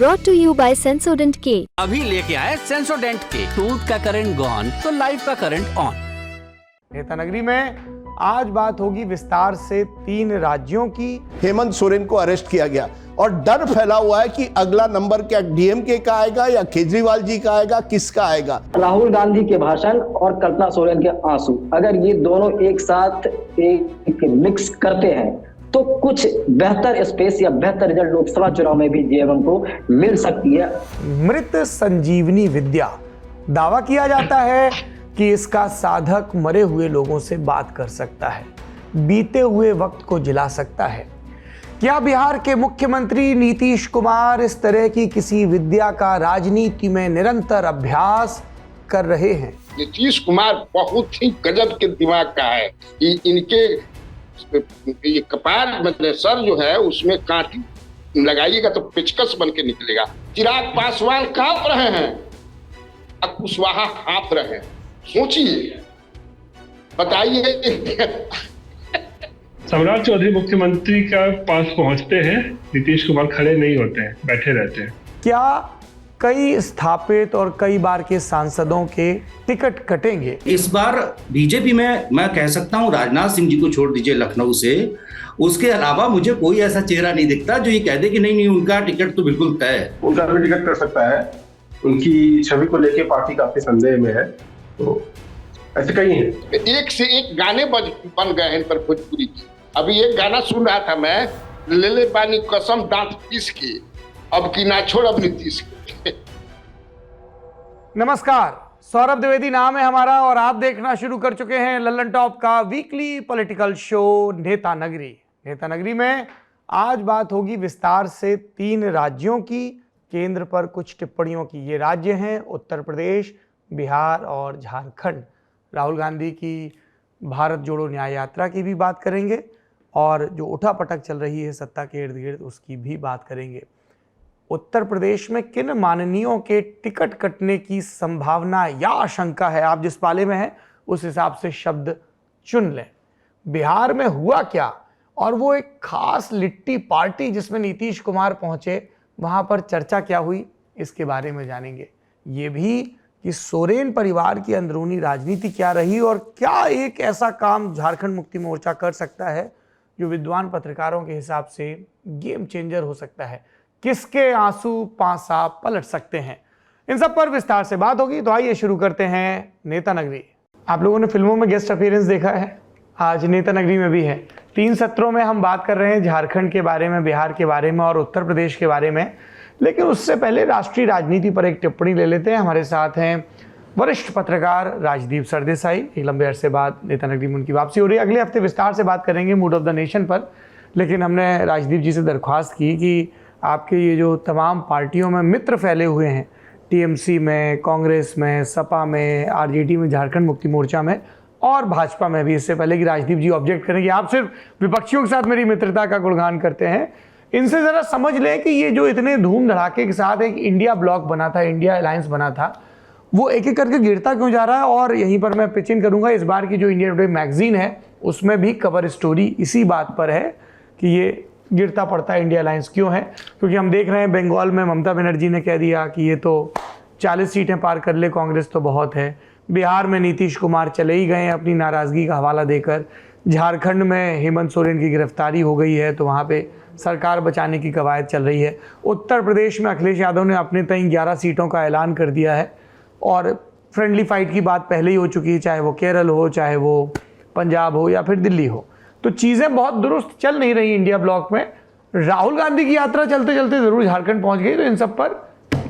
brought to you by Sensodyne K। अभी लेके आए सेंसोडेंट के। टूथ का करंट गॉन तो लाइफ का करंट ऑन। नेता नगरी में आज बात होगी विस्तार से 3 राज्यों की। हेमंत सोरेन को अरेस्ट किया गया और डर फैला हुआ है कि अगला नंबर क्या डीएमके का आएगा या केजरीवाल जी का आएगा, किसका आएगा। राहुल गांधी के भाषण और कल्पना सोरेन के आंसू, अगर ये दोनों एक साथ एक मिक्स करते हैं तो कुछ बेहतर स्पेस या बेहतर रिजल्ट लोकसभा चुनाव में भी जेएमएम को मिल सकती है। मृत संजीवनी विद्या, दावा किया जाता है कि इसका साधक मरे हुए लोगों से बात कर सकता है, बीते हुए वक्त को जिला सकता है। क्या बिहार के मुख्यमंत्री नीतीश कुमार इस तरह की किसी विद्या का राजनीति में निरंतर अभ्यास कर रहे हैं? नीतीश कुमार बहुत ही गजब के दिमाग का है कि इनके ये कपार मतलब सर जो है उसमें कांटी लगाइएगा तो पेचकस बन के निकलेगा। चिराग पासवान कांप रहे हैं, कुशवाहा हाँफ रहे हैं। सोचिए, बताइए। सम्राट चौधरी मुख्यमंत्री का पास पहुंचते हैं, नीतीश कुमार खड़े नहीं होते हैं, बैठे रहते हैं। क्या कई स्थापित और कई बार के सांसदों के टिकट कटेंगे? इस बार बीजेपी में मैं कह सकता हूं राजनाथ सिंह जी को छोड़ दीजिए लखनऊ से, उसके अलावा मुझे कोई ऐसा चेहरा नहीं दिखता जो ये कह दे कि नहीं उनका टिकट तो बिल्कुल तय है। उनका भी टिकट कर सकता है, उनकी छवि को लेके पार्टी काफी संदेह में है, तो ऐसे कई हैं। एक से एक गाने बन गए हैं इन पर भोजपुरी की। अभी एक गाना सुन रहा था मैं, ले ले पानी कसम दांत पीस के, अब की ना छोड़ अब नीतीश के। नमस्कार, सौरभ द्विवेदी नाम है हमारा और आप देखना शुरू कर चुके हैं लल्लन टॉप का वीकली पॉलिटिकल शो नेता नगरी। नेता नगरी में आज बात होगी विस्तार से 3 राज्यों की, केंद्र पर कुछ टिप्पणियों की। ये राज्य हैं उत्तर प्रदेश, बिहार और झारखंड। राहुल गांधी की भारत जोड़ो न्याय यात्रा की भी बात करेंगे और जो उठापटक चल रही है सत्ता के इर्द गिर्द उसकी भी बात करेंगे। उत्तर प्रदेश में किन माननीयों के टिकट कटने की संभावना या आशंका है, आप जिस पाले में हैं उस हिसाब से शब्द चुन लें। बिहार में हुआ क्या और वो एक खास लिट्टी पार्टी जिसमें नीतीश कुमार पहुंचे, वहां पर चर्चा क्या हुई, इसके बारे में जानेंगे। ये भी कि सोरेन परिवार की अंदरूनी राजनीति क्या रही और क्या एक ऐसा काम झारखंड मुक्ति मोर्चा कर सकता है जो विद्वान पत्रकारों के हिसाब से गेम चेंजर हो सकता है। किसके आंसू पांसा पलट सकते हैं, इन सब पर विस्तार से बात होगी। तो आइए शुरू करते हैं नेता नगरी। आप लोगों ने फिल्मों में गेस्ट अपीयरेंस देखा है, आज नेता नगरी में भी है। 3 सत्रों में हम बात कर रहे हैं झारखंड के बारे में, बिहार के बारे में और उत्तर प्रदेश के बारे में। लेकिन उससे पहले राष्ट्रीय राजनीति पर एक टिप्पणी ले लेते हैं। हमारे साथ हैं वरिष्ठ पत्रकार राजदीप सरदेसाई। एक लंबे अरसे बाद नेता नगरी में उनकी वापसी हो रही है। अगले हफ्ते विस्तार से बात करेंगे मूड ऑफ द नेशन पर, लेकिन हमने राजदीप जी से दरख्वास्त की कि आपके ये जो तमाम पार्टियों में मित्र फैले हुए हैं, टीएमसी में, कांग्रेस में, सपा में, आरजेडी में, झारखंड मुक्ति मोर्चा में और भाजपा में भी, इससे पहले कि राजदीप जी ऑब्जेक्ट करें कि आप सिर्फ विपक्षियों के साथ मेरी मित्रता का गुणगान करते हैं, इनसे ज़रा समझ लें कि ये जो इतने धूम धड़ाके के साथ एक इंडिया ब्लॉक बना था, इंडिया अलायंस बना था, वो एक एक करके गिरता क्यों जा रहा है। और यहीं पर मैं पिच इन करूँगा, इस बार की जो इंडिया टुडे मैगजीन है उसमें भी कवर स्टोरी इसी बात पर है कि ये गिरता पड़ता इंडिया अलायंस क्यों है। क्योंकि हम देख रहे हैं बंगाल में ममता बनर्जी ने कह दिया कि ये तो 40 सीटें पार कर ले कांग्रेस तो बहुत है। बिहार में नीतीश कुमार चले ही गए अपनी नाराज़गी का हवाला देकर। झारखंड में हेमंत सोरेन की गिरफ्तारी हो गई है तो वहाँ पे सरकार बचाने की कवायद चल रही है। उत्तर प्रदेश में अखिलेश यादव ने अपने तय 11 सीटों का ऐलान कर दिया है और फ्रेंडली फाइट की बात पहले ही हो चुकी है, चाहे वो केरल हो, चाहे वो पंजाब हो या फिर दिल्ली हो। तो चीज़ें बहुत दुरुस्त चल नहीं रही इंडिया ब्लॉक में। राहुल गांधी की यात्रा चलते चलते ज़रूर झारखंड पहुंच गई, तो इन सब पर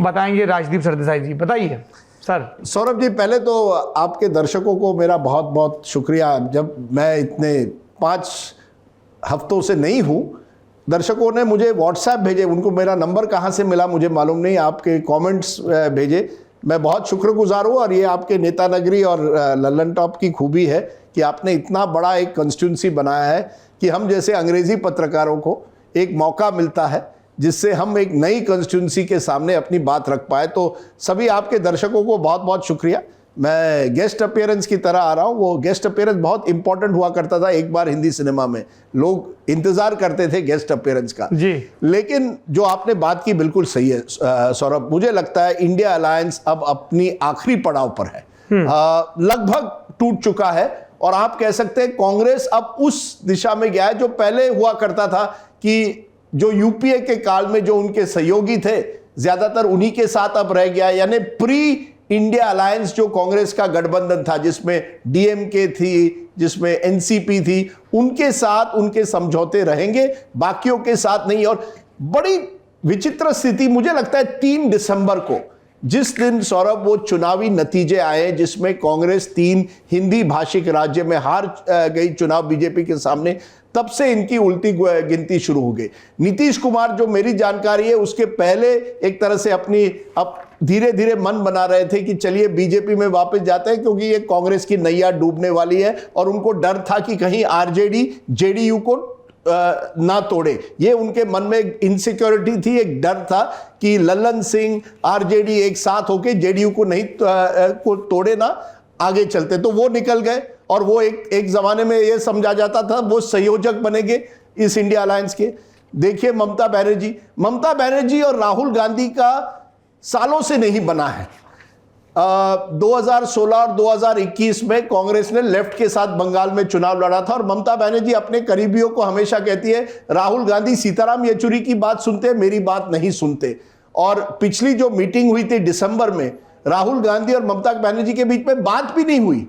बताएंगे राजदीप सरदेसाई जी। बताइए सर। सौरभ जी, पहले तो आपके दर्शकों को मेरा बहुत बहुत शुक्रिया। जब मैं इतने 5 हफ्तों से नहीं हूँ, दर्शकों ने मुझे व्हाट्सएप भेजे, उनको मेरा नंबर कहाँ से मिला मुझे मालूम नहीं, आपके कमेंट्स भेजे, मैं बहुत शुक्रगुजार हूँ। और ये आपके नेता नगरी और लल्लन टॉप की खूबी है कि आपने इतना बड़ा एक कॉन्स्टिट्यूंसी बनाया है कि हम जैसे अंग्रेज़ी पत्रकारों को एक मौका मिलता है जिससे हम एक नई कॉन्स्टिट्यूंसी के सामने अपनी बात रख पाए। तो सभी आपके दर्शकों को बहुत बहुत शुक्रिया। मैं गेस्ट अपीयरेंस की तरह आ रहा हूँ। वो गेस्ट अपीयरेंस बहुत इंपॉर्टेंट हुआ करता था एक बार हिंदी सिनेमा में, लोग इंतजार करते थे गेस्ट अपीयरेंस का जी। लेकिन जो आपने बात की बिल्कुल सही है सौरभ, मुझे लगता है इंडिया अलायंस अब अपनी आखिरी पड़ाव पर है, लगभग टूट चुका है। और आप कह सकते हैं कांग्रेस अब उस दिशा में गया है जो पहले हुआ करता था कि जो यूपीए के काल में जो उनके सहयोगी थे ज्यादातर उन्हीं के साथ अब रह गया, यानी प्री इंडिया अलायंस जो कांग्रेस का गठबंधन था जिसमें डीएमके थी, जिसमें एनसीपी थी, उनके साथ उनके समझौते रहेंगे, बाकियों के साथ नहीं। और बड़ी विचित्र स्थिति मुझे लगता है 3 दिसंबर को, जिस दिन सौरभ वो चुनावी नतीजे आए जिसमें कांग्रेस 3 हिंदी भाषिक राज्य में हार गई चुनाव बीजेपी के सामने, तब से इनकी उल्टी गिनती शुरू हो गई। नीतीश कुमार जो मेरी जानकारी है उसके पहले एक तरह से अपनी अब धीरे धीरे मन बना रहे थे कि चलिए बीजेपी में वापस जाते हैं, क्योंकि ये कांग्रेस की नैया डूबने वाली है और उनको डर था कि कहीं आरजेडी जेडीयू को ना तोड़े। ये उनके मन में एक इनसिक्योरिटी थी, एक डर था कि लल्लन सिंह आरजेडी एक साथ होके जेडीयू को नहीं को तोड़े ना, आगे चलते। तो वो निकल गए और वो एक जमाने में ये समझा जाता था वो संयोजक बनेंगे इस इंडिया अलायंस के। देखिए ममता बनर्जी और राहुल गांधी का सालों से नहीं बना है। 2016 और 2021 में कांग्रेस ने लेफ्ट के साथ बंगाल में चुनाव लड़ा था और ममता बनर्जी अपने करीबियों को हमेशा कहती है राहुल गांधी सीताराम येचुरी की बात सुनते हैं, मेरी बात नहीं सुनते। और पिछली जो मीटिंग हुई थी दिसंबर में, राहुल गांधी और ममता बनर्जी के बीच में बात भी नहीं हुई,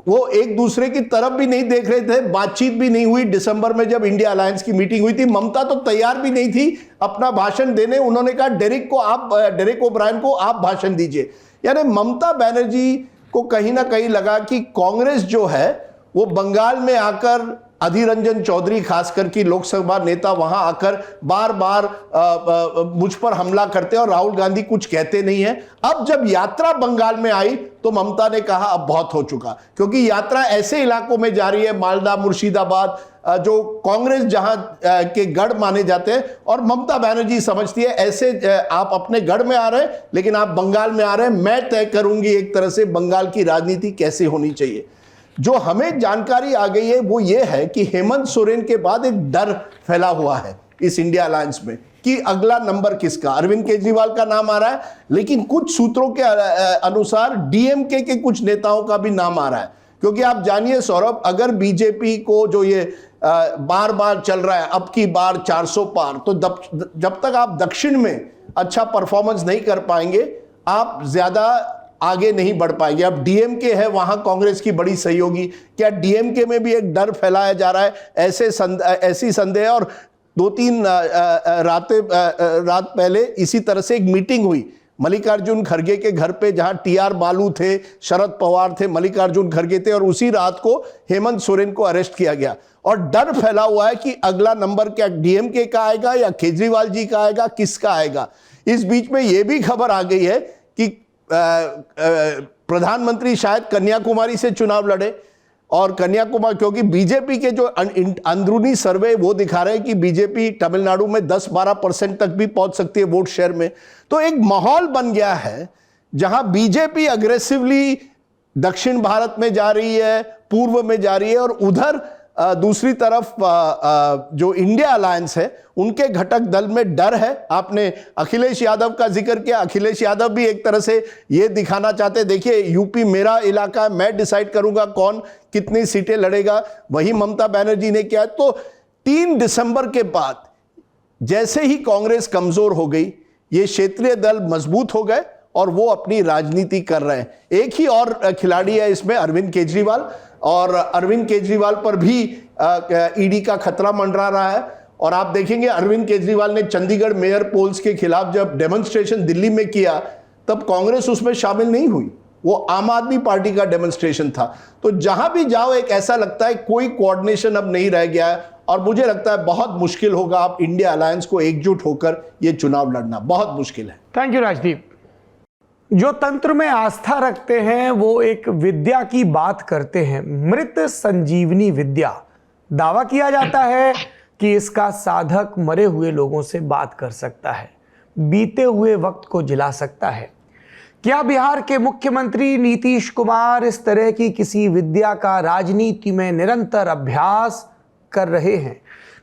वो एक दूसरे की तरफ भी नहीं देख रहे थे, बातचीत भी नहीं हुई। दिसंबर में जब इंडिया अलायंस की मीटिंग हुई थी, ममता तो तैयार भी नहीं थी अपना भाषण देने, उन्होंने कहा डेरेक ओब्रायन को आप भाषण दीजिए। यानी ममता बनर्जी को कहीं ना कहीं लगा कि कांग्रेस जो है वो बंगाल में आकर अधीर रंजन चौधरी खासकर की लोकसभा नेता वहां आकर बार बार मुझ पर हमला करते हैं और राहुल गांधी कुछ कहते नहीं है। अब जब यात्रा बंगाल में आई तो ममता ने कहा अब बहुत हो चुका, क्योंकि यात्रा ऐसे इलाकों में जा रही है, मालदा, मुर्शिदाबाद, जो कांग्रेस जहां के गढ़ माने जाते हैं, और ममता बनर्जी समझती है ऐसे आप अपने गढ़ में आ रहे हैं लेकिन आप बंगाल में आ रहे हैं, मैं तय करूंगी एक तरह से बंगाल की राजनीति कैसे होनी चाहिए। जो हमें जानकारी आ गई है वो ये है कि हेमंत सोरेन के बाद एक डर फैला हुआ है इस इंडिया अलायंस में कि अगला नंबर किसका। अरविंद केजरीवाल का नाम आ रहा है, लेकिन कुछ सूत्रों के अनुसार डीएमके के कुछ नेताओं का भी नाम आ रहा है। क्योंकि आप जानिए सौरभ, अगर बीजेपी को जो ये बार बार चल रहा है अब की बार 400 पार, तो जब तक आप दक्षिण में अच्छा परफॉर्मेंस नहीं कर पाएंगे आप ज्यादा आगे नहीं बढ़ पाएंगे। अब डीएमके है वहां कांग्रेस की बड़ी सहयोगी, क्या डीएमके में भी एक डर फैलाया जा रहा है? ऐसी संदेह। और 2-3 रात पहले इसी तरह से एक मीटिंग हुई मल्लिकार्जुन खड़गे के घर पे, जहां टीआर बालू थे, शरद पवार थे, मल्लिकार्जुन खड़गे थे, और उसी रात को हेमंत सोरेन को अरेस्ट किया गया। और डर फैला हुआ है कि अगला नंबर क्या डीएमके का आएगा या केजरीवाल जी का आएगा, किसका आएगा। इस बीच में यह भी खबर आ गई है कि प्रधानमंत्री शायद कन्याकुमारी से चुनाव लड़े, और कन्याकुमारी, क्योंकि बीजेपी के जो अंदरूनी सर्वे वो दिखा रहे हैं कि बीजेपी तमिलनाडु में 10-12% तक भी पहुंच सकती है वोट शेयर में। तो एक माहौल बन गया है जहां बीजेपी अग्रेसिवली दक्षिण भारत में जा रही है, पूर्व में जा रही है, और उधर दूसरी तरफ जो इंडिया अलायंस है उनके घटक दल में डर है। आपने अखिलेश यादव का जिक्र किया, अखिलेश यादव भी एक तरह से ये दिखाना चाहते हैं देखिए यूपी मेरा इलाका है, मैं डिसाइड करूंगा कौन कितनी सीटें लड़ेगा। वही ममता बनर्जी ने किया। तो 3 दिसंबर के बाद जैसे ही कांग्रेस कमजोर हो गई, ये क्षेत्रीय दल मजबूत हो गए और वो अपनी राजनीति कर रहे हैं। एक ही और खिलाड़ी है इसमें, अरविंद केजरीवाल, और अरविंद केजरीवाल पर भी ईडी का खतरा मंडरा रहा है। और आप देखेंगे अरविंद केजरीवाल ने चंडीगढ़ मेयर पोल्स के खिलाफ जब डेमोन्स्ट्रेशन दिल्ली में किया तब कांग्रेस उसमें शामिल नहीं हुई, वो आम आदमी पार्टी का डेमोन्स्ट्रेशन था। तो जहां भी जाओ एक ऐसा लगता है कोई कोऑर्डिनेशन अब नहीं रह गया है, और मुझे लगता है बहुत मुश्किल होगा आप इंडिया अलायंस को एकजुट होकर ये चुनाव लड़ना, बहुत मुश्किल है। Thank you Rajdeep. जो तंत्र में आस्था रखते हैं वो एक विद्या की बात करते हैं, मृत संजीवनी विद्या। दावा किया जाता है कि इसका साधक मरे हुए लोगों से बात कर सकता है, बीते हुए वक्त को जिला सकता है, क्या बिहार के मुख्यमंत्री नीतीश कुमार इस तरह की किसी विद्या का राजनीति में निरंतर अभ्यास कर रहे हैं?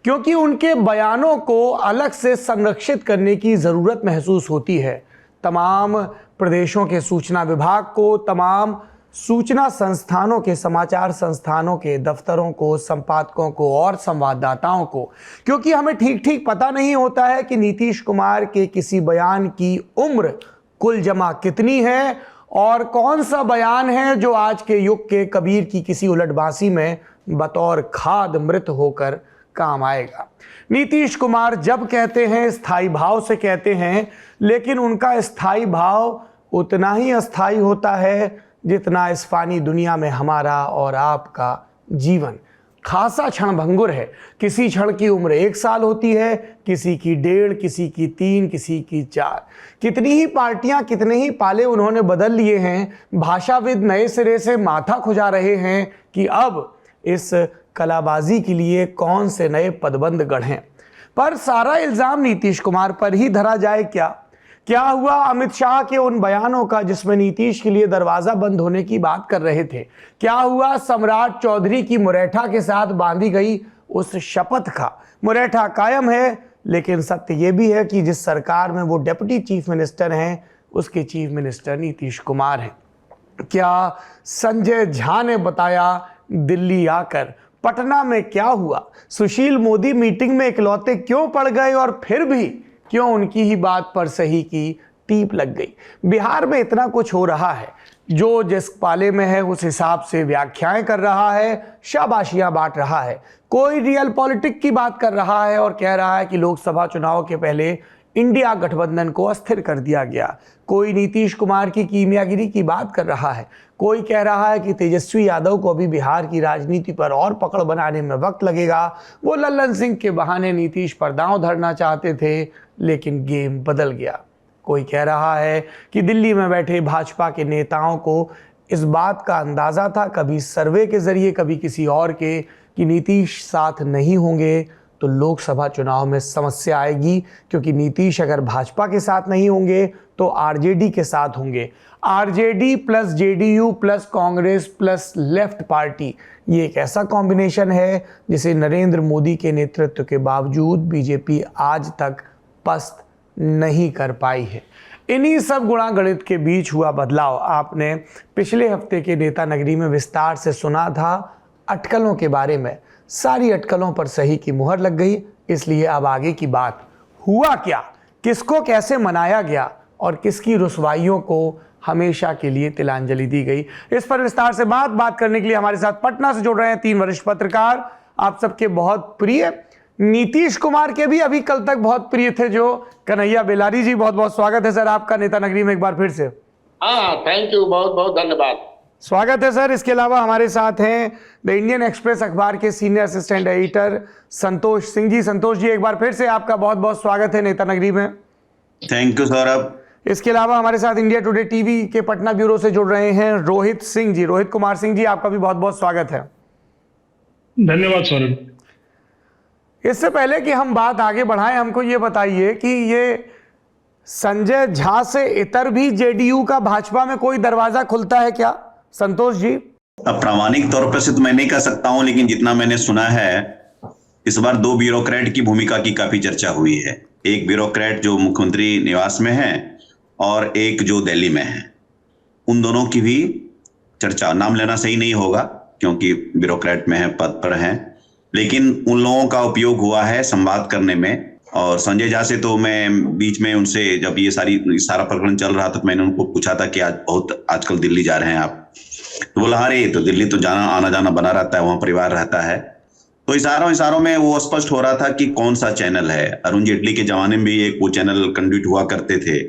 क्योंकि उनके बयानों को अलग से संरक्षित करने की जरूरत महसूस होती है। तमाम प्रदेशों के सूचना विभाग को, तमाम सूचना संस्थानों के, समाचार संस्थानों के दफ्तरों को, संपादकों को और संवाददाताओं को, क्योंकि हमें ठीक ठीक पता नहीं होता है कि नीतीश कुमार के किसी बयान की उम्र कुल जमा कितनी है और कौन सा बयान है जो आज के युग के कबीर की किसी उलटबांसी में बतौर खाद मृत होकर काम आएगा। नीतीश कुमार जब कहते हैं स्थायी भाव से कहते हैं, लेकिन उनका स्थायी भाव उतना ही अस्थायी होता है जितना इस फानी दुनिया में हमारा और आपका जीवन खासा क्षणभंगुर है। किसी क्षण की उम्र 1 साल होती है, किसी की 1.5, किसी की 3, किसी की 4। कितनी ही पार्टियां, कितने ही पाले उन्होंने बदल लिए हैं। भाषाविद नए सिरे से माथा खुजा रहे हैं कि अब इस कलाबाजी के लिए कौन से नए पदबंध गढ़ें। पर सारा इल्जाम नीतीश कुमार पर ही धरा जाए क्या? क्या हुआ अमित शाह के उन बयानों का जिसमें नीतीश के लिए दरवाजा बंद होने की बात कर रहे थे? क्या हुआ सम्राट चौधरी की मुरैठा के साथ बांधी गई उस शपथ का? मुरैठा कायम है, लेकिन सत्य यह भी है कि जिस सरकार में वो डिप्टी चीफ मिनिस्टर हैं, उसके चीफ मिनिस्टर नीतीश कुमार हैं। क्या संजय झा ने बताया दिल्ली आकर पटना में क्या हुआ? सुशील मोदी मीटिंग में इकलौते क्यों पड़ गए और फिर भी क्यों उनकी ही बात पर सही की टीप लग गई? बिहार में इतना कुछ हो रहा है, जो जिस पाले में है उस हिसाब से व्याख्याएं कर रहा है, शाबाशियां बांट रहा है। कोई रियल पॉलिटिक की बात कर रहा है और कह रहा है कि लोकसभा चुनाव के पहले इंडिया गठबंधन को अस्थिर कर दिया गया। कोई नीतीश कुमार की कीमियागिरी की बात कर रहा है। कोई कह रहा है कि तेजस्वी यादव को अभी बिहार की राजनीति पर और पकड़ बनाने में वक्त लगेगा। वो लल्लन सिंह के बहाने नीतीश पर दांव धरना चाहते थे, लेकिन गेम बदल गया। कोई कह रहा है कि दिल्ली में बैठे भाजपा के नेताओं को इस बात का अंदाजा था, कभी सर्वे के जरिए, कभी किसी और के, कि नीतीश साथ नहीं होंगे तो लोकसभा चुनाव में समस्या आएगी, क्योंकि नीतीश अगर भाजपा के साथ नहीं होंगे तो आरजेडी के साथ होंगे। RJD plus JDU plus Congress plus left party, ये एक ऐसा कॉम्बिनेशन है जिसे नरेंद्र मोदी के नेतृत्व के बावजूद बीजेपी आज तक पस्त नहीं कर पाई है। इन्हीं सब गुणागणित के बीच हुआ बदलाव आपने पिछले हफ्ते के नेता नगरी में विस्तार से सुना था। अटकलों के बारे में, सारी अटकलों पर सही की मुहर लग गई। इसलिए अब आगे की बात, हुआ क्या, किसको कैसे मनाया गया और किसकी रुसवाइयों को हमेशा के लिए तिलांजलि दी गई, इस पर विस्तार से बात करने के लिए हमारे साथ पटना से जुड़ रहे हैं 3 वरिष्ठ पत्रकार, आप सबके बहुत प्रिय, नीतीश कुमार के भी अभी कल तक बहुत प्रिय थे, जो कन्हैया बेलारी जी। बहुत बहुत स्वागत है सर आपका नेता नगरी में एक बार फिर से। हाँ, थैंक यू, बहुत बहुत धन्यवाद। स्वागत है सर। इसके अलावा हमारे साथ हैं द इंडियन एक्सप्रेस अखबार के senior assistant editor Santosh Singh ji. Santosh ji, एक बार फिर से आपका बहुत बहुत स्वागत है नेता नगरी में। Thank you Saurabh. इसके अलावा हमारे साथ इंडिया टुडे टीवी के पटना ब्यूरो से जुड़ रहे हैं रोहित सिंह जी, रोहित कुमार सिंह जी, आपका भी बहुत बहुत स्वागत है। धन्यवाद सौरभ। इससे पहले कि हम बात आगे बढ़ाएं, हमको ये बताइए कि ये संजय झा से इतर भी जेडीयू का भाजपा में कोई दरवाजा खुलता है क्या संतोष जी? अब प्रामाणिक तौर पर से तो मैं नहीं कह सकता हूं, लेकिन जितना मैंने सुना है इस बार 2 ब्यूरोक्रेट की भूमिका की काफी चर्चा हुई है। एक ब्यूरोक्रेट जो मुख्यमंत्री निवास में है और एक जो दिल्ली में है, उन दोनों की भी चर्चा, नाम लेना सही नहीं होगा क्योंकि ब्यूरोक्रेट में है, पद पर हैं, लेकिन उन लोगों का उपयोग हुआ है संवाद करने में। और संजय झा से तो मैं बीच में उनसे, जब ये सारा प्रकरण चल रहा था, तो मैंने उनको पूछा था कि आजकल दिल्ली जा रहे हैं आप, तो बोला अरे तो दिल्ली तो आना जाना बना रहता है, वहां परिवार रहता है। तो इशारों में वो स्पष्ट हो रहा था कि कौन सा चैनल है। अरुण जेटली के जमाने में भी एक वो चैनल कंडक्ट हुआ करते थे,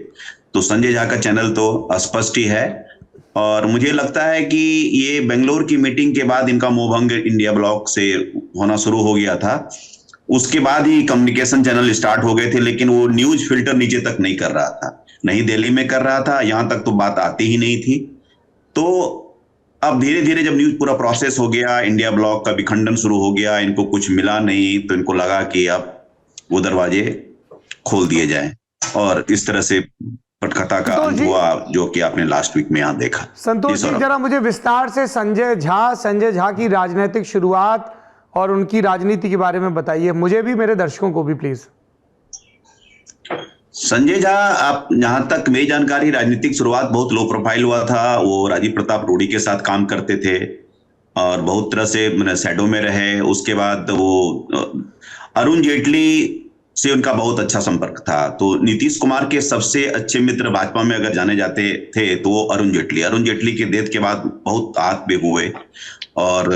तो संजय झा का चैनल तो स्पष्ट ही है। और मुझे लगता है कि ये बेंगलोर की मीटिंग के बाद इनका मोहभंग इंडिया ब्लॉक से होना शुरू हो गया था, उसके बाद ही कम्युनिकेशन चैनल स्टार्ट हो गए थे, लेकिन वो न्यूज फिल्टर नीचे तक नहीं कर रहा था, नहीं दिल्ली में कर रहा था, यहां तक तो बात आती ही नहीं थी। तो अब धीरे धीरे जब न्यूज पूरा प्रोसेस हो गया, इंडिया ब्लॉक का विखंडन शुरू हो गया, इनको कुछ मिला नहीं, तो इनको लगा कि अब वो दरवाजे खोल दिए जाएं और इस तरह से पटकथा का अंत हुआ जो कि आपने लास्ट वीक में यहाँ देखा। संतोष जी, जरा मुझे विस्तार से संजय झा की राजनीतिक शुरुआत और उनकी राजनीति के बारे में बताइए, मुझे भी, मेरे दर्शकों को भी प्लीज। संजय झा, आप जहां तक मेरी जानकारी, राजनीतिक शुरुआत बहुत लो प्रोफाइल हुआ था। वो राजीव प्रताप रूडी के साथ काम करते थे और बहुत तरह से शैडो में रहे। उसके बाद वो अरुण जेटली से उनका बहुत अच्छा संपर्क था। तो नीतीश कुमार के सबसे अच्छे मित्र भाजपा में अगर जाने जाते थे तो वो अरुण जेटली के डेथ के बाद बहुत हाथ पे हुए। और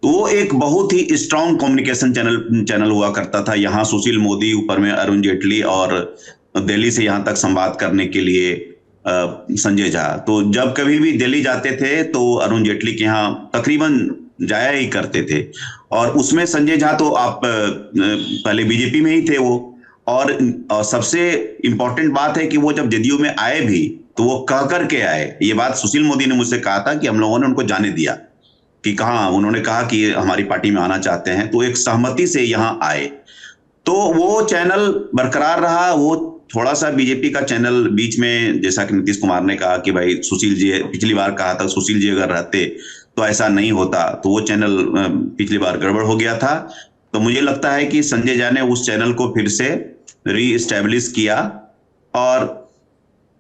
वो एक बहुत ही स्ट्रांग कम्युनिकेशन चैनल हुआ करता था। यहाँ सुशील मोदी, ऊपर में अरुण जेटली, और दिल्ली से यहाँ तक संवाद करने के लिए संजय झा। तो जब कभी भी दिल्ली जाते थे तो अरुण जेटली के यहाँ तकरीबन जाया ही करते थे। और उसमें संजय झा तो आप पहले बीजेपी में ही थे वो। और सबसे इंपॉर्टेंट बात है कि वो जब जदयू में आए भी तो वो कह करके आए। ये बात सुशील मोदी ने मुझसे कहा था कि हम लोगों ने उनको जाने दिया कि कहाँ, उन्होंने कहा कि हमारी पार्टी में आना चाहते हैं, तो एक सहमति से यहाँ आए। तो वो चैनल बरकरार रहा। वो थोड़ा सा बीजेपी का चैनल बीच में, जैसा कि नीतीश कुमार ने कहा कि भाई सुशील जी, पिछली बार कहा था सुशील जी अगर रहते तो ऐसा नहीं होता, तो वो चैनल पिछली बार गड़बड़ हो गया था। तो मुझे लगता है कि संजय झा ने उस चैनल को फिर से रीएस्टैब्लिश किया और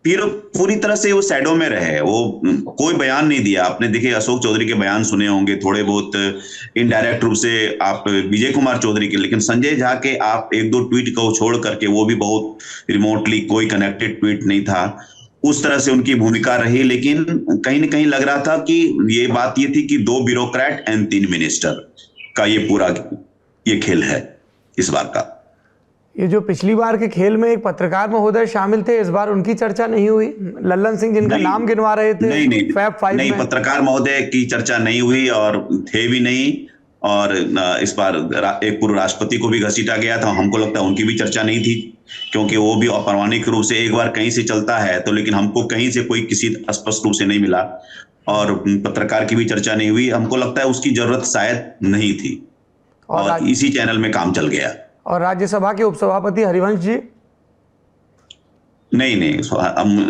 फिर पूरी तरह से वो शैडो में रहे। वो कोई बयान नहीं दिया। आपने देखिए अशोक चौधरी के बयान सुने होंगे, थोड़े बहुत इनडायरेक्ट रूप से आप विजय कुमार चौधरी के, लेकिन संजय झा के आप एक दो ट्वीट को छोड़ करके, वो भी बहुत रिमोटली, कोई कनेक्टेड ट्वीट नहीं था। उस तरह से उनकी भूमिका रही। लेकिन कहीं ना कहीं लग रहा था कि ये बात ये थी कि 2 ब्यूरोक्रेट एंड 3 मिनिस्टर का ये पूरा ये खेल है इस बार का। ये जो पिछली बार के खेल में एक पत्रकार महोदय शामिल थे, इस बार उनकी चर्चा नहीं हुई? लल्लन सिंह जिनका नाम गिनवा रहे थे नहीं, पत्रकार महोदय की चर्चा नहीं हुई और थे भी नहीं। और इस बार एक पूर्व राष्ट्रपति को भी घसीटा गया था। हमको लगता है उनकी भी चर्चा नहीं थी, क्योंकि वो भी अप्रामाणिक रूप से एक बार कहीं से चलता है तो, लेकिन हमको कहीं से कोई किसी स्पष्ट रूप से नहीं मिला और पत्रकार की भी चर्चा नहीं हुई। हमको लगता है उसकी जरूरत शायद नहीं थी और इसी चैनल में काम चल गया। और राज्यसभा के उपसभापति हरिवंश जी? नहीं,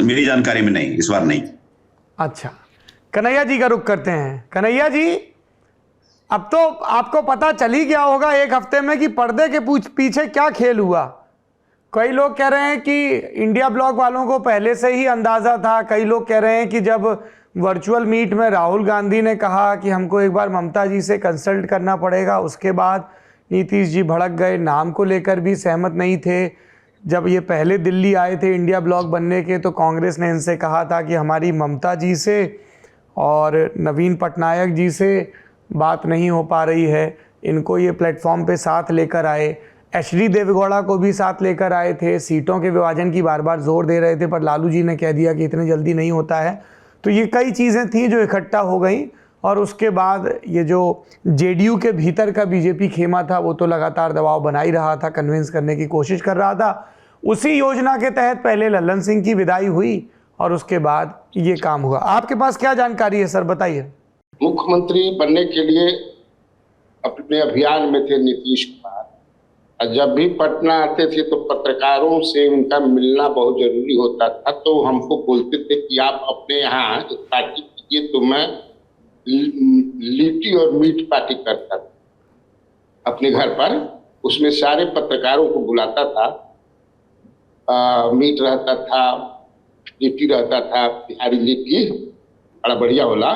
मेरी जानकारी में नहीं, इस बार नहीं। अच्छा, कन्हैया जी का रुख करते हैं। कन्हैया जी, अब तो आपको पता चल ही गया होगा एक हफ्ते में कि पर्दे के पीछे क्या खेल हुआ। कई लोग कह रहे हैं कि इंडिया ब्लॉक वालों को पहले से ही अंदाजा था। कई लोग कह रहे हैं कि जब वर्चुअल मीट में राहुल गांधी ने कहा कि हमको एक बार ममता जी से कंसल्ट करना पड़ेगा, उसके बाद नीतीश जी भड़क गए, नाम को लेकर भी सहमत नहीं थे। जब ये पहले दिल्ली आए थे इंडिया ब्लॉक बनने के, तो कांग्रेस ने इनसे कहा था कि हमारी ममता जी से और नवीन पटनायक जी से बात नहीं हो पा रही है, इनको ये प्लेटफॉर्म पे साथ लेकर आए। एचडी देवेगौड़ा को भी साथ लेकर आए थे। सीटों के विभाजन की बार बार जोर दे रहे थे, पर लालू जी ने कह दिया कि इतने जल्दी नहीं होता है। तो ये कई चीज़ें थी जो इकट्ठा हो गई। और उसके बाद ये जो जेडीयू के भीतर का बीजेपी खेमा था, वो तो लगातार दबाव बना ही रहा था, कन्विंस करने की कोशिश कर रहा था। उसी योजना के तहत पहले लल्लन सिंह की विदाई हुई और उसके बाद ये काम हुआ। आपके पास क्या जानकारी है सर, बताइए। मुख्यमंत्री बनने के लिए अपने अभियान में थे नीतीश कुमार, और जब भी पटना आते थे तो पत्रकारों से उनका मिलना बहुत जरूरी होता था। तो हमको बोलते थे कि आप अपने यहाँ पार्टी कीजिए, तो मैं लिट्टी और मीट पार्टी करता था अपने घर पर। उसमें सारे पत्रकारों को बुलाता था, मीट रहता था, लिट्टी रहता था, बिहारी लिट्टी बड़ा बढ़िया होला।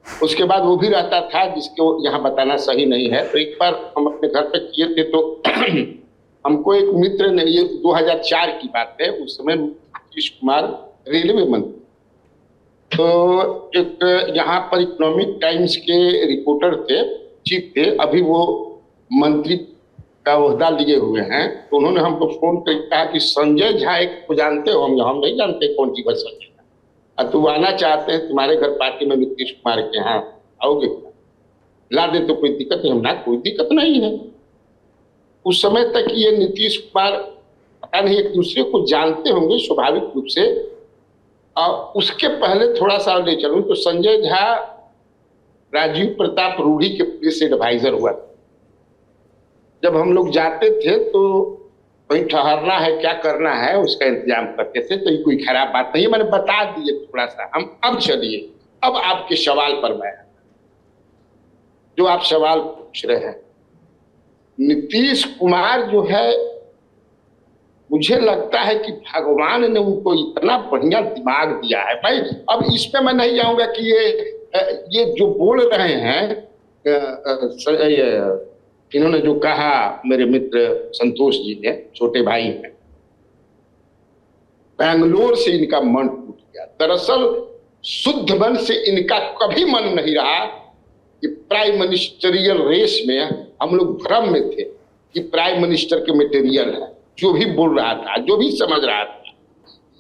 उसके बाद वो भी रहता था जिसको यहाँ बताना सही नहीं है। तो एक बार हम अपने घर पे किए थे तो हमको एक मित्र ने, ये 2004 की बात है, उस समय नीतीश कुमार रेलवे मंत्री, तो एक यहाँ पर इकोनॉमिक टाइम्स के रिपोर्टर थे, चीफ थे, अभी वो मंत्री का ओहदा लिए हुए हैं। तो उन्होंने हमको फोन कर कहा कि संजय झा एक को जानते हो? हम नहीं जानते कौन सी बस संजय झा, तू आना चाहते हैं तुम्हारे घर पार्टी में नीतीश कुमार के यहाँ, आओगे? ला दे तो कोई दिक्कत नहीं। हम ना, कोई दिक्कत नहीं है। उस समय तक ये नीतीश कुमार पता नहीं एक दूसरे को जानते होंगे स्वाभाविक रूप से। और उसके पहले थोड़ा सा ले चलूं तो संजय झा राजीव प्रताप रूडी के प्रेस एडवाइजर हुआ। जब हम लोग जाते थे तो कहीं ठहरना है, क्या करना है उसका इंतजाम करते थे, तो ये कोई खराब बात नहीं है, मैंने बता दिए थोड़ा सा। हम अब चलिए, अब आपके सवाल पर मैं, जो आप सवाल पूछ रहे हैं, नीतीश कुमार जो है, मुझे लगता है कि भगवान ने उनको इतना बढ़िया दिमाग दिया है। भाई अब इस पे मैं नहीं जाऊंगा कि ये जो बोल रहे हैं, इन्होंने जो कहा मेरे मित्र संतोष जी ने, छोटे भाई हैं, बैंगलोर से इनका मन टूट गया। दरअसल शुद्ध मन से इनका कभी मन नहीं रहा कि प्राइम मिनिस्टरियल रेस में हम लोग भ्रम में थे कि प्राइम मिनिस्टर के मटेरियल है। जो भी बोल रहा था, जो भी समझ रहा था,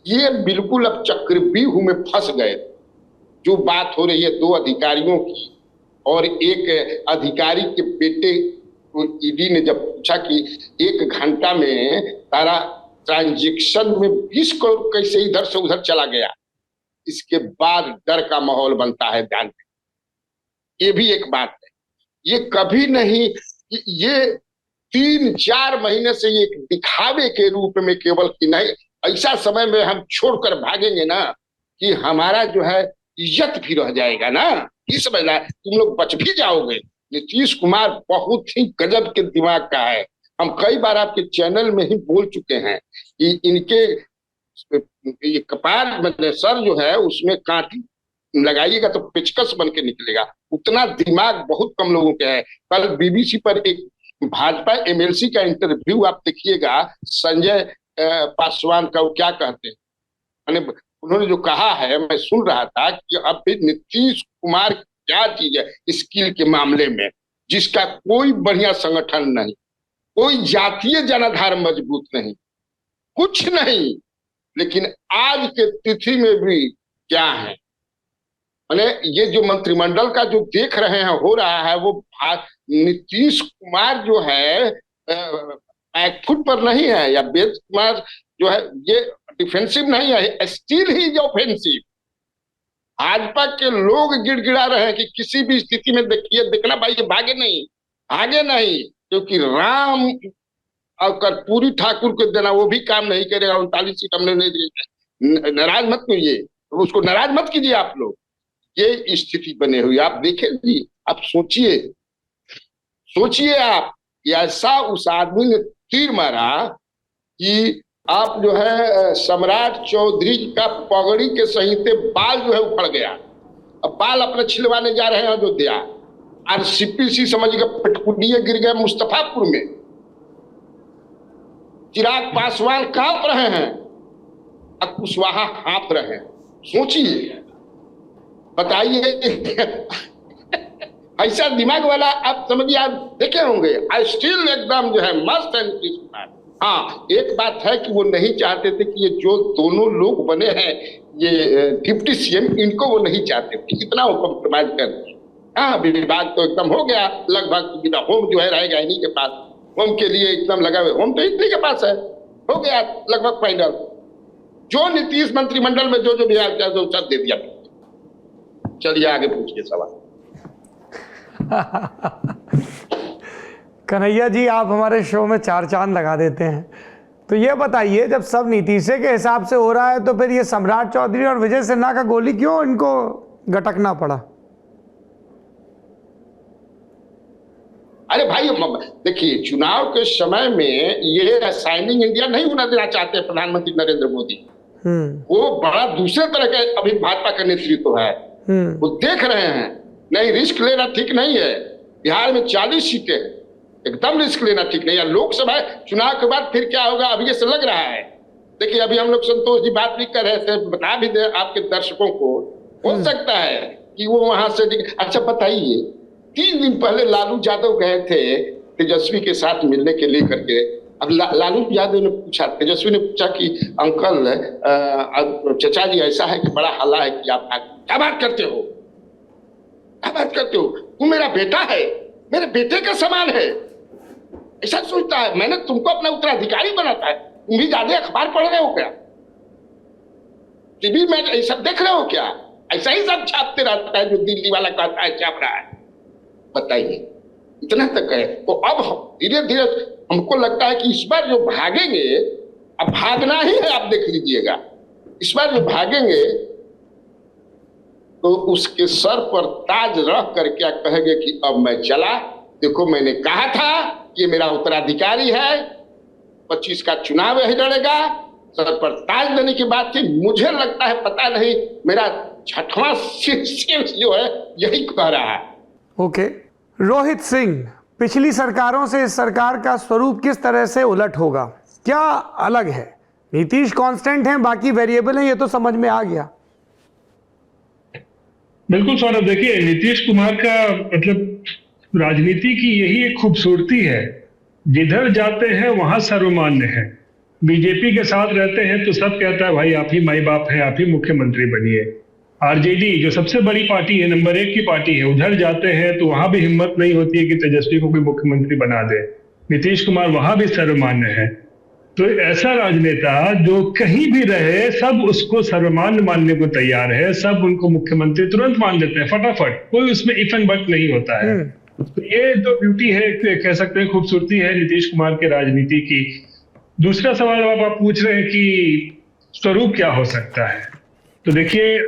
ये बिल्कुल अब चक्रव्यूह में फंस गए। जो बात हो रही है 2 अधिकारियों की, और एक अधिकारी के बेटे को ईडी ने जब पूछा कि 1 घंटा में तारा ट्रांजैक्शन में 20 करोड़ कैसे इधर से उधर चला गया, इसके बाद डर का माहौल बनता है। ध्यान दें, ये भी एक बात है। ये कभी नहीं, ये 3-4 महीने से ये दिखावे के रूप में केवल कि नहीं, ऐसा समय में हम छोड़कर भागेंगे ना कि हमारा जो है इज्जत भी रह जाएगा ना, ये समझना, तुम लोग बच भी जाओगे। नीतीश कुमार बहुत ही गजब के दिमाग का है। हम कई बार आपके चैनल में ही बोल चुके हैं कि इनके ये कपार मतलब सर जो है उसमें कांटी लगाइएगा तो पेचकस बन के निकलेगा। उतना दिमाग बहुत कम लोगों के है। कल बीबीसी पर एक भाजपा एमएलसी का इंटरव्यू आप देखिएगा, संजय पासवान का, वो क्या कहते हैं, उन्होंने जो कहा है, मैं सुन रहा था कि अब नीतीश कुमार क्या चीज है स्किल के मामले में, जिसका कोई बढ़िया संगठन नहीं, कोई जातीय जनाधार मजबूत नहीं, कुछ नहीं, लेकिन आज के तिथि में भी क्या है, मैंने ये जो मंत्रिमंडल का जो देख रहे हैं हो रहा है, वो नीतीश कुमार जो है बैकफुट पर नहीं है, या वेद कुमार जो है ये डिफेंसिव नहीं है, स्टिल ही जो ऑफेंसिव। भाजपा के लोग गिड़गिड़ा रहे हैं कि किसी भी स्थिति में देखिए, देखना भाई, ये भागे नहीं, भागे नहीं, क्योंकि राम और कर्पूरी ठाकुर को देना वो भी काम नहीं करेगा। 39 सीट हमने नहीं दी। नाराज मत कीजिए, उसको नाराज मत कीजिए आप लोग। ये स्थिति बने हुई आप देखेंगे, आप सोचिए, सोचिए आप, ऐसा उस आदमी ने तीर मारा कि आप जो है सम्राट चौधरी का पगड़ी के सहीते बाल जो है उखड़ गया। अब बाल अपने छिलवाने जा रहे हैं अयोध्या। आरसीपीसी समझिएगा पटकुनिये गिर गए मुस्तफापुर में। चिराग पासवान कांप रहे हैं, अब कुशवाहा हाँफ रहे हैं। सोचिए, बताइए ऐसा दिमाग वाला आप समझिए, आप देखे होंगे। आई स्टिल एकदम जो है मस्त है नीतीश कुमार। हाँ, एक बात है कि वो नहीं चाहते थे कि ये जो दोनों लोग बने हैं ये डिप्टी सीएम, इनको वो नहीं चाहते थे, इतना वो कॉम्प्रोमाइज कर। हाँ, विवाद तो एकदम हो गया लगभग, होम जो है रहेगा इन्हीं के पास, होम के लिए एकदम लगा हुए, होम तो इन्हीं के पास है, हो गया लगभग फाइनल। जो नीतीश मंत्रिमंडल में जो भी आया तो सब दे दिया। चलिए आगे पूछिए सवाल। कन्हैया जी, आप हमारे शो में 4 चांद लगा देते हैं, तो ये बताइए, जब सब नीतीशे के हिसाब से हो रहा है तो फिर ये सम्राट चौधरी और विजय सिन्हा का गोली क्यों इनको गटकना पड़ा? अरे भाई देखिए, चुनाव के समय में ये असाइनिंग इंडिया नहीं होना देना चाहते प्रधानमंत्री नरेंद्र मोदी। वो बड़ा दूसरे तरह के अभी भाजपा का नेतृत्व है, वो देख रहे हैं नहीं, रिस्क लेना ठीक नहीं है। बिहार में 40 सीटें, एकदम रिस्क लेना ठीक नहीं है। लोकसभा चुनाव के बाद फिर क्या होगा, अभी ऐसा लग रहा है। देखिए, अभी हम लोग संतोष जी बात भी कर रहे थे, बता भी दे आपके दर्शकों को, हो सकता है कि वो वहां से। अच्छा बताइए, 3 दिन पहले लालू यादव गए थे तेजस्वी के साथ मिलने के लिए करके। अब लालू यादव ने पूछा, तेजस्वी ने पूछा कि अंकल चचा जी ऐसा है कि बड़ा हल्ला है कि आप क्या बात करते हो, क्या बात करते हो, तू मेरा बेटा है, मेरे बेटे का समान है, ऐसा सोचता है। मैंने तुमको अपना उत्तराधिकारी बनाता है, तुम भी ज्यादा अखबार पढ़ रहे हो क्या, टीवी में ऐसा देख रहे हो क्या? ऐसा ही सब छापते रहता है जो दिल्ली वाला कहता है छाप रहा है। बताइए, इतना तक है। तो अब धीरे धीरे हमको लगता है कि इस बार जो भागेंगे, अब भागना ही है, आप देख लीजिएगा, इस बार जो भागेंगे तो उसके सर पर ताज रख कर क्या कहेंगे कि अब मैं चला, देखो मैंने कहा था कि ये मेरा उत्तराधिकारी है, 25 का चुनाव यही लड़ेगा, सर पर ताज देने की बात थी। मुझे लगता है पता नहीं मेरा 6वां शीर्ष जो है यही कह रहा है। ओके, रोहित सिंह, पिछली सरकारों से इस सरकार का स्वरूप किस तरह से उलट होगा, क्या अलग है? नीतीश कांस्टेंट हैं, बाकी वेरिएबल हैं, ये तो समझ में आ गया। बिल्कुल सौरभ, देखिए नीतीश कुमार का मतलब राजनीति की यही एक खूबसूरती है, जिधर जाते हैं वहां सर्वमान्य है। बीजेपी के साथ रहते हैं तो सब कहता है भाई आप ही माई बाप है, आप ही मुख्यमंत्री बनिए। आरजेडी जो सबसे बड़ी पार्टी है, नंबर 1 की पार्टी है, उधर जाते हैं तो वहां भी हिम्मत नहीं होती है कि तेजस्वी को कोई मुख्यमंत्री बना दे। नीतीश कुमार वहां भी सर्वमान्य है। तो ऐसा राजनेता जो कहीं भी रहे सब उसको सर्वमान्य मानने को तैयार है, सब उनको मुख्यमंत्री तुरंत मान लेते हैं फटाफट, कोई उसमें इफ एंड बट नहीं होता है। तो ये जो ब्यूटी है, कह सकते हैं खूबसूरती है नीतीश कुमार के राजनीति की। दूसरा सवाल आप पूछ रहे हैं कि स्वरूप क्या हो सकता है, तो देखिए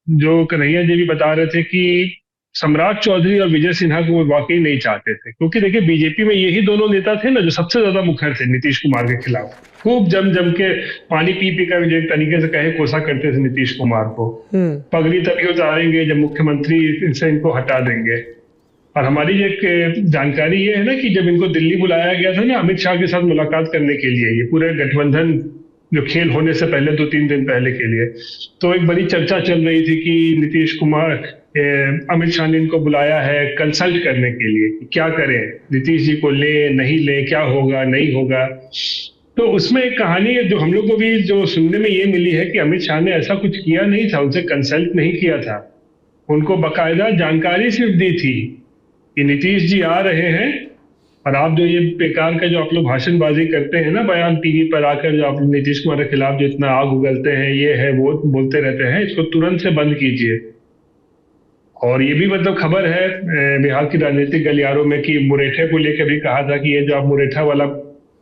जो कन्हैया जी भी बता रहे थे कि सम्राट चौधरी और विजय सिन्हा को वो वाकई नहीं चाहते थे, क्योंकि देखिए बीजेपी में यही दोनों नेता थे ना जो सबसे ज्यादा मुखर थे नीतीश कुमार के खिलाफ, खूब जम के पानी पी कर जो एक तरीके से कहे कोसा करते थे नीतीश कुमार को। पगड़ी तभी उतारेंगे जब मुख्यमंत्री से इनको हटा देंगे। और हमारी एक जानकारी ये है ना कि जब इनको दिल्ली बुलाया गया था ना अमित शाह के साथ मुलाकात करने के लिए, ये पूरे गठबंधन जो खेल होने से पहले 2-3 दिन पहले के लिए, तो एक बड़ी चर्चा चल रही थी कि नीतीश कुमार अमित शाह ने इनको बुलाया है कंसल्ट करने के लिए कि क्या करें, नीतीश जी को ले नहीं ले, क्या होगा नहीं होगा। तो उसमें एक कहानी है जो हम लोग को भी जो सुनने में ये मिली है कि अमित शाह ने ऐसा कुछ किया नहीं था, उनसे कंसल्ट नहीं किया था, उनको बाकायदा जानकारी सिर्फ दी थी कि नीतीश जी आ रहे हैं और आप जो ये बेकार का जो आप लोग भाषणबाजी करते हैं ना, बयान टीवी पर आकर जो आप नीतीश कुमार के खिलाफ जो इतना आग उगलते हैं, ये है वो बोलते रहते हैं, इसको तुरंत से बंद कीजिए। और ये भी मतलब खबर है बिहार की राजनीतिक गलियारों में कि मुरेठे को लेकर भी कहा था कि ये जो आप मुरेठा वाला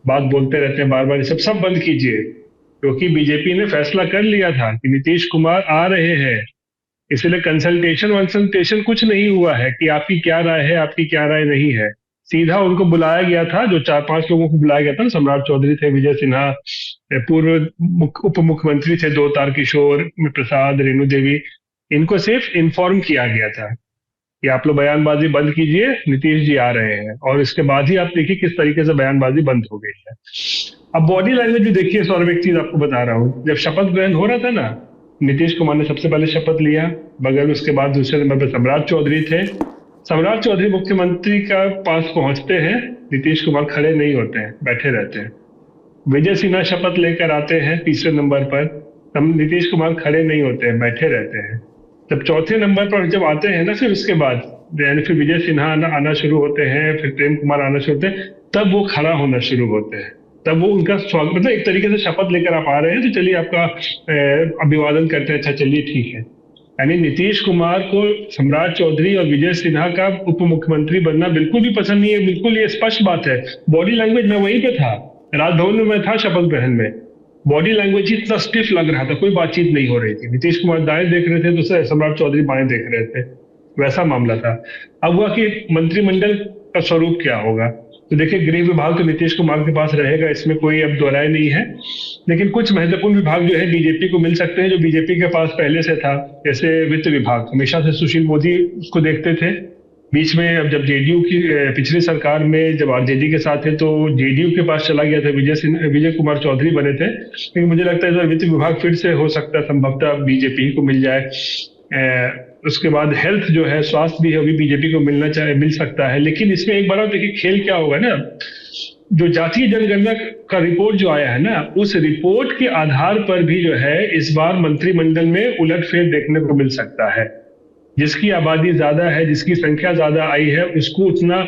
बात बोलते रहते हैं बार बार, सब बंद कीजिए, क्योंकि बीजेपी ने फैसला कर लिया था कि नीतीश कुमार आ रहे हैं, इसलिए कंसल्टेशन कुछ नहीं हुआ है कि आपकी क्या राय है, आपकी क्या राय नहीं है। सीधा उनको बुलाया गया था, जो 4-5 लोगों को बुलाया गया था, सम्राट चौधरी थे, विजय सिन्हा, पूर्व उप मुख्यमंत्री थे 2 तारकिशोर प्रसाद, रेणु देवी, इनको सिर्फ इन्फॉर्म किया गया था कि आप लोग बयानबाजी बंद कीजिए, नीतीश जी आ रहे हैं। और इसके बाद ही आप देखिए किस तरीके से बयानबाजी बंद हो गई है। अब बॉडी लैंग्वेज भी देखिए सौरभ, एक चीज आपको बता रहा हूँ, जब शपथ ग्रहण हो रहा था ना, नीतीश कुमार ने सबसे पहले शपथ लिया, बगल उसके बाद दूसरे नंबर पर सम्राट चौधरी थे। सम्राट चौधरी मुख्यमंत्री का पास पहुंचते हैं, नीतीश कुमार खड़े नहीं होते हैं, बैठे रहते हैं। विजय सिन्हा शपथ लेकर आते हैं तीसरे नंबर पर, तब नीतीश कुमार खड़े नहीं होते हैं, बैठे रहते हैं। जब चौथे नंबर पर जब आते हैं ना, फिर उसके बाद यानी फिर विजय सिन्हा आना शुरू होते हैं, फिर प्रेम कुमार आना शुरू होते हैं, तब वो खड़ा होना शुरू होते हैं, तब वो उनका स्वागत, मतलब एक तरीके से शपथ लेकर आप आ रहे हैं तो चलिए आपका अभिवादन करते हैं, अच्छा चलिए ठीक है। यानी नीतीश कुमार को सम्राट चौधरी और विजय सिन्हा का उप मुख्यमंत्री बनना बिल्कुल भी पसंद नहीं है, बिल्कुल ये स्पष्ट बात है। बॉडी लैंग्वेज में वहीं पे था, राजभवन में मैं था शपथ ग्रहण में, बॉडी लैंग्वेज इतना स्टिफ लग रहा था, कोई बातचीत नहीं हो रही थी। नीतीश कुमार दाएं देख रहे थे तो सम्राट चौधरी बाएं देख रहे थे, वैसा मामला था। अब हुआ कि मंत्रिमंडल का स्वरूप क्या होगा, तो देखिए गृह विभाग तो नीतीश कुमार के पास रहेगा, इसमें कोई अब दोहराई नहीं है, लेकिन कुछ महत्वपूर्ण विभाग जो है बीजेपी को मिल सकते हैं जो बीजेपी के पास पहले से था, जैसे वित्त विभाग, हमेशा से सुशील मोदी उसको देखते थे। बीच में अब जब जेडीयू की पिछली सरकार में जब आरजेडी के साथ थे तो जेडीयू के पास चला गया था, विजय कुमार चौधरी बने थे, लेकिन मुझे लगता है वित्त विभाग फिर से हो सकता है संभवतः बीजेपी को मिल जाए। उसके बाद हेल्थ जो है, स्वास्थ्य भी अभी बीजेपी को मिल सकता है। लेकिन इसमें एक बार देखिए खेल क्या होगा ना, जो जातीय जनगणना का रिपोर्ट जो आया है ना, उस रिपोर्ट के आधार पर भी जो है इस बार मंत्रिमंडल में उलटफेर देखने को मिल सकता है। जिसकी आबादी ज्यादा है, जिसकी संख्या ज्यादा आई है, उसको उतना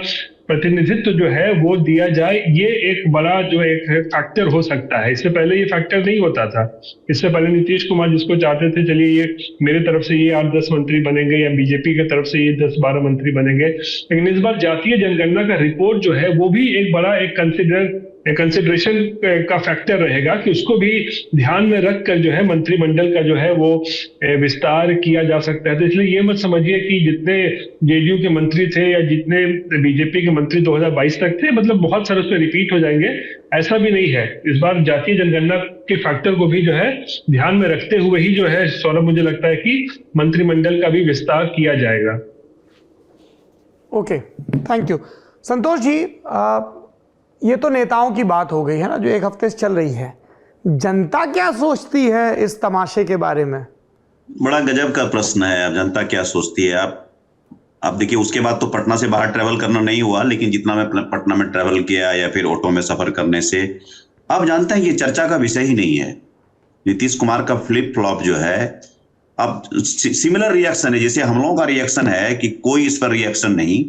प्रतिनिधित्व जो है वो दिया जाए, ये एक बड़ा जो एक फैक्टर हो सकता है। इससे पहले ये फैक्टर नहीं होता था। इससे पहले नीतीश कुमार जिसको चाहते थे, चलिए ये मेरे तरफ से ये 8-10 मंत्री बनेंगे या बीजेपी की तरफ से ये 10-12 मंत्री बनेंगे, लेकिन इस बार जातीय जनगणना का रिपोर्ट जो है वो भी एक बड़ा एक कंसिडरेशन का फैक्टर रहेगा कि उसको भी ध्यान में रखकर जो है मंत्रिमंडल का जो है वो विस्तार किया जा सकता है। तो इसलिए ये मत समझिए कि जितने जेडीयू के मंत्री थे या जितने बीजेपी के मंत्री 2022 तक थे, मतलब बहुत सारे उसमें रिपीट हो जाएंगे, ऐसा भी नहीं है। इस बार जातीय जनगणना के फैक्टर को भी जो है ध्यान में रखते हुए ही जो है सौरभ, मुझे लगता है कि मंत्रिमंडल का भी विस्तार किया जाएगा। Okay, thank you. Santosh ji, ये तो नेताओं की बात हो गई है ना, जो एक हफ्ते से चल रही है। जनता क्या सोचती है इस तमाशे के बारे में? बड़ा गजब का प्रश्न है। अब जनता क्या सोचती है? आप देखिए, उसके बाद तो पटना से बाहर ट्रेवल करना नहीं हुआ, लेकिन जितना मैं पटना में ट्रेवल किया या फिर ऑटो में सफर करने से, आप जानते हैं ये चर्चा का विषय ही नहीं है। नीतीश कुमार का फ्लिप फ्लॉप जो है, अब सिमिलर रिएक्शन है जैसे हम लोगों का रिएक्शन है कि कोई इस पर रिएक्शन नहीं,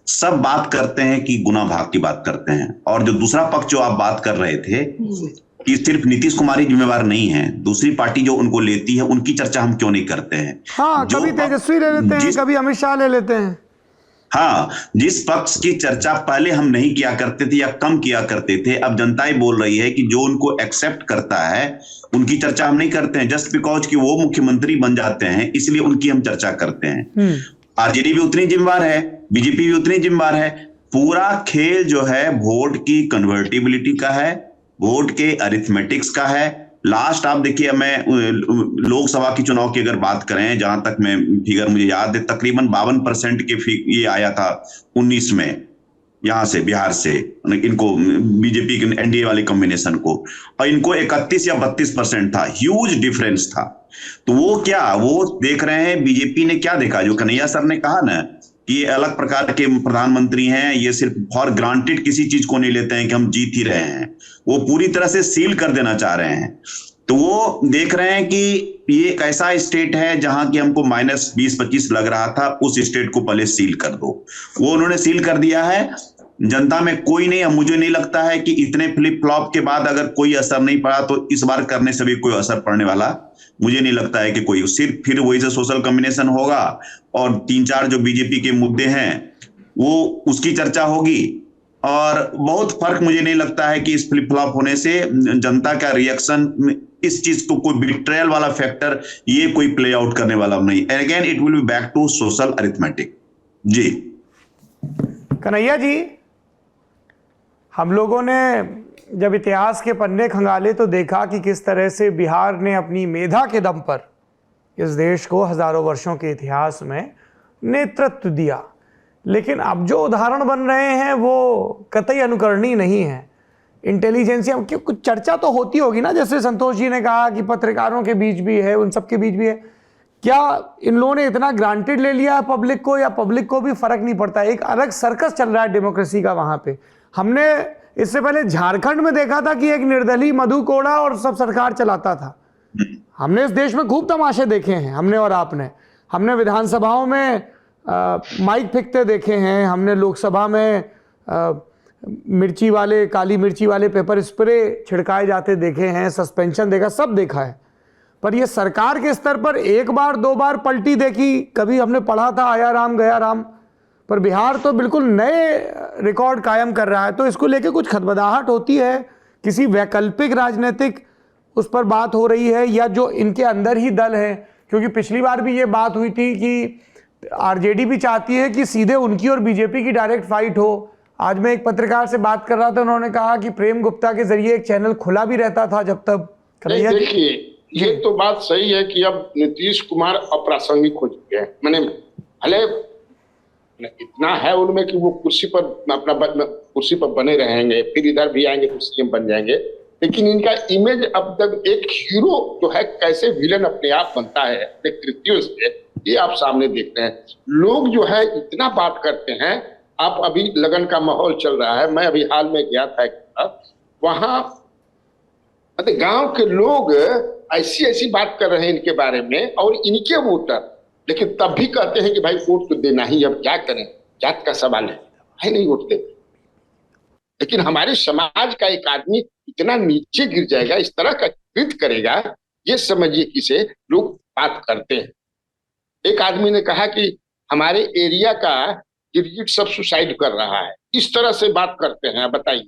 सब बात करते हैं कि गुना भाग की बात करते हैं। और जो दूसरा पक्ष जो आप बात कर रहे थे कि सिर्फ नीतीश कुमार ही जिम्मेवार नहीं है, दूसरी पार्टी जो उनको लेती है उनकी चर्चा हम क्यों नहीं करते हैं? हाँ, कभी तेजस्वी ले लेते हैं, कभी अमित शाह ले लेते हैं। हाँ, जिस पक्ष की चर्चा पहले हम नहीं किया करते थे या कम किया करते थे, अब जनता ही बोल रही है कि जो उनको एक्सेप्ट करता है उनकी चर्चा हम नहीं करते हैं, जस्ट बिकॉज कि वो मुख्यमंत्री बन जाते हैं इसलिए उनकी हम चर्चा करते हैं। आरजेडी भी उतनी जिम्मेवार है, बीजेपी भी उतनी जिम्मेवार है। पूरा खेल जो है वोट की कन्वर्टिबिलिटी का है, वोट के अरिथमेटिक्स का है। लास्ट आप देखिए, मैं लोकसभा की चुनाव की अगर बात करें, जहां तक मैं फिगर मुझे याद है, तकरीबन 52% के ये आया था 19 में, यहां से बिहार से इनको बीजेपी के एनडीए वाले कॉम्बिनेशन को, और इनको 31 या 32% था। ह्यूज डिफरेंस था। तो वो क्या, वो देख रहे हैं, बीजेपी ने क्या देखा, जो कन्हैया सर ने कहा ना कि ये अलग प्रकार के प्रधानमंत्री हैं, ये सिर्फ फॉर ग्रांटेड किसी चीज को नहीं लेते हैं कि हम जीत ही रहे हैं, वो पूरी तरह से सील कर देना चाह रहे हैं। तो वो देख रहे हैं कि ये एक ऐसा स्टेट है जहां की हमको -20-25 लग रहा था, उस स्टेट को पहले सील कर दो। वो उन्होंने सील कर दिया है। जनता में कोई नहीं, मुझे नहीं लगता है कि इतने फ्लिप फ्लॉप के बाद अगर कोई असर नहीं पड़ा तो इस बार करने से भी कोई असर पड़ने वाला मुझे नहीं लगता है कि कोई, सिर्फ फिर वही से सोशल कॉम्बिनेशन होगा और 3-4 जो बीजेपी के मुद्दे हैं वो उसकी चर्चा होगी, और बहुत फर्क मुझे नहीं लगता है कि इस फ्लिप फ्लॉप होने से जनता का रिएक्शन, इस चीज को कोई बिट्रेयल वाला फैक्टर ये कोई प्ले आउट करने वाला नहीं। Again it will be back to social arithmetic. जी कन्हैया जी, हम लोगों ने जब इतिहास के पन्ने खंगाले तो देखा कि किस तरह से बिहार ने अपनी मेधा के दम पर इस देश को हजारों वर्षों के इतिहास में नेतृत्व दिया। लेकिन अब जो उदाहरण बन रहे हैं वो कतई अनुकरणीय नहीं है। इंटेलिजेंसिया की कुछ चर्चा तो होती होगी ना, जैसे संतोष जी ने कहा कि पत्रकारों के बीच भी है, उन सब के बीच भी है। क्या इन लोगों ने इतना ग्रांटेड ले लिया है पब्लिक को, या पब्लिक को भी फर्क नहीं पड़ता? एक अलग सर्कस चल रहा है डेमोक्रेसी का वहां पे। हमने इससे पहले झारखंड में देखा था कि एक निर्दलीय मधु कोड़ा और सब सरकार चलाता था। हमने इस देश में खूब तमाशे देखे हैं, हमने और आपने। हमने विधानसभाओं में माइक फेंकते देखे हैं, हमने लोकसभा में मिर्ची वाले, काली मिर्ची वाले पेपर स्प्रे छिड़काए जाते देखे हैं, सस्पेंशन देखा, सब देखा है। पर ये सरकार के स्तर पर 1 बार 2 बार पलटी देखी, कभी हमने पढ़ा था आया राम गया राम, पर बिहार तो बिल्कुल नए रिकॉर्ड कायम कर रहा है। तो इसको लेके कुछ खदबदाहट होती है, किसी वैकल्पिक राजनीतिक उस पर बात हो रही है, या जो इनके अंदर ही दल है? क्योंकि पिछली बार भी ये बात हुई थी कि आरजेडी भी चाहती है कि सीधे उनकी और बीजेपी की डायरेक्ट फाइट हो। आज मैं एक पत्रकार से बात कर रहा था, उन्होंने कहा कि प्रेम गुप्ता के जरिए एक चैनल खुला भी रहता था जब तक। देखिए, ये तो बात सही है कि अब नीतीश कुमार अप्रासंगिक हो चुके हैं। मैंने भले इतना है उनमें कि वो कुर्सी पर बने रहेंगे, फिर इधर भी आएंगे तो सीएम बन जाएंगे, लेकिन इनका इमेज अब तक एक हीरो जो है कैसे विलन अपने आप बनता है अपने कृत्यों से, ये आप सामने देखते हैं। लोग जो है इतना बात करते हैं। आप अभी लगन का माहौल चल रहा है, मैं अभी हाल में गया था वहां, मतलब गांव के लोग ऐसी बात कर रहे हैं इनके बारे में, और इनके वोटर, लेकिन तब भी कहते हैं कि भाई वोट तो देना ही, अब क्या करें, जात का सवाल है। है नहीं उठते। लेकिन हमारे समाज का एक आदमी इतना नीचे गिर जाएगा, इस तरह का कृत्य करेगा, ये समझिए किसे लोग बात करते हैं। एक आदमी ने कहा कि हमारे एरिया का गिरगिट सब सुसाइड कर रहा है, इस तरह से बात करते हैं, बताइए।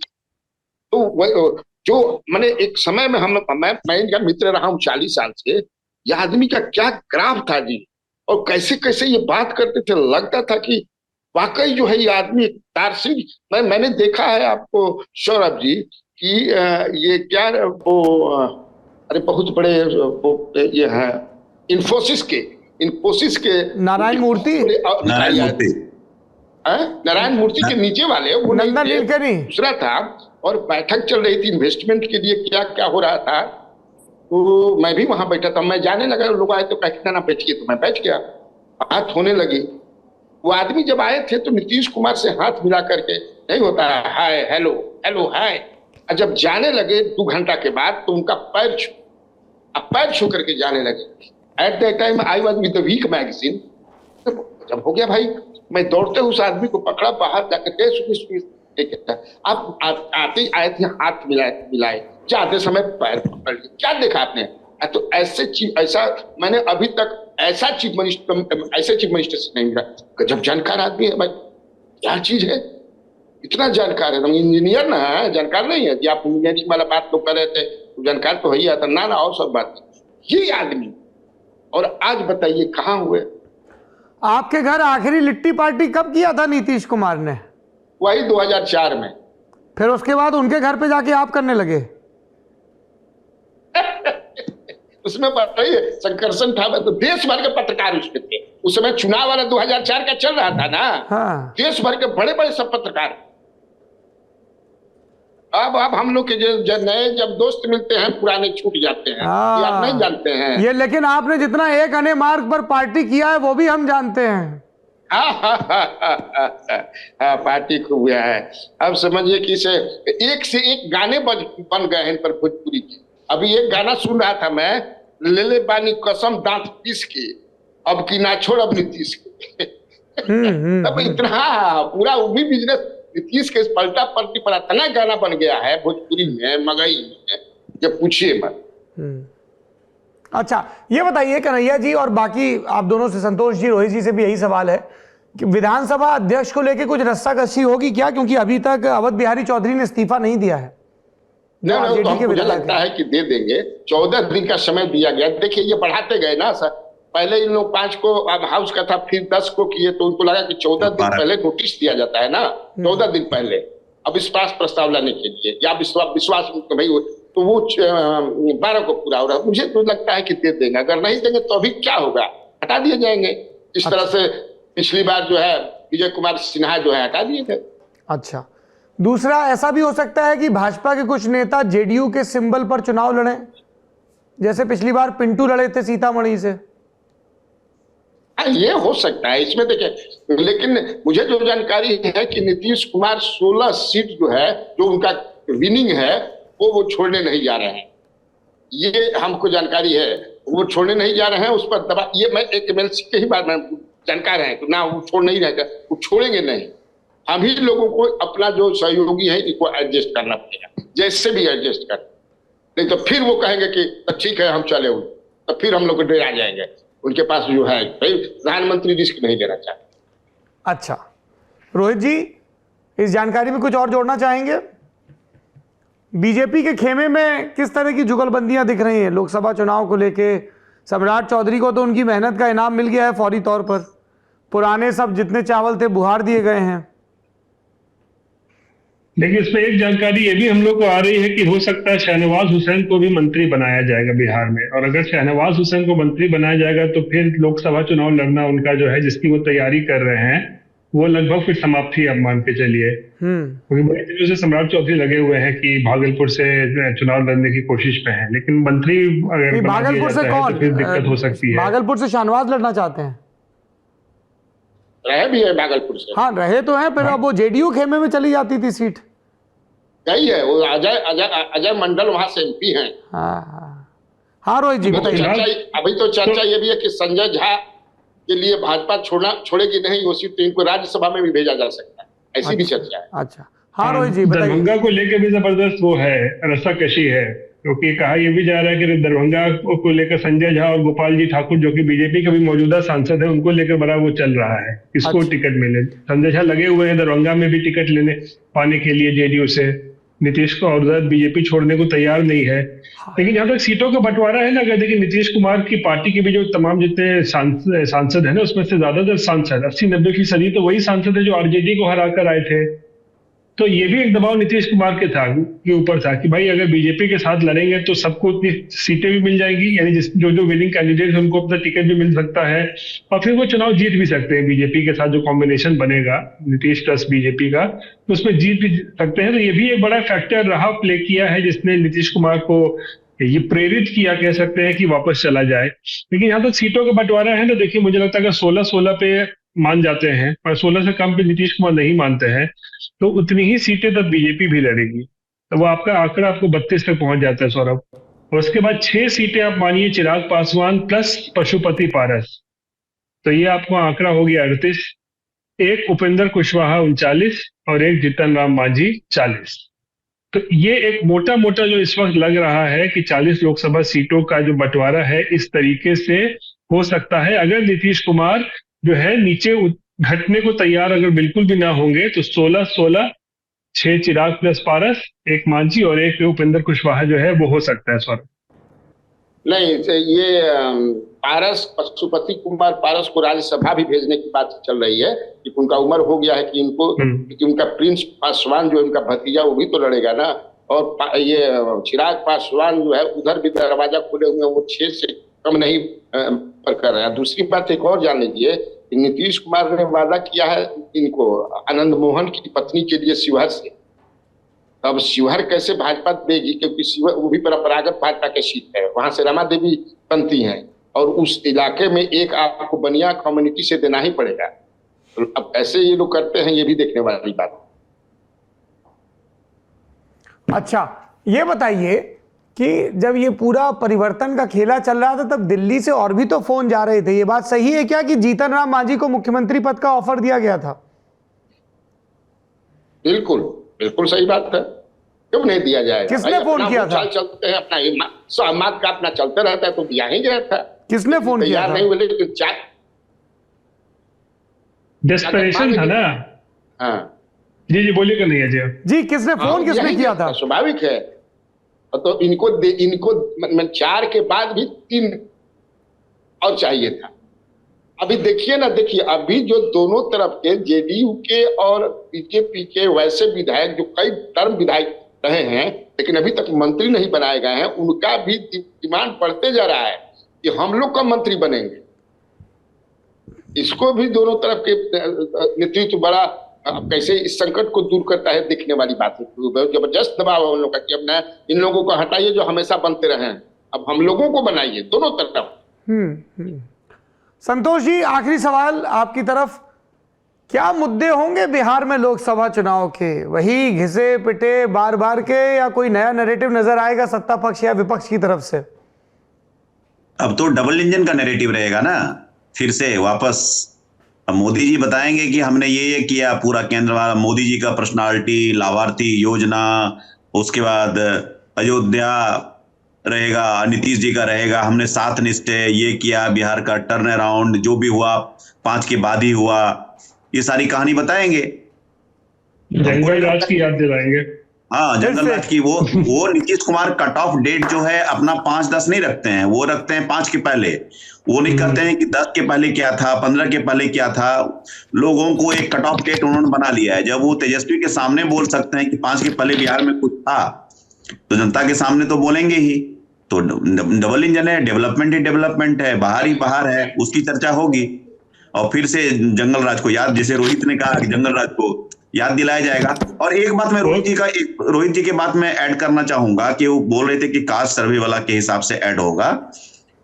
तो जो मैंने एक समय में मैं इनका मित्र रहा हूँ 40 साल से, यह आदमी का क्या ग्राफ था जी, और कैसे कैसे ये बात करते थे, लगता था कि वाकई जो है ये आदमी दार्शनिक। मैंने देखा है आपको सौरभ जी कि ये क्या वो अरे बहुत बड़े वो ये है इन्फोसिस के नारायण मूर्ति, नारायण मूर्ति के नीचे वाले वो नंदन नीलकणी दूसरा था, और बैठक चल रही थी इन्वेस्टमेंट के लिए, क्या क्या हो रहा था। तो मैं भी वहां बैठा था, मैं जाने लगा, लोग आए तो कहते ना बैठिए, तो मैं बैठ गया, बात होने लगी। वो आदमी जब आए थे तो नीतीश कुमार से हाथ मिला करके, नहीं होता है हाय हेलो हेलो हाय, और जब जाने लगे 2 घंटा के बाद तो उनका पैर छू करके जाने लगे। At that time I was with the Week magazine. जब हो गया भाई, मैं दौड़ते उस आदमी को पकड़ा, बाहर जाकर के आप आते आए थे, हाथ मिलाए, जाते समय पैर पकड़ लिए। क्या देखा आपने? तो ऐसा मैंने अभी तक ऐसे चीफ मिनिस्टर से नहीं मिला। गजब जानकार आदमी है भाई, क्या चीज है, इतना जानकार है। इंजीनियर ना है, जानकार नहीं है कि आप इंजीनियरिंग वाला बात तो कर रहे थे, तो जानकार तो है ही आता ना और सब बात। ये आदमी, और आज बताइए कहाँ हुए। आपके घर आखिरी लिट्टी पार्टी कब किया था नीतीश कुमार ने? वही 2004 में। फिर उसके बाद उनके घर पे जाके आप करने लगे? उसमें बताइए संकर्षण था, तो देश भर के पत्रकार उसमें थे। उस समय चुनाव वाला 2004 का चल रहा था ना। हाँ। देश भर के बड़े बड़े सब पत्रकार। अब हम लोग के जो नए जब दोस्त मिलते हैं, पुराने छूट जाते हैं, ये आप नहीं जानते हैं ये। लेकिन आपने जितना एक अने मार्ग पर पार्टी किया है वो भी हम जानते हैं। पार्टी खूब हुआ है। अब समझिए कि एक से एक गाने बन गए हैं इन पर भोजपुरी के। अभी एक गाना सुन रहा था मैं, ले ले बानी कसम दांत पीस के, अब की ना छोड़ अब नीतीश के। अब इतना पूरा वो भी बिजनेस नीतीश के पलटा पलटी पर इतना गाना बन गया है भोजपुरी में, मगई में, ये पूछिए मत। अच्छा, ये बताइए कन्हैया जी और बाकी आप दोनों से, संतोष जी, रोहित जी से भी यही सवाल है कि विधानसभा अध्यक्ष को लेकर कुछ रस्साकसी होगी क्या? क्योंकि अभी तक अवध बिहारी चौधरी ने इस्तीफा नहीं दिया है। नहीं, तो मुझे लगता है कि दे देंगे। 14 दिन का समय दिया गया। देखिए ये बढ़ाते गए ना सर, पहले इन लोग 5 को अब हाउस का था, फिर 10 को किए, तो उनको लगा कि 14 दिन पहले नोटिस दिया जाता है ना, 14 दिन पहले अविश्वास प्रस्ताव लाने के लिए, या विश्वास तो भाई, तो वो 12 को पूरा हो रहा है। मुझे तो लगता है कि दे देंगे। अगर नहीं देंगे तो अभी क्या होगा, हटा दिए जाएंगे। इस तरह से पिछली बार जो है विजय कुमार सिन्हा जो है हटा दिए थे। अच्छा, दूसरा ऐसा भी हो सकता है कि भाजपा के कुछ नेता जेडीयू के सिंबल पर चुनाव लड़े, जैसे पिछली बार पिंटू लड़े थे सीतामढ़ी से। ये हो सकता है, इसमें देखिए, लेकिन मुझे जो जानकारी है कि नीतीश कुमार 16 सीट जो है, जो उनका विनिंग है, वो छोड़ने नहीं जा रहे हैं। ये हमको जानकारी है, वो छोड़ने नहीं जा रहे हैं। उस पर दबा, ये मैं एक एमएलसी के ही बात में जानकार है, तो ना वो छोड़ नहीं रहेगा, वो छोड़ेंगे नहीं। हम ही लोगों को अपना जो सहयोगी है इनको एडजस्ट करना पड़ेगा, जैसे भी एडजस्ट कर, नहीं तो फिर वो कहेंगे कि ठीक है हम चले हुए, तो फिर हम लोग डरा जाएंगे। उनके पास जो है भाई प्रधानमंत्री रिस्क नहीं लेना चाहते। अच्छा, रोहित जी इस जानकारी में कुछ और जोड़ना चाहेंगे? बीजेपी के खेमे में किस तरह की जुगलबंदियां दिख रही हैं लोकसभा चुनाव को लेके? सम्राट चौधरी को तो उनकी मेहनत का इनाम मिल गया है फौरी तौर पर, पुराने सब जितने चावल थे बुहार दिए गए हैं। लेकिन इसमें एक जानकारी ये भी हम लोग को आ रही है कि हो सकता है शहनवाज हुसैन को भी मंत्री बनाया जाएगा बिहार में, और अगर शहनवाज हुसैन को मंत्री बनाया जाएगा तो फिर लोकसभा चुनाव लड़ना उनका जो है, जिसकी वो तैयारी कर रहे हैं, वो लगभग फिर समाप्ति अब मान के चलिए। क्योंकि बड़े दिनों से सम्राट चौधरी लगे हुए हैं कि भागलपुर से चुनाव लड़ने की कोशिश में है, लेकिन मंत्री अगर भागलपुर से कौन, तो फिर दिक्कत हो सकती है। भागलपुर से शहनवाज लड़ना चाहते हैं? रहे भी है भागलपुर से। हाँ रहे तो हैं, फिर अब वो जेडीयू खेमे में चली जाती थी सीट। यही है, वो अजय मंडल वहां से एमपी हैं। हाँ रोहित जी बताइए। अभी तो चर्चा ये भी है कि संजय झा के लिए भाजपा छोड़ेगी नहीं वो सीट, तो इनको राज्यसभा में भी भेजा जा सकता है, ऐसी भी चर्चा है। अच्छा, हाँ रोहित जी बताइए। दरभंगा को लेकर भी जबरदस्त वो है, रस्साकशी है, क्योंकि कहा यह भी जा रहा है कि दरभंगा को लेकर संजय झा और गोपाल जी ठाकुर जो कि बीजेपी के भी मौजूदा सांसद है, उनको लेकर बड़ा वो चल रहा है, किसको टिकट मिले। संजय झा लगे हुए हैं दरभंगा में भी टिकट लेने पाने के लिए जेडीयू से, नीतीश को और बीजेपी छोड़ने को तैयार नहीं है। लेकिन जहां तक सीटों का बंटवारा है ना, अगर देखिए नीतीश कुमार की पार्टी के भी जो तमाम जितने सांसद है ना, उसमें से ज्यादातर सांसद 80-90% तो वही सांसद है जो आरजेडी को हरा कर आए थे। तो ये भी एक दबाव नीतीश कुमार के ऊपर था कि भाई अगर बीजेपी के साथ लड़ेंगे तो सबको उतनी सीटें भी मिल जाएंगी, यानी जो विनिंग कैंडिडेट है उनको अपना टिकट भी मिल सकता है और फिर वो चुनाव जीत भी सकते हैं। बीजेपी के साथ जो कॉम्बिनेशन बनेगा नीतीश प्लस बीजेपी का, तो उसमें जीत भी सकते हैं। तो ये भी एक बड़ा फैक्टर रहा, प्ले किया है, जिसने नीतीश कुमार को ये प्रेरित किया, कह सकते हैं कि वापस चला जाए। लेकिन यहाँ तक सीटों का बंटवारा है ना, देखिए मुझे लगता है अगर 16-16 पे मान जाते हैं और 16 से कम पे नीतीश कुमार नहीं मानते हैं, तो उतनी ही सीटें तब बीजेपी भी लड़ेगी। तो वो आपका आंकड़ा आपको 32 तक पहुंच जाता है सौरभ। और उसके बाद 6 सीटें आप मानिए चिराग पासवान प्लस पशुपति पारस, तो ये आपको आंकड़ा हो गया 38। एक उपेंद्र कुशवाहा 39 और एक जीतन राम मांझी 40। तो ये एक मोटा मोटा जो इस वक्त लग रहा है कि 40 लोकसभा सीटों का जो बंटवारा है इस तरीके से हो सकता है, अगर नीतीश कुमार जो है नीचे घटने को तैयार अगर बिल्कुल भी ना होंगे तो 16-16, 6 चिराग प्लस पारस, एक मांझी और एक उपेंद्र कुशवाहा जो है वो हो सकता है सर। नहीं, ये पारस, पशुपति कुमार पारस को राज्यसभा भी भेजने की बात चल रही है कि उनका उम्र हो गया है कि इनको, कि उनका प्रिंस पासवान जो उनका भतीजा वो भी तो लड़ेगा ना। और ये चिराग पासवान जो है उधर भी दरवाजा खोले हुए हैं, वो 6 से कम नहीं पर कर रहे हैं। दूसरी बात एक और जान लीजिए, नीतीश कुमार ने वादा किया है इनको आनंद मोहन की पत्नी के लिए शिवहर से। अब शिवहर कैसे भाजपा देगी, क्योंकि शिवहर वो भी परंपरागत भाजपा की सीट है, वहां से रमा देवी बनती हैं और उस इलाके में एक आपको बनिया कम्युनिटी से देना ही पड़ेगा। तो अब ऐसे ये लोग करते हैं, ये भी देखने वाली बात। अच्छा, ये बताइए कि जब ये पूरा परिवर्तन का खेला चल रहा था तब दिल्ली से और भी तो फोन जा रहे थे, ये बात सही है क्या कि जीतन राम मांझी को मुख्यमंत्री पद का ऑफर दिया गया था? बिल्कुल बिल्कुल सही बात है, क्यों नहीं दिया जाएगा? किसने फोन किया था? चलते हैं अपना समाज का अपना चलते रहता है, तो दिया ही गया था। किसने फोन किया था? नहीं बोले, लेकिन डेस्परेशन था ना। हाँ जी बोलिए नहीं अजय जी, किसने फोन किसने किया था? स्वाभाविक है। तो इनको 4 के बाद भी 3 और चाहिए था। अभी देखिए ना, देखिए अभी जो दोनों तरफ के जेडीयू के और बीजेपी के वैसे विधायक जो कई टर्म विधायक रहे हैं लेकिन अभी तक मंत्री नहीं बनाए गए हैं, उनका भी डिमांड बढ़ते जा रहा है कि हम लोग का मंत्री बनेंगे। इसको भी दोनों तरफ के नेतृत्व बड़ा कैसे इस संकट को दूर करता है, देखने वाली बात है। जबरदस्त दबाव है उन लोगों का कि अब ना इन लोगों को हटाइए जो हमेशा बनते रहे हैं, अब हम लोगों को बनाइए दोनों तरफ। संतोष जी, आखिरी सवाल आपकी तरफ, क्या मुद्दे होंगे बिहार में लोकसभा चुनाव के? वही घिसे पिटे बार बार के, या कोई नया नैरेटिव नजर आएगा सत्ता पक्ष या विपक्ष की तरफ से? अब तो डबल इंजन का नैरेटिव रहेगा ना, फिर से वापस। अब मोदी जी बताएंगे कि हमने ये किया, पूरा केंद्र वाला मोदी जी का पर्सनालिटी, लाभार्थी योजना, उसके बाद अयोध्या रहेगा, नीतीश जी का रहेगा, हमने 7 निष्ठे ये किया, बिहार का टर्न अराउंड जो भी हुआ 5 के बाद ही हुआ, ये सारी कहानी बताएंगे। जंगल राज की याद दिलाएंगे। हाँ, जंगल राज की। वो Nitish Kumar cut off date जो है अपना 5-10 नहीं रखते हैं, वो रखते हैं 5 के पहले। वो नहीं कहते हैं कि 10 के पहले क्या था, 15 के पहले क्या था। लोगों को एक कट ऑफ डेट उन्होंने बना लिया है। जब वो तेजस्वी के सामने बोल सकते हैं कि 5 के पहले बिहार में कुछ था, तो जनता के सामने तो बोलेंगे ही। तो डबल इंजन है, डेवलपमेंट ही डेवलपमेंट है, बाहर ही बाहर है, उसकी चर्चा होगी। और फिर से जंगल राज को याद, जैसे रोहित ने कहा कि जंगल राज को याद दिलाया जाएगा। और एक बात मैं रोहित जी की बात में ऐड करना चाहूंगा कि वो बोल रहे थे कि कास्ट सर्वे वाला के हिसाब से ऐड होगा,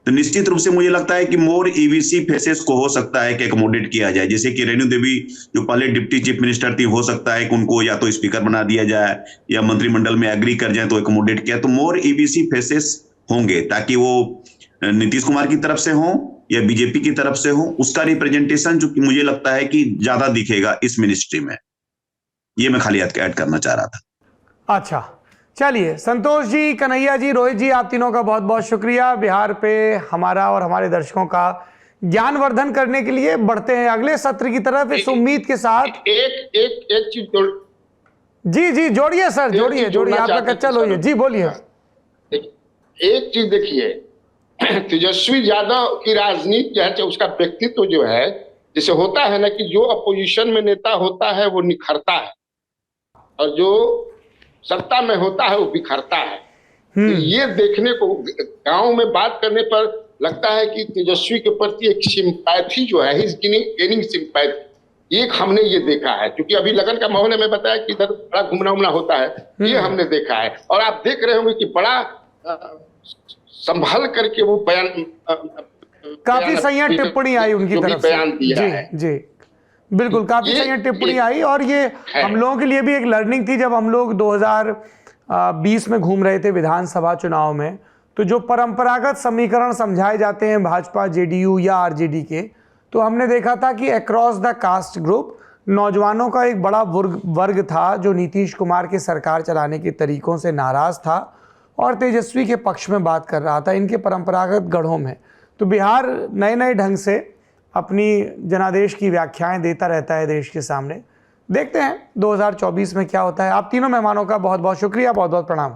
तो निश्चित रूप से मुझे लगता है कि मोर ईवीसी फेसेस को हो सकता है कि एकोमोडेट किया जाए। जैसे कि रेणु देवी जो पहले डिप्टी चीफ मिनिस्टर थी, हो सकता है कि उनको या तो स्पीकर बना दिया जाए या मंत्रिमंडल में एग्री कर जाए तो एकोमोडेट किया। तो मोर ईवीसी फेसेस होंगे ताकि वो नीतीश कुमार की तरफ से हो या बीजेपी की तरफ से हो, उसका रिप्रेजेंटेशन जो मुझे लगता है कि ज्यादा दिखेगा इस मिनिस्ट्री में। ये मैं खाली ऐड करना चाह रहा था। अच्छा, चलिए, संतोष जी, कन्हैया जी, रोहित जी, आप तीनों का बहुत बहुत शुक्रिया। बिहार पे हमारा और हमारे दर्शकों का ज्ञानवर्धन करने के लिए बढ़ते हैं अगले सत्र की तरफ इस उम्मीद के साथ। एक चीज जी जोड़िए सर, जोड़िए, आपका कच्चा लोहिए जी, बोलिए। एक चीज देखिए, तेजस्वी यादव की राजनीति जो है, उसका व्यक्तित्व जो है, जैसे होता है ना कि जो अपोजिशन में नेता होता है वो निखरता है और जो सत्ता में होता है वो बिखरता है। तो ये देखने को गांव में बात करने पर लगता है कि तेजस्वी के प्रति एक सिंपैथी जो है, गेनिंग सिंपैथी, एक हमने ये देखा है। क्योंकि अभी लगन का माहौल है, मैं बताया कि इधर बड़ा घूमना उमना होता है, ये हमने देखा है। और आप देख रहे होंगे कि बड़ा संभल करके वो बयान, काफी सही टिप्पणी आई उनकी तरफ से, बयान दिया है जी बिल्कुल, काफी सही टिप्पणी आई। और ये हम लोगों के लिए भी एक लर्निंग थी। जब हम लोग 2020 में घूम रहे थे विधानसभा चुनाव में, तो जो परंपरागत समीकरण समझाए जाते हैं भाजपा, जेडीयू या आरजेडी के, तो हमने देखा था कि अक्रॉस द कास्ट ग्रुप नौजवानों का एक बड़ा वर्ग था जो नीतीश कुमार के सरकार चलाने के तरीकों से नाराज था और तेजस्वी के पक्ष में बात कर रहा था, इनके परंपरागत गढ़ों में। तो बिहार नए नए ढंग से अपनी जनादेश की व्याख्याएं देता रहता है देश के सामने। देखते हैं 2024 में क्या होता है। आप तीनों मेहमानों का बहुत बहुत शुक्रिया, बहुत बहुत प्रणाम।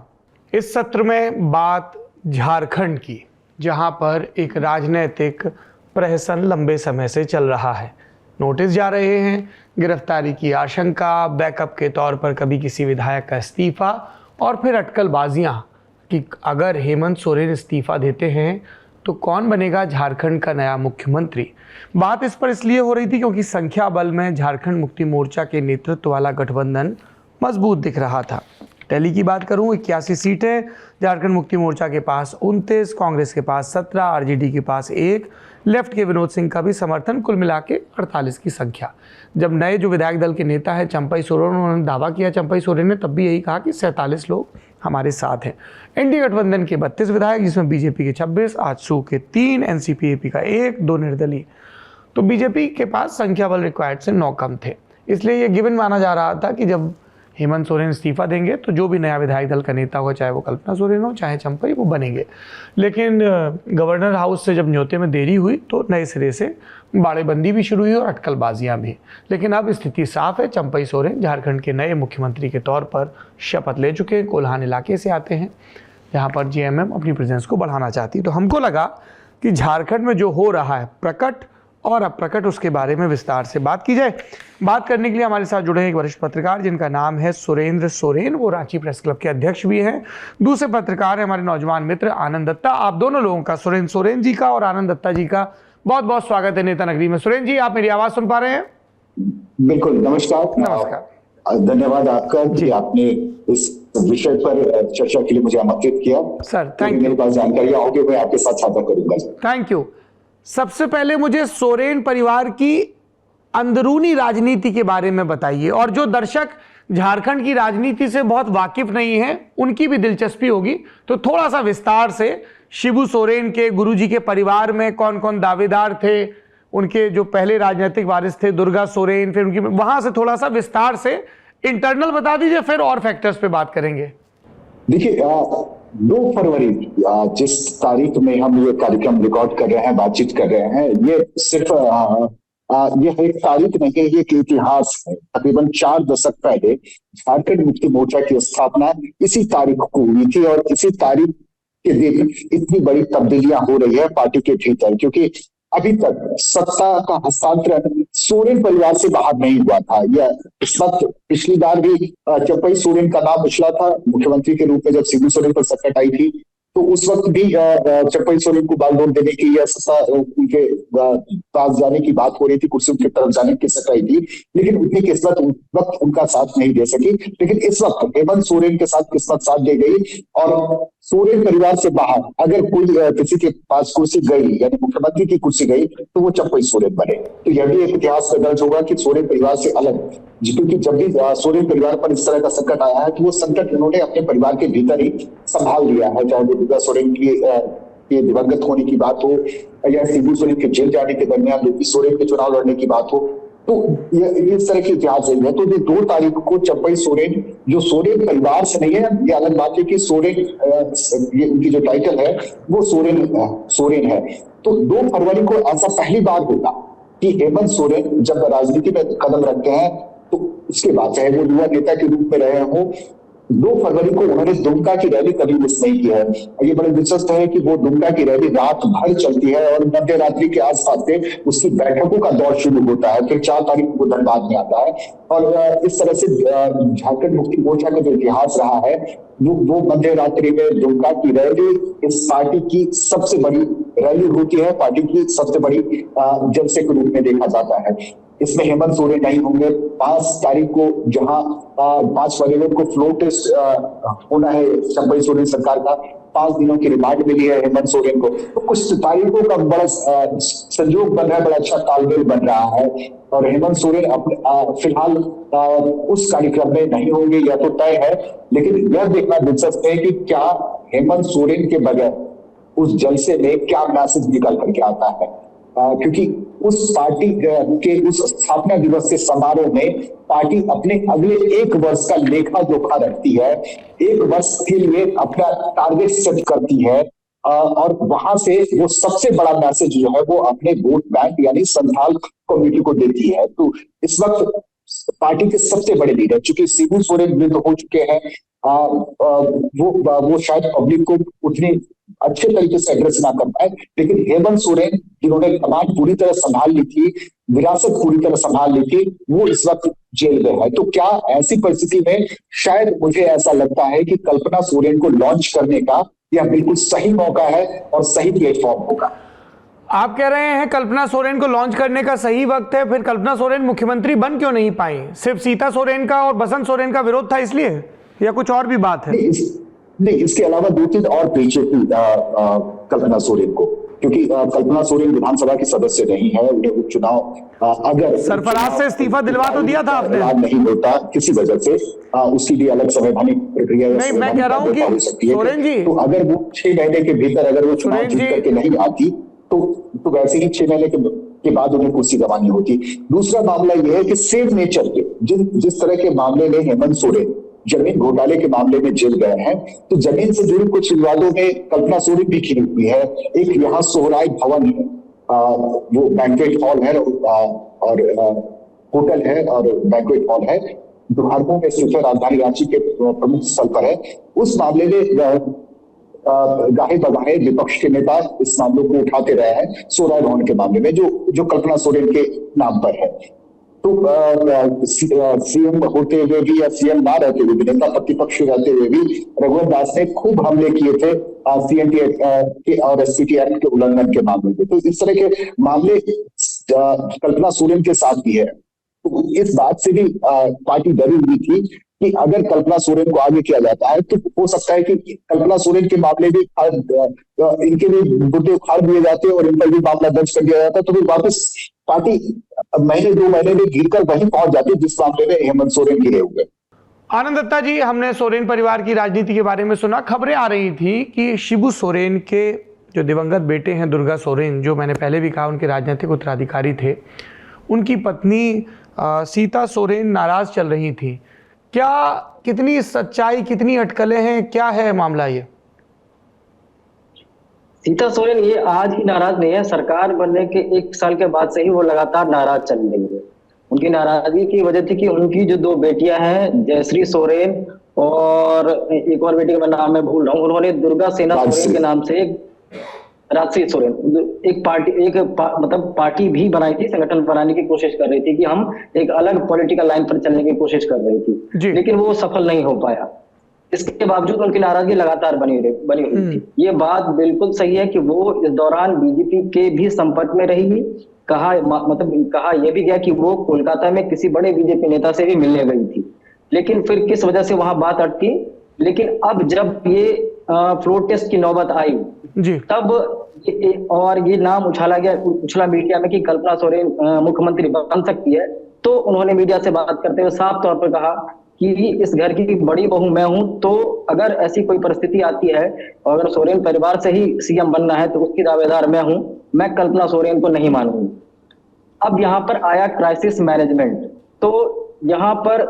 इस सत्र में बात झारखंड की, जहां पर एक राजनीतिक प्रहसन लंबे समय से चल रहा है। नोटिस जा रहे हैं, गिरफ्तारी की आशंका, बैकअप के तौर पर कभी किसी विधायक का इस्तीफा और फिर अटकलबाजियां कि अगर हेमंत सोरेन इस्तीफा देते हैं तो कौन बनेगा झारखंड का नया मुख्यमंत्री। बात इस पर इसलिए हो रही थी क्योंकि संख्या बल में झारखंड मुक्ति मोर्चा के नेतृत्व वाला गठबंधन मजबूत दिख रहा था। दिल्ली की बात करूं, 81 सीटें झारखंड मुक्ति मोर्चा के पास, 29 कांग्रेस के पास, 17 आरजेडी के पास, 1 लेफ्ट के विनोद सिंह का भी समर्थन, कुल मिला के 48 की संख्या। जब नए जो विधायक दल के नेता है चंपई सोरेन, उन्होंने दावा किया, चंपई सोरेन ने तब भी यही कहा कि 47 लोग हमारे साथ हैं। एनडीए गठबंधन के 32 विधायक, जिसमें बीजेपी के 26, आजसू के 3, एनसीपी का 1, 2 निर्दलीय। तो बीजेपी के पास संख्या बल रिक्वायर्ड से 9 कम थे। इसलिए ये गिवन माना जा रहा था कि जब हेमंत सोरेन इस्तीफा देंगे तो जो भी नया विधायक दल का नेता होगा, चाहे वो कल्पना सोरेन हो चाहे चंपई, वो बनेंगे। लेकिन गवर्नर हाउस से जब न्योते में देरी हुई तो नए सिरे से बाड़ेबंदी भी शुरू हुई और अटकलबाजियां भी। लेकिन अब स्थिति साफ है, चंपई सोरेन झारखंड के नए मुख्यमंत्री के तौर पर शपथ ले चुके हैं। कोल्हान इलाके से आते हैं जहाँ पर जेएमएम अपनी प्रेजेंस को बढ़ाना चाहती है। तो हमको लगा कि झारखंड में जो हो रहा है प्रकट और अप्रकट, उसके बारे में विस्तार से बात की जाए। बात करने के लिए हमारे साथ जुड़े हैं एक वरिष्ठ पत्रकार जिनका नाम है सुरेंद्र सोरेन, वो रांची प्रेस क्लब के अध्यक्ष भी हैं। दूसरे पत्रकार है हमारे नौजवान मित्र आनंद दत्ता। आप दोनों लोगों का, सुरेंद्र सोरेन जी का और आनंद दत्ता जी का, बहुत बहुत स्वागत है नेता नगरी में। सुरेंद्र जी, आप मेरी आवाज सुन पा रहे हैं? बिल्कुल, नमस्कार। धन्यवाद आपका कि आपने इस विषय पर चर्चा के लिए मुझे आमंत्रित किया। Sir thank you. मेरे पास जानकारी होगी, मैं आपके साथ साझा करूंगा। Thank you. सबसे पहले मुझे सोरेन परिवार की अंदरूनी राजनीति के बारे में बताइए, और जो दर्शक झारखंड की राजनीति से बहुत वाकिफ नहीं है उनकी भी दिलचस्पी होगी, तो थोड़ा सा विस्तार से शिबू सोरेन के, गुरुजी के परिवार में कौन कौन दावेदार थे, उनके जो पहले राजनीतिक वारिस थे दुर्गा सोरेन, फिर उनकी, वहां से थोड़ा सा विस्तार से इंटरनल बता दीजिए, फिर और फैक्टर्स पे बात करेंगे। देखिए, 2 फरवरी जिस तारीख में हम ये कार्यक्रम रिकॉर्ड कर रहे हैं, बातचीत कर रहे हैं, ये सिर्फ ये एक तारीख नहीं है, ये एक इतिहास है। तकरीबन 4 दशक पहले झारखंड मुक्ति मोर्चा की स्थापना इसी तारीख को हुई थी और इसी तारीख के दिन इतनी बड़ी तब्दीलियां हो रही है पार्टी के भीतर, क्योंकि अभी तक सत्ता का हस्तांतरण सोरेन परिवार से बाहर नहीं हुआ था। यह इस वक्त पिछली बार भी चंपई सोरेन का नाम उछला था मुख्यमंत्री के रूप में, जब शिबू सोरेन पर संकट आई थी, तो उस वक्त भी चंपई सोरेन को बागडोर देने की या सत्ता उनके पास जाने की बात हो रही थी, कुर्सी उनकी तरफ जाने की सत्ता थी, लेकिन उतनी किस्मत उस वक्त उनका साथ नहीं दे सकी। लेकिन इस वक्त हेमंत सोरेन के साथ किस्मत साथ दे गई और सोरेन परिवार से बाहर अगर कोई किसी के पास कुर्सी गई, यानी मुख्यमंत्री की कुर्सी गई, तो वो चंपई सोरेन बने। तो यह भी एक इतिहास में दर्ज होगा कि सोरेन परिवार से अलग, क्योंकि जब भी सोरेन परिवार पर इस तरह का संकट आया है, तो वो संकट उन्होंने अपने परिवार के भीतर ही संभाल लिया है। चाहे वो दुर्गा सोरेन के दिवंगत होने की बात हो या शिबू सोरेन के जेल जाने के दरमियान सोरेन के चुनाव लड़ने की बात हो, तो ये इस तरह की इतिहास है। तो ये 2 तारीख को चंपई सोरेन, जो सोरेन परिवार से नहीं है, ये अलग बात है कि सोरेन ये उनकी जो टाइटल है वो सोरेन है। तो 2 फरवरी को ऐसा पहली बार होगा कि हेमंत सोरेन जब राजनीति में कदम रखते हैं, तो उसके बाद चाहे वो युवा नेता के रूप में रहे हों, 2 फरवरी को उन्होंने दुमका की रैली कभी मिस नहीं की है। ये बड़े दिलचस्प है कि वो दुमका की रैली रात भर चलती है और मध्य रात्रि के आसपास से उसकी बैठकों का दौर शुरू होता है, फिर 4 तारीख को धनबाद में आता है। और इस तरह से झारखंड मुक्ति मोर्चा का जो इतिहास रहा है वो मध्य रात्रि में दुमका की रैली इस पार्टी की सबसे बड़ी रैली होती है, पार्टी की सबसे बड़ी जलसे के रूप में देखा जाता है। इसमें हेमंत सोरेन नहीं होंगे। 5 तारीख को जहां 5 फरवरी को फ्लोर टेस्ट होना है चंपई सोरेन सरकार का, 5 दिनों की रिमांड मिली है हेमंत सोरेन को। तो कुछ तारीखों का बड़ा संयोग बन रहा है, बड़ा अच्छा तालमेल बन रहा है। और हेमंत सोरेन अपने फिलहाल उस कार्यक्रम में नहीं होंगे, यह तो तय है। लेकिन यह देखना दिलचस्प है कि क्या हेमंत सोरेन के बगैर उस जलसे में क्या मैसेज निकल करके आता है, क्योंकि उस पार्टी के उस स्थापना दिवस के समारोह में पार्टी अपने अगले 1 वर्ष का लेखा जोखा रखती है, 1 वर्ष के लिए अपना टारगेट सेट करती है, और वहां से वो सबसे बड़ा मैसेज जो है वो अपने वोट बैंक यानी संथाल कम्युनिटी को देती है। तो इस वक्त पार्टी के सबसे बड़े लीडर, चूंकि शिबू सोरेन वृद्ध हो चुके हैं, वो शायद पब्लिक को उतनी अच्छे तरीके से एड्रेस ना कर पाए, लेकिन हेमंत सोरेन जिन्होंने कमान पूरी तरह संभाल ली थी, विरासत पूरी तरह संभाल ली थी, वो इस वक्त जेल में है। तो क्या ऐसी परिस्थिति में शायद मुझे ऐसा लगता है कि कल्पना सोरेन को लॉन्च करने का यह बिल्कुल सही मौका है और सही प्लेटफॉर्म होगा। आप कह रहे हैं कल्पना सोरेन को लॉन्च करने का सही वक्त है, फिर कल्पना सोरेन मुख्यमंत्री बन क्यों नहीं पाई? सिर्फ सीता सोरेन का और बसंत सोरेन का विरोध था इसलिए, या कुछ और भी बात है? नहीं, इसके अलावा 2-3 और पीछे थी कल्पना सोरेन को, क्योंकि कल्पना सोरेन विधानसभा की सदस्य नहीं है। उन्हें उपचुनाव अगर सरफराज से इस्तीफा दिलवा तो दिया था आपने, नहीं होता किसी वजह से, उसकी भी अलग संवैधानिक प्रक्रिया नहीं, मैं कह रहा हूं कि सोरेन जी, तो अगर वो 6 महीने के भीतर अगर वो चुनाव जीत करके नहीं आती तो वैसे ही 6 महीने के बाद उन्हें कुर्सी गंवानी होती। दूसरा मामला यह है कि सेम नेचर के जिस तरह के मामले में हेमंत सोरेन जमीन घोटाले के मामले में जेल गए हैं, तो जमीन से जुड़े कुछ विवादों में कल्पना सोरेन भी घिरी हुई है। एक यहाँ सोहराय भवन है, वो बैंक्वेट हॉल है और होटल है और बैंक्वेट हॉल है, दुर्भाग्यों में स्थित है, राजधानी रांची के प्रमुख स्थल पर है। उस मामले में गाहे बगाहे विपक्ष के नेता इस मामले को उठाते रहे हैं, सोहराय भवन के मामले में जो कल्पना सोरेन के नाम पर है। तो सीएम होते हुए भी या सीएम ना रहते हुए भी, नेता प्रतिपक्ष रहते हुए भी रघुवर दास ने खूब हमले किए थे सीएनटी के और एसपीटी एक्ट के उल्लंघन के मामले में। तो इस तरह के मामले कल्पना सोरेन के साथ भी है। तो इस बात से भी पार्टी डरी हुई थी कि अगर कल्पना सोरेन को आगे किया जाता है तो हो सकता है कि कल्पना सोरेन के मामले भी इनके भी मुद्दे उखाड़ दिए जाते और इन पर भी मामला दर्ज कर दिया जाता, तो फिर वापस पार्टी महीने 2 महीने में गिरकर वहीं पहुंच जाती जिस मामले में हेमंत सोरेन गिरे हुए। आनंद दत्ता जी, हमने सोरेन परिवार की राजनीति के बारे में सुना, खबरें आ रही थी कि शिबू सोरेन के जो दिवंगत बेटे हैं दुर्गा सोरेन, जो मैंने पहले भी कहा उनके राजनीतिक उत्तराधिकारी थे, उनकी पत्नी सीता सोरेन नाराज चल रही थी। क्या कितनी सच्चाई, कितनी अटकलें हैं, क्या है मामला ये? सीता सोरेन ये आज ही नाराज नहीं है, सरकार बनने के 1 साल के बाद से ही वो लगातार नाराज चल रही है। उनकी नाराजगी की वजह थी कि उनकी जो 2 बेटियां हैं, जयश्री सोरेन और एक और बेटी का मैं नाम मैं भूल रहा हूँ, उन्होंने दुर्गा सेना सोरेन के नाम से राजश्री सोरेन मतलब पार्टी भी बनाई थी, संगठन बनाने की कोशिश कर रही थी कि हम एक अलग पॉलिटिकल लाइन पर चलने की कोशिश कर रही थी, लेकिन वो सफल नहीं हो पाया। इसके बावजूद उनकी नाराजगी लगातार बनी हुई थी। ये बात बिल्कुल सही है कि वो इस दौरान बीजेपी के भी संपर्क में रही। कहा यह भी गया कि वो कोलकाता में किसी बड़े बीजेपी नेता से भी मिलने गई थी, लेकिन फिर किस वजह से वहां बात अटकी। लेकिन अब जब ये फ्लोर टेस्ट की नौबत आई तब और ये नाम उछला मीडिया में कि कल्पना सोरेन मुख्यमंत्री बन सकती है, तो उन्होंने मीडिया से बात करते हुए साफ तौर पर कहा कि इस घर की बड़ी बहू मैं हूं, तो अगर ऐसी कोई परिस्थिति आती है और अगर सोरेन परिवार से ही सीएम बनना है तो उसकी दावेदार मैं हूं, मैं कल्पना सोरेन को नहीं मानूंगी। अब यहाँ पर आया क्राइसिस मैनेजमेंट। तो यहाँ पर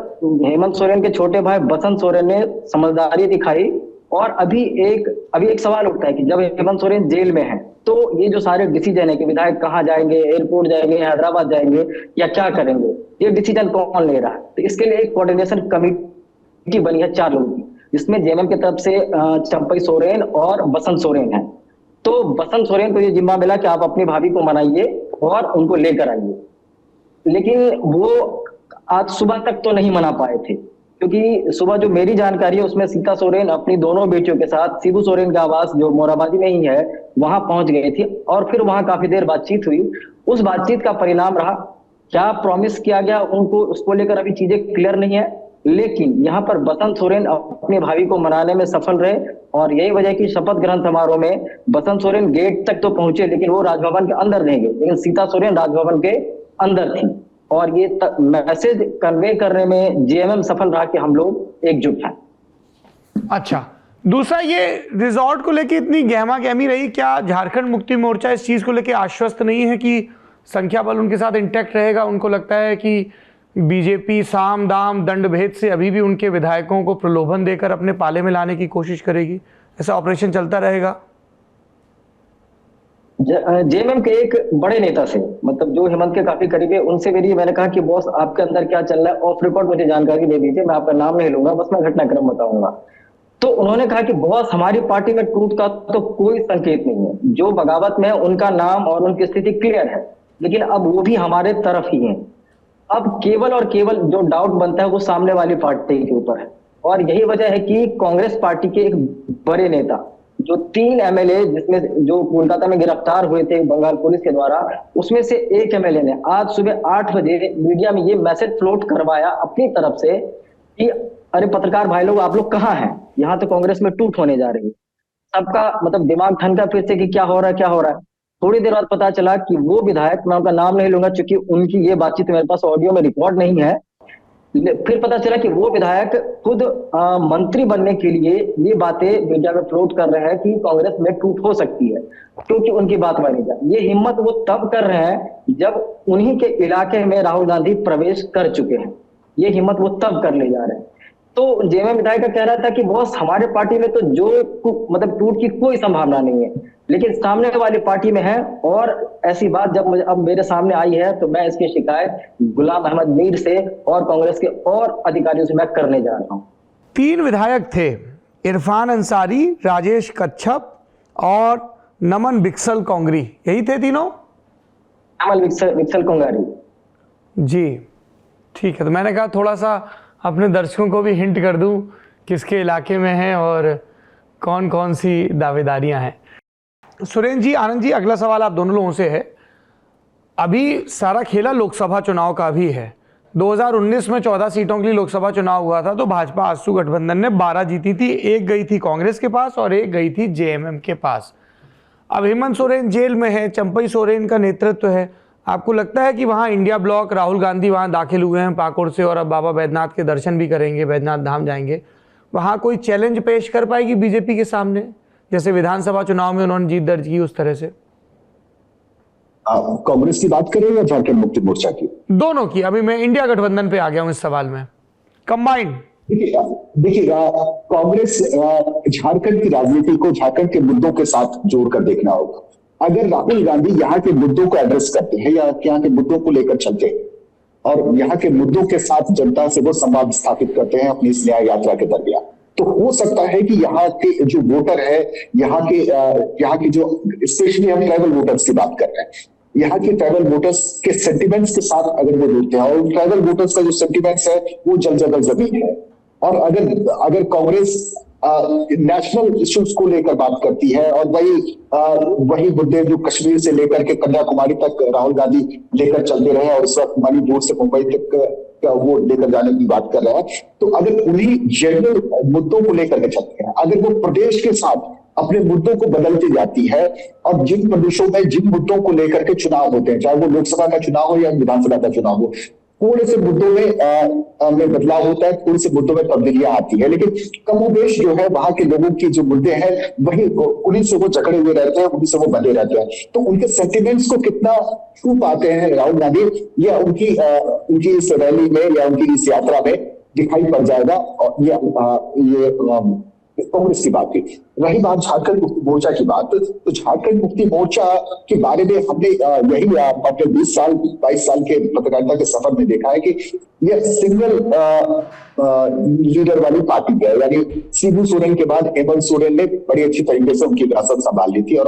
हेमंत सोरेन के छोटे भाई बसंत सोरेन ने समझदारी दिखाई, और अभी एक सवाल उठता है कि जब हेमंत सोरेन जेल में है तो ये जो सारे डिसीजन है कि विधायक कहाँ जाएंगे, एयरपोर्ट जाएंगे, हैदराबाद जाएंगे या क्या करेंगे, ये डिसीजन कौन ले रहा है? तो इसके लिए एक कोऑर्डिनेशन कमेटी बनी है 4 लोगों की, जिसमें जेएमएम की तरफ से चंपई सोरेन और बसंत सोरेन है। तो बसंत सोरेन को ये जिम्मा मिला कि आप अपनी भाभी को मनाइए और उनको लेकर आइए, लेकिन वो आज सुबह तक तो नहीं मना पाए थे, क्योंकि सुबह जो मेरी जानकारी है उसमें सीता सोरेन अपनी दोनों बेटियों के साथ शिबू सोरेन का आवास जो मोराबादी में ही है वहां पहुंच गई थी, और फिर वहां काफी देर बातचीत हुई। उस बातचीत का परिणाम रहा, क्या प्रॉमिस किया गया उनको, उसको लेकर अभी चीजें क्लियर नहीं है, लेकिन यहाँ पर बसंत सोरेन अपनी भाभी को मनाने में सफल रहे, और यही वजह की शपथ ग्रहण समारोह में बसंत सोरेन गेट तक तो पहुंचे लेकिन वो राजभवन के अंदर नहीं गए, लेकिन सीता सोरेन राजभवन के अंदर थी, और ये मैसेज कन्वे करने में जेएमएम सफल रहा कि हम लोग एकजुट हैं। अच्छा, दूसरा ये रिजॉर्ट को लेके इतनी गहमा गहमी रही, क्या झारखंड मुक्ति मोर्चा इस चीज को लेके आश्वस्त नहीं है कि संख्या बल उनके साथ इंटैक्ट रहेगा? उनको लगता है कि बीजेपी साम दाम दंड भेद से अभी भी उनके विधायकों को प्रलोभन देकर अपने पाले में लाने की कोशिश करेगी, ऐसा ऑपरेशन चलता रहेगा? जेएमएम के एक बड़े नेता से, मतलब जो हेमंत के काफी करीब है, उनसे मेरी मैंने कहा कि बॉस आपके अंदर क्या चल रहा है, ऑफ रिकॉर्ड मुझे जानकारी दे दीजिए, मैं आपका नाम नहीं लूंगा, बस मैं घटनाक्रम बताऊंगा। तो उन्होंने कहा कि बॉस हमारी पार्टी में टूट का तो कोई संकेत नहीं है, जो बगावत में है उनका नाम और उनकी स्थिति क्लियर है, लेकिन अब वो भी हमारे तरफ ही है। अब केवल और केवल जो डाउट बनता है वो सामने वाली पार्टी के ऊपर है, और यही वजह है कि कांग्रेस पार्टी के एक बड़े नेता जो 3 एमएलए जिसमें जो कोलकाता में गिरफ्तार हुए थे बंगाल पुलिस के द्वारा, उसमें से एक एमएलए ने आज सुबह 8 बजे मीडिया में ये मैसेज फ्लोट करवाया अपनी तरफ से कि अरे पत्रकार भाई लोग, आप लोग कहाँ हैं, यहाँ तो कांग्रेस में टूट होने जा रही है। सबका मतलब दिमाग ठनका फिर से कि क्या हो रहा है, क्या हो रहा है। थोड़ी देर बाद पता चला कि वो विधायक, मैं उनका नाम नहीं लूंगा क्योंकि उनकी ये बातचीत मेरे पास ऑडियो में रिकॉर्ड नहीं है, फिर पता चला कि वो विधायक खुद मंत्री बनने के लिए ये बातें मीडिया में फ्लोट कर रहे हैं कि कांग्रेस में टूट हो सकती है क्योंकि उनकी बात मानी जाए। ये हिम्मत वो तब कर रहे हैं जब उन्हीं के इलाके में राहुल गांधी प्रवेश कर चुके हैं, ये हिम्मत वो तब कर ले जा रहे हैं। तो जेएमएम विधायक का कह रहा था कि बॉस हमारे पार्टी में तो जो मतलब टूट की कोई संभावना नहीं है, लेकिन सामने वाली पार्टी में है, और ऐसी बात जब अब मेरे सामने आई है तो मैं इसकी शिकायत गुलाम अहमद मीर से और कांग्रेस के और अधिकारियों से मैं करने जा रहा हूं। 3 विधायक थे, इरफान अंसारी, राजेश कच्छप और नमन बिक्सल कोंगरी, यही थे तीनों? नमन बिक्सल कोंगारी जी, ठीक है। तो मैंने कहा थोड़ा सा अपने दर्शकों को भी हिंट कर दूं किसके इलाके में है और कौन कौन सी दावेदारियां हैं। सुरेंद्र जी, आनंद जी, अगला सवाल आप दोनों लोगों से है। अभी सारा खेला लोकसभा चुनाव का भी है। 2019 में 14 सीटों के लिए लोकसभा चुनाव हुआ था तो भाजपा आसू गठबंधन ने 12 जीती थी, 1 गई थी कांग्रेस के पास और 1 गई थी जेएमएम के पास। अब हेमंत सोरेन जेल में है, चंपई सोरेन का नेतृत्व है, आपको लगता है कि वहाँ इंडिया ब्लॉक, राहुल गांधी वहाँ दाखिल हुए हैं पाकुड़ से और अब बाबा बैद्यनाथ के दर्शन भी करेंगे, बैद्यनाथ धाम जाएंगे, वहाँ कोई चैलेंज पेश कर पाएगी बीजेपी के सामने, जैसे विधानसभा चुनाव में उन्होंने जीत दर्ज की उस तरह से? कांग्रेस की बात करें या झारखंड मुक्ति मोर्चा की? दोनों की। अभी मैं इंडिया गठबंधन पे आ गया हूँ इस सवाल में, कंबाइंड। देखिएगा, कांग्रेस झारखंड की राजनीति को झारखंड के मुद्दों के साथ जोड़कर देखना होगा। अगर राहुल गांधी यहाँ के मुद्दों को एड्रेस करते हैं या यहाँ के मुद्दों को लेकर चलते हैं और यहाँ के मुद्दों के साथ जनता से वो संवाद स्थापित करते हैं अपनी इस न्याय यात्रा के दरमियान, तो हो सकता है कि यहाँ के जो वोटर है, यहाँ के जो स्पेशली हम ट्राइबल वोटर्स की बात कर रहे हैं, यहाँ के ट्राइबल वोटर्स के सेंटिमेंट्स के साथ अगर वो जुड़ते हैं, और ट्राइबल वोटर्स का जो सेंटिमेंट्स है वो जल जगह जमीन है। और अगर कांग्रेस नेशनल इश्यूज को लेकर बात करती है और वही मुद्दे जो कश्मीर से लेकर के कन्याकुमारी तक राहुल गांधी लेकर चलते रहे और इस वक्त मणिपुर से मुंबई तक वो लेकर जाने की बात कर रहे हैं, तो अगर उन्हीं जनरल मुद्दों को लेकर के चलते हैं, अगर वो प्रदेश के साथ अपने मुद्दों को बदलती जाती है और जिन प्रदेशों में जिन मुद्दों को लेकर के चुनाव होते हैं, चाहे वो लोकसभा का चुनाव हो या विधानसभा का चुनाव हो, थोड़े से मुद्दों में बदलाव होता है, थोड़ी से मुद्दों में तब्दीलियां आती है, लेकिन कमोबेश जो है वहां के लोगों की जो मुद्दे हैं वही उन्हीं से वो जकड़े हुए रहते हैं, उन्हीं से वो बंधे रहते हैं। तो उनके सेंटिमेंट्स को कितना छू पाते हैं राहुल गांधी, या उनकी इस रैली में या उनकी इस यात्रा में दिखाई पड़ जाएगा। और ये कांग्रेस की बात थी। रही बात झारखंड मुक्ति मोर्चा की बात, तो झारखंड मुक्ति मोर्चा के बारे में हमने यही अपने 22 साल के पत्रकारिता के सफर में देखा है कि यह सिंगल लीडर वाली पार्टी है। यानी शिबू सोरेन के बाद हेमंत सोरेन ने बड़ी अच्छी तरीके से उनकी विरासत संभाल ली थी, और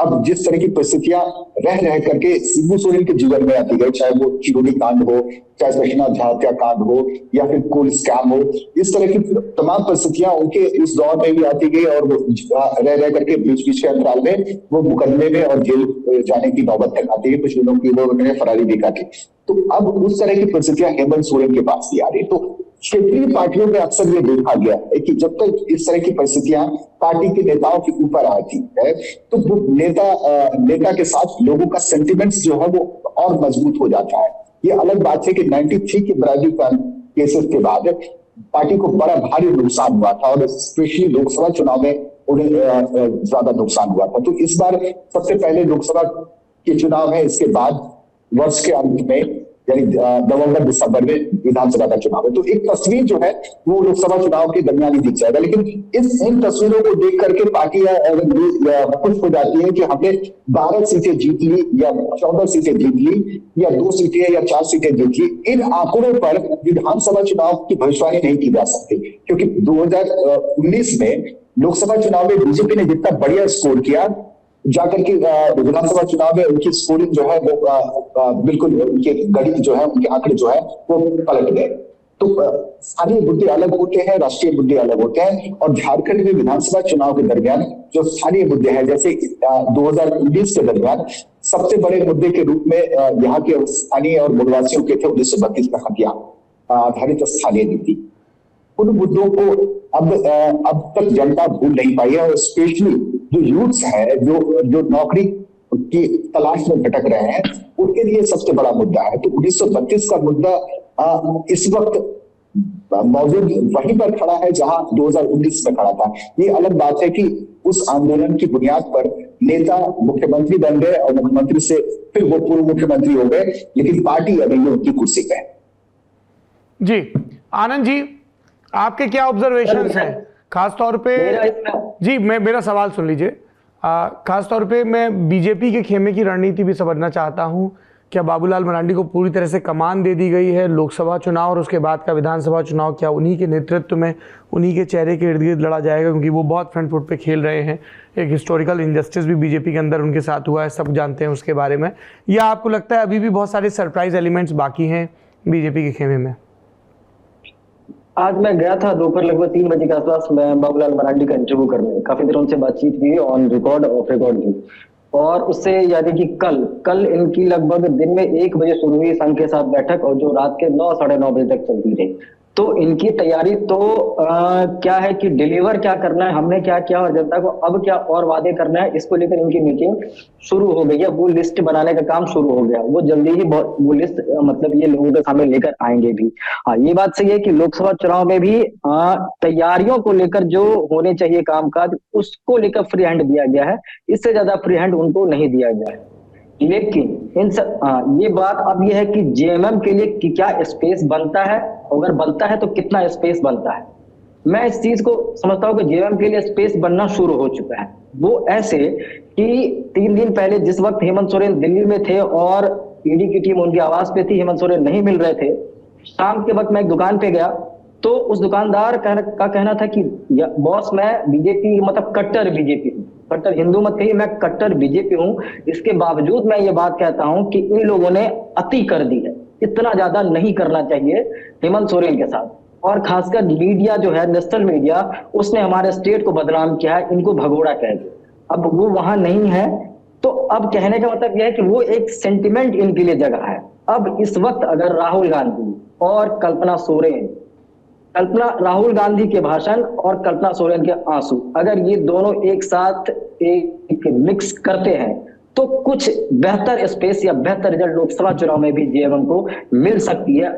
अब जिस तरह की परिस्थितियां रह करके शिबू सोरेन के जीवन में आती गई, चाहे वो चिरोली कांड हो, चाहे विश्वनाथ झा हत्याकांड हो, या फिर कोल स्कैम हो, इस तरह की तमाम परिस्थितियां उनके इस दौर में भी आती गई, और वो रह करके बीच के अंतराल में वो मुकदमे में और जेल जाने की नौबत तक आती है। कुछ लोगों की वो फरारी देखा थी। तो अब उस तरह की परिस्थितियां हेमंत सोरेन के पास भी आ रही। तो क्षेत्रीय पार्टियों में अक्सर ये देखा गया है कि जब तक इस तरह की परिस्थितियां पार्टी के नेताओं के ऊपर आती है, तो वो नेता के साथ लोगों का सेंटिमेंट्स जो है वो और मजबूत हो जाता है। ये अलग बात है कि 93 के बराजी केसेस के बाद पार्टी को बड़ा भारी नुकसान हुआ था, और स्पेशली लोकसभा चुनाव में उन्हें ज्यादा नुकसान हुआ था। तो इस बार सबसे पहले लोकसभा के चुनाव है, इसके बाद वर्ष के अंत में यानी नवंबर दिसंबर में विधानसभा का चुनाव है। तो एक तस्वीर जो है वो लोकसभा चुनाव के दरमियान ही दिख जाएगा। लेकिन इन तस्वीरों को देख करके पार्टी खुश हो जाती है कि हमने 12 सीटें जीत ली, या 14 सीटें जीत ली, या 2 सीटें या 4 सीटें जीत ली। इन आंकड़ों पर विधानसभा चुनाव की भविष्यवाणी नहीं की जा सकती, क्योंकि 2019 में लोकसभा चुनाव में बीजेपी ने जितना बढ़िया स्कोर किया, जाकर के विधानसभा चुनाव में उनकी स्कोरिंग जो है वो बिल्कुल उनके गणित जो है, उनके आंकड़े जो है वो पलट गए। तो स्थानीय मुद्दे अलग होते हैं, राष्ट्रीय मुद्दे अलग होते हैं, और झारखंड में विधानसभा चुनाव के दरमियान जो स्थानीय मुद्दे हैं, जैसे 2019 के दरमियान सबसे बड़े मुद्दे के रूप में यहाँ के स्थानीय और मूलवासियों के थे 1932 का हत्या आधारित स्थानीय नीति। उन मुद्दों को अब तक जनता भूल नहीं पाई है, और स्पेशली जो यूथ्स है, जो नौकरी की तलाश में भटक रहे हैं, उनके लिए सबसे बड़ा मुद्दा है। तो 1932 का मुद्दा इस वक्त मौजूद वहीं पर खड़ा है जहां 2019 में खड़ा था। ये अलग बात है कि उस आंदोलन की बुनियाद पर नेता मुख्यमंत्री बन गए, और मुख्यमंत्री से फिर वो पूर्व मुख्यमंत्री हो गए, लेकिन पार्टी अभी भी उनकी कुर्सी पे है। जी आनंद जी, आपके क्या ऑब्जर्वेशंस हैं खास तौर पे? जी मेरा सवाल सुन लीजिए। खास तौर पे मैं बीजेपी के खेमे की रणनीति भी समझना चाहता हूं। क्या बाबूलाल मरांडी को पूरी तरह से कमान दे दी गई है? लोकसभा चुनाव और उसके बाद का विधानसभा चुनाव क्या उन्हीं के नेतृत्व में, उन्हीं के चेहरे के इर्द गिर्द लड़ा जाएगा? क्योंकि वो बहुत फ्रंट फुट पे खेल रहे हैं। एक हिस्टोरिकल इनजस्टिस भी बीजेपी के अंदर उनके साथ हुआ है, सब जानते हैं उसके बारे में। या आपको लगता है अभी भी बहुत सारे सरप्राइज एलिमेंट्स बाकी हैं बीजेपी के खेमे में? आज मैं गया था दोपहर लगभग 3 बजे के आसपास, मैं बाबूलाल मरांडी का इंटरव्यू करने, काफी देर उनसे बातचीत हुई ऑन रिकॉर्ड ऑफ रिकॉर्ड की, और उससे यानी कि कल इनकी लगभग दिन में 1 बजे शुरू हुई संघ के साथ बैठक, और जो रात के 9 साढ़े 9 बजे तक चलती रही। तो इनकी तैयारी तो क्या है कि डिलीवर क्या करना है, हमने क्या किया और जनता को अब क्या और वादे करना है, इसको लेकर इनकी मीटिंग शुरू हो गई है। वो लिस्ट बनाने का काम शुरू हो गया, वो जल्दी ही वो लिस्ट मतलब ये लोगों के सामने लेकर आएंगे भी। हाँ, ये बात सही है कि लोकसभा चुनाव में भी तैयारियों को लेकर जो होने चाहिए कामकाज, उसको लेकर फ्री हैंड दिया गया है। इससे ज्यादा फ्री हैंड उनको नहीं दिया गया है। लेकिन ये बात अब ये है कि जेएमएम के लिए क्या स्पेस बनता है, अगर बनता है तो कितना स्पेस बनता है। मैं इस चीज को समझता हूँ कि जेएमएम के लिए स्पेस बनना शुरू हो चुका है। वो ऐसे कि 3 दिन पहले जिस वक्त हेमंत सोरेन दिल्ली में थे और ईडी की टीम उनके आवास पे थी, हेमंत सोरेन नहीं मिल रहे थे, शाम के वक्त मैं एक दुकान पे गया तो उस दुकानदार का कहना था कि बॉस मैं बीजेपी मतलब कट्टर बीजेपी हूँ, कट्टर हिंदू मत कहिए, मैं कट्टर बीजेपी हूँ। इसके बावजूद मैं ये बात कहता हूँ कि इन लोगों ने अति कर दी है, इतना ज्यादा नहीं करना चाहिए हेमंत सोरेन के साथ। और खासकर मीडिया जो है, नेशनल मीडिया, उसने हमारे स्टेट को बदनाम किया है, इनको भगोड़ा कह के। अब वो वहां नहीं है, तो अब कहने का मतलब यह है कि वो एक सेंटिमेंट इनके लिए जगह है। अब इस वक्त अगर राहुल गांधी और कल्पना सोरेन, राहुल गांधी के भाषण और कल्पना सोरेन के आंसू, अगर ये दोनों एक साथ एक मिक्स करते हैं तो कुछ बेहतर स्पेस या बेहतर रिजल्ट लोकसभा चुनाव में भी जेएमएम को मिल सकती है।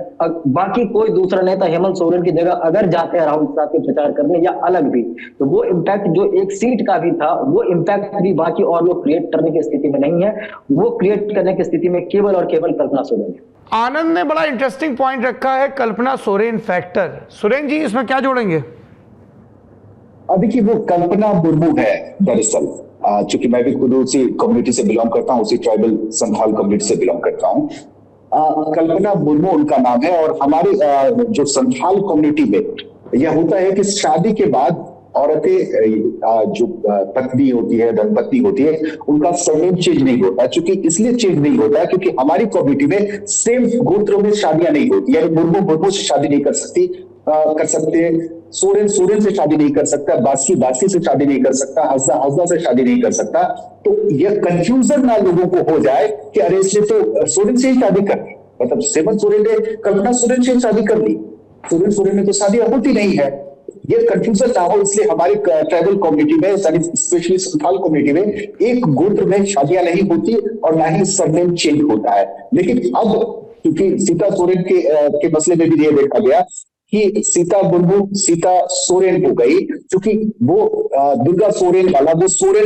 बाकी कोई दूसरा नेता हेमंत सोरेन की जगह अगर जाते हैं राहुल प्रसाद के प्रचार करने या अलग भी, तो वो इम्पैक्ट जो एक सीट का भी था वो इम्पैक्ट भी बाकी और लोग क्रिएट करने की स्थिति में नहीं है। वो क्रिएट करने की स्थिति में केवल और केवल कल्पना सोरेन है। आनंद ने बड़ा इंटरेस्टिंग पॉइंट रखा है, कल्पना सोरेन फैक्टर। सुरेन जी इसमें क्या जोड़ेंगे? देखिए वो कल्पना मुर्मू है दरअसल, चूंकि मैं भी खुद उसी कम्युनिटी से बिलोंग करता हूं, उसी ट्राइबल संथाल कम्युनिटी से बिलोंग करता हूं। कल्पना मुर्मू उनका नाम है। और हमारे जो संथाल कम्युनिटी में यह होता है कि शादी के बाद औरतें जो पत्नी होती है, धर्मपत्नी होती है, उनका सरनेम चेंज नहीं होता। चूंकि इसलिए चेंज नहीं होता क्योंकि हमारी कम्युनिटी में सेम गोत्रों में शादियां नहीं होती है। मुर्मू से शादी नहीं कर सकते, सोरेन से शादी नहीं कर सकता, बासी से शादी नहीं कर सकता, हस्दा से शादी नहीं कर सकता। तो यह कंफ्यूजन ना लोगों को हो जाए कि अरे इसने तो सोरेन से ही शादी कर ली, मतलब हेमंत सोरेन ने कल्पना सोरेन से शादी कर ली, सोरेन में तो शादियां होती नहीं है। ये कंफ्यूजन ना हो, इसलिए हमारी ट्राइबल कम्युनिटी में, स्पेशली संथाल कम्युनिटी में एक गोत्र में शादियां नहीं होती और ना ही सरनेम चेंज होता है। लेकिन अब क्योंकि सीता सोरेन के मसले में भी ये देखा गया कि सीता सोरेन हो गई, क्योंकि वो दुर्गा सोरेन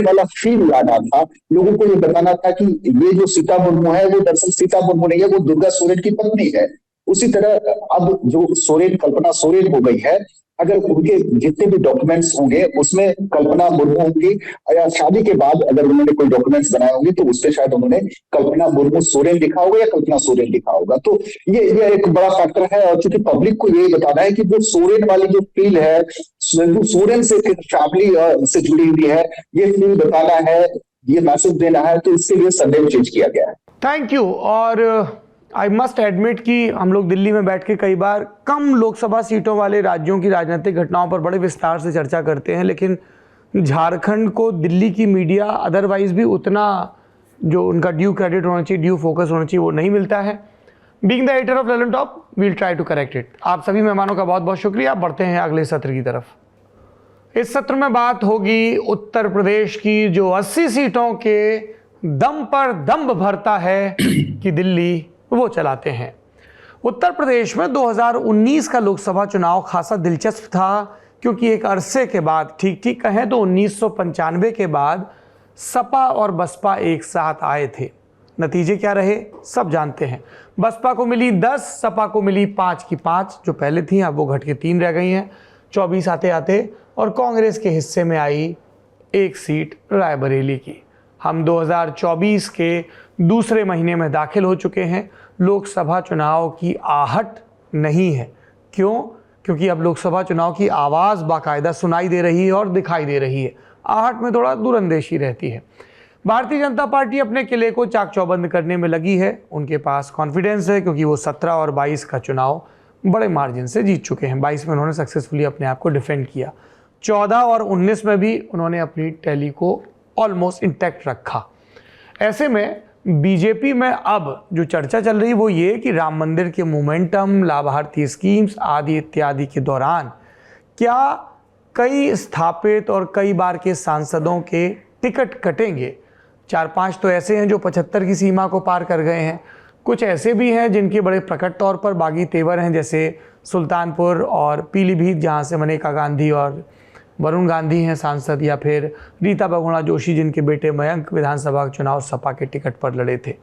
वाला फील लाना था, लोगों को ये बताना था कि ये जो सीता मुर्मू है वो दरअसल सीता मुर्मू नहीं है, वो दुर्गा सोरेन की पत्नी है। उसी तरह अब जो कल्पना सोरेन हो गई है, अगर उनके जितने भी डॉक्यूमेंट्स होंगे उसमें कल्पना मुर्मू होंगी, या शादी के बाद अगर उन्होंने कोई डॉक्यूमेंट्स बनाए होंगे तो उसपे शायद उन्होंने कल्पना मुर्मू सोरेन लिखा होगा या कल्पना सोरेन लिखा होगा। तो ये एक बड़ा फैक्टर है। और चूंकि पब्लिक को ये बताना है कि जो सोरेन वाली जो फील है, सोरेन से फैमिली से जुड़ी हुई है, ये फील बताना है, ये मैसेज देना है, तो इसके लिए सरनेम चेंज किया गया है। Thank you. और आई मस्ट एडमिट कि हम लोग दिल्ली में बैठ के कई बार कम लोकसभा सीटों वाले राज्यों की राजनीतिक घटनाओं पर बड़े विस्तार से चर्चा करते हैं, लेकिन झारखंड को दिल्ली की मीडिया अदरवाइज भी उतना जो उनका ड्यू क्रेडिट होना चाहिए, ड्यू फोकस होना चाहिए, वो नहीं मिलता है। Being the editor of Lallantop, we'll try to correct it. आप सभी मेहमानों का बहुत बहुत शुक्रिया। बढ़ते हैं अगले सत्र की तरफ। इस सत्र में बात होगी उत्तर प्रदेश की, जो 80 सीटों के दम पर दम्भ भरता है कि दिल्ली वो चलाते हैं। उत्तर प्रदेश में 2019 का लोकसभा चुनाव खासा दिलचस्प था, क्योंकि एक अरसे के बाद, ठीक कहें तो 1995 के बाद सपा और बसपा एक साथ आए थे। नतीजे क्या रहे सब जानते हैं। बसपा को मिली 10, सपा को मिली 5 की 5 जो पहले थी, अब वो घट के 3 रह गई हैं 24 आते आते। और कांग्रेस के हिस्से में आई 1 सीट रायबरेली की। हम 2024 के दूसरे महीने में दाखिल हो चुके हैं। लोकसभा चुनाव की आहट नहीं है। क्यों? क्योंकि अब लोकसभा चुनाव की आवाज़ बाकायदा सुनाई दे रही है और दिखाई दे रही है। आहट में थोड़ा दूरअंदेशी रहती है। भारतीय जनता पार्टी अपने किले को चाक चौबंद करने में लगी है। उनके पास कॉन्फिडेंस है, क्योंकि वो 17 और 22 का चुनाव बड़े मार्जिन से जीत चुके हैं। 22 में उन्होंने सक्सेसफुली अपने आप को डिफेंड किया। 14 और 19 में भी उन्होंने अपनी टैली को ऑलमोस्ट इंटैक्ट रखा। ऐसे में बीजेपी में अब जो चर्चा चल रही वो ये कि राम मंदिर के मोमेंटम, लाभार्थी स्कीम्स आदि इत्यादि के दौरान क्या कई स्थापित और कई बार के सांसदों के टिकट कटेंगे। 4-5 तो ऐसे हैं जो 75 की सीमा को पार कर गए हैं। कुछ ऐसे भी हैं जिनके बड़े प्रकट तौर पर बागी तेवर हैं, जैसे सुल्तानपुर और पीलीभीत, जहाँ से मनेका गांधी और वरुण गांधी हैं सांसद, या फिर रीता बहुगुणा जोशी जिनके बेटे मयंक विधानसभा चुनाव सपा के टिकट पर लड़े थे।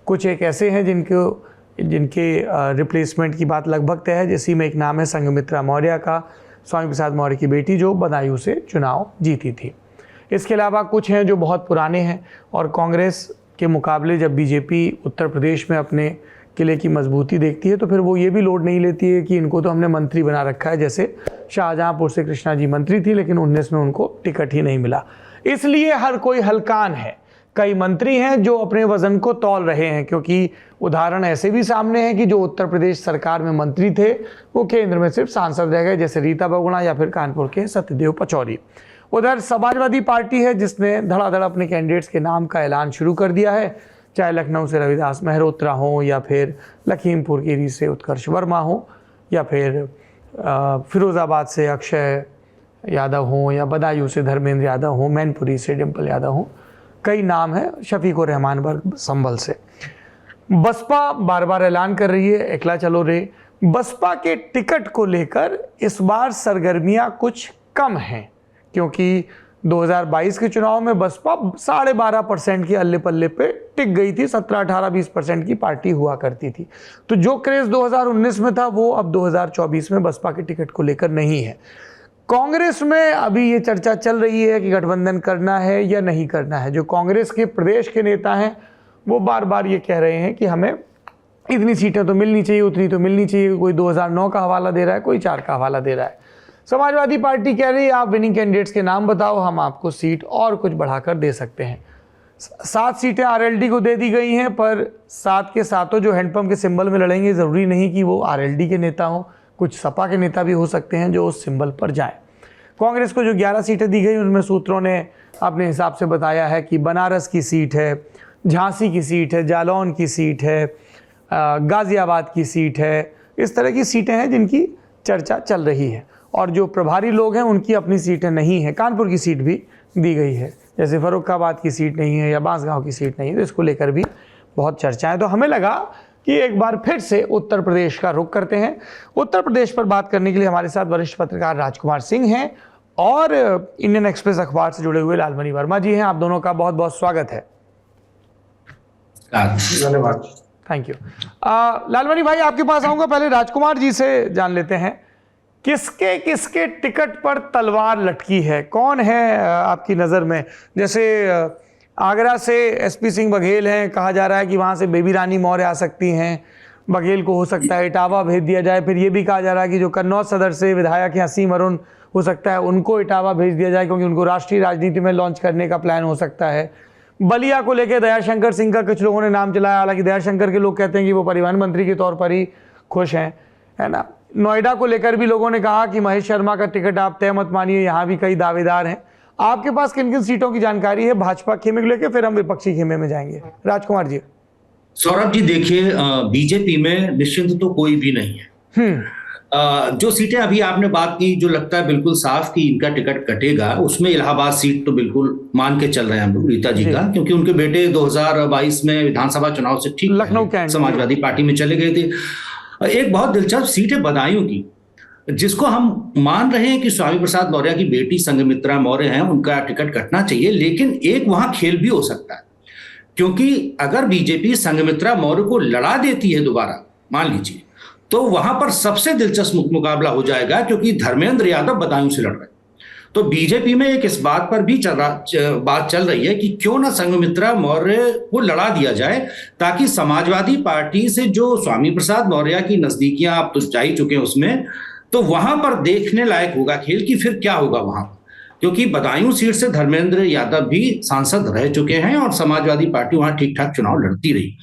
कुछ एक ऐसे हैं जिनके रिप्लेसमेंट की बात लगभग तय है। जिसी में एक नाम है संघमित्रा मौर्य का, स्वामी प्रसाद मौर्य की बेटी, जो बदायूं से चुनाव जीती थी। इसके अलावा कुछ हैं जो बहुत पुराने हैं। और कांग्रेस के मुकाबले जब बीजेपी उत्तर प्रदेश में अपने किले की मजबूती देखती है तो फिर वो ये भी लोड नहीं लेती है कि इनको तो हमने मंत्री बना रखा है। जैसे शाहजहांपुर से कृष्णा जी मंत्री थी, लेकिन 19 में उनको टिकट ही नहीं मिला। इसलिए हर कोई हलकान है। कई मंत्री हैं जो अपने वजन को तौल रहे हैं, क्योंकि उदाहरण ऐसे भी सामने हैं कि जो उत्तर प्रदेश सरकार में मंत्री थे वो केंद्र में सिर्फ सांसद रह गए, जैसे रीता बहुगुणा या फिर कानपुर के सत्यदेव पचौरी। उधर समाजवादी पार्टी है जिसने धड़ाधड़ अपने कैंडिडेट्स के नाम का ऐलान शुरू कर दिया है, चाहे लखनऊ से रविदास मेहरोत्रा हो, या फिर लखीमपुर खीरी से उत्कर्ष वर्मा हो, या फिर फिरोज़ाबाद से अक्षय यादव हो, या बदायूं से धर्मेंद्र यादव हो, मैनपुरी से डिम्पल यादव हो। कई नाम हैं, शफीक उर रहमान वर्ग संभल से। बसपा बार बार ऐलान कर रही है एकला चलो रे। बसपा के टिकट को लेकर इस बार सरगर्मियां कुछ कम हैं, क्योंकि 2022 के चुनाव में बसपा 12.5% की अल्ले पल्ले पे टिक गई थी, 17-18-20% की पार्टी हुआ करती थी। तो जो क्रेज 2019 में था वो अब 2024 में बसपा के टिकट को लेकर नहीं है। कांग्रेस में अभी ये चर्चा चल रही है कि गठबंधन करना है या नहीं करना है। जो कांग्रेस के प्रदेश के नेता हैं वो बार बार ये कह रहे हैं कि हमें इतनी सीटें तो मिलनी चाहिए, उतनी तो मिलनी चाहिए। कोई 2009 का हवाला दे रहा है, कोई 4 का हवाला दे रहा है। समाजवादी पार्टी कह रही है आप विनिंग कैंडिडेट्स के नाम बताओ, हम आपको सीट और कुछ बढ़ाकर दे सकते हैं। 7 सीटें आरएलडी को दे दी गई हैं, पर 7 के सातों जो हैंडपंप के सिंबल में लड़ेंगे ज़रूरी नहीं कि वो आरएलडी के नेता हों, कुछ सपा के नेता भी हो सकते हैं जो उस सिंबल पर जाएं। कांग्रेस को जो 11 सीटें दी गई उनमें सूत्रों ने अपने हिसाब से बताया है कि बनारस की सीट है, झांसी की सीट है, जालौन की सीट है, गाज़ियाबाद की सीट है। इस तरह की सीटें हैं जिनकी चर्चा चल रही है, और जो प्रभारी लोग हैं उनकी अपनी सीटें नहीं हैं। कानपुर की सीट भी दी गई है, जैसे फर्रुखाबाद की सीट नहीं है या बांसगांव की सीट नहीं है, तो इसको लेकर भी बहुत चर्चा है। तो हमें लगा कि एक बार फिर से उत्तर प्रदेश का रुख करते हैं। उत्तर प्रदेश पर बात करने के लिए हमारे साथ वरिष्ठ पत्रकार राजकुमार सिंह हैं और इंडियन एक्सप्रेस अखबार से जुड़े हुए लालमणि वर्मा जी हैं। आप दोनों का बहुत बहुत स्वागत है। धन्यवाद। Thank you. लालमणि भाई, आपके पास आऊँगा, पहले राजकुमार जी से जान लेते हैं किसके किसके टिकट पर तलवार लटकी है, कौन है आपकी नज़र में? जैसे आगरा से एसपी सिंह बघेल हैं, कहा जा रहा है कि वहाँ से बेबी रानी मौर्य आ सकती हैं, बघेल को हो सकता है इटावा भेज दिया जाए। फिर ये भी कहा जा रहा है कि जो कन्नौज सदर से विधायक हैं असीम अरुण, हो सकता है उनको इटावा भेज दिया जाए, क्योंकि उनको राष्ट्रीय राजनीति में लॉन्च करने का प्लान हो सकता है। बलिया को लेकर दयाशंकर सिंह का कुछ लोगों ने नाम चलाया, हालांकि दयाशंकर के लोग कहते हैं कि वो परिवहन मंत्री के तौर पर ही खुश हैं, है ना। नोएडा को लेकर भी लोगों ने कहा कि महेश शर्मा का टिकट आप तय मत मानिए, यहाँ भी कई दावेदार हैं। आपके पास किन किन सीटों की जानकारी है भाजपा खेमे को लेकर, फिर हम विपक्षी खेमे में जाएंगे। राजकुमार जी। सौरभ जी, देखिए बीजेपी में निश्चिंत तो कोई भी नहीं है। जो सीटें अभी आपने बात की, जो लगता है बिल्कुल साफ कि इनका टिकट कटेगा, उसमें इलाहाबाद सीट तो बिल्कुल मान के चल रहे हैं हम लोग रीता जी का, क्योंकि उनके बेटे 2022 में विधानसभा चुनाव से ठीक लखनऊ कैंट समाजवादी पार्टी में चले गए थे। एक बहुत दिलचस्प सीट है बदायूं की, जिसको हम मान रहे हैं कि स्वामी प्रसाद मौर्य की बेटी संघमित्रा मौर्य हैं, उनका टिकट कटना चाहिए। लेकिन एक वहां खेल भी हो सकता है, क्योंकि अगर बीजेपी संघमित्रा मौर्य को लड़ा देती है दोबारा, मान लीजिए, तो वहां पर सबसे दिलचस्प मुकाबला हो जाएगा, क्योंकि धर्मेंद्र यादव बदायूं से लड़ रहे हैं। तो बीजेपी में एक इस बात पर भी बात चल रही है कि क्यों ना संघमित्रा मौर्य को लड़ा दिया जाए, ताकि समाजवादी पार्टी से जो स्वामी प्रसाद मौर्य की नजदीकियां आप तो जा ही चुके हैं उसमें, तो वहां पर देखने लायक होगा खेल कि फिर क्या होगा वहां, क्योंकि बदायूं सीट से धर्मेंद्र यादव भी सांसद रह चुके हैं और समाजवादी पार्टी वहां ठीक ठाक चुनाव लड़ती रही।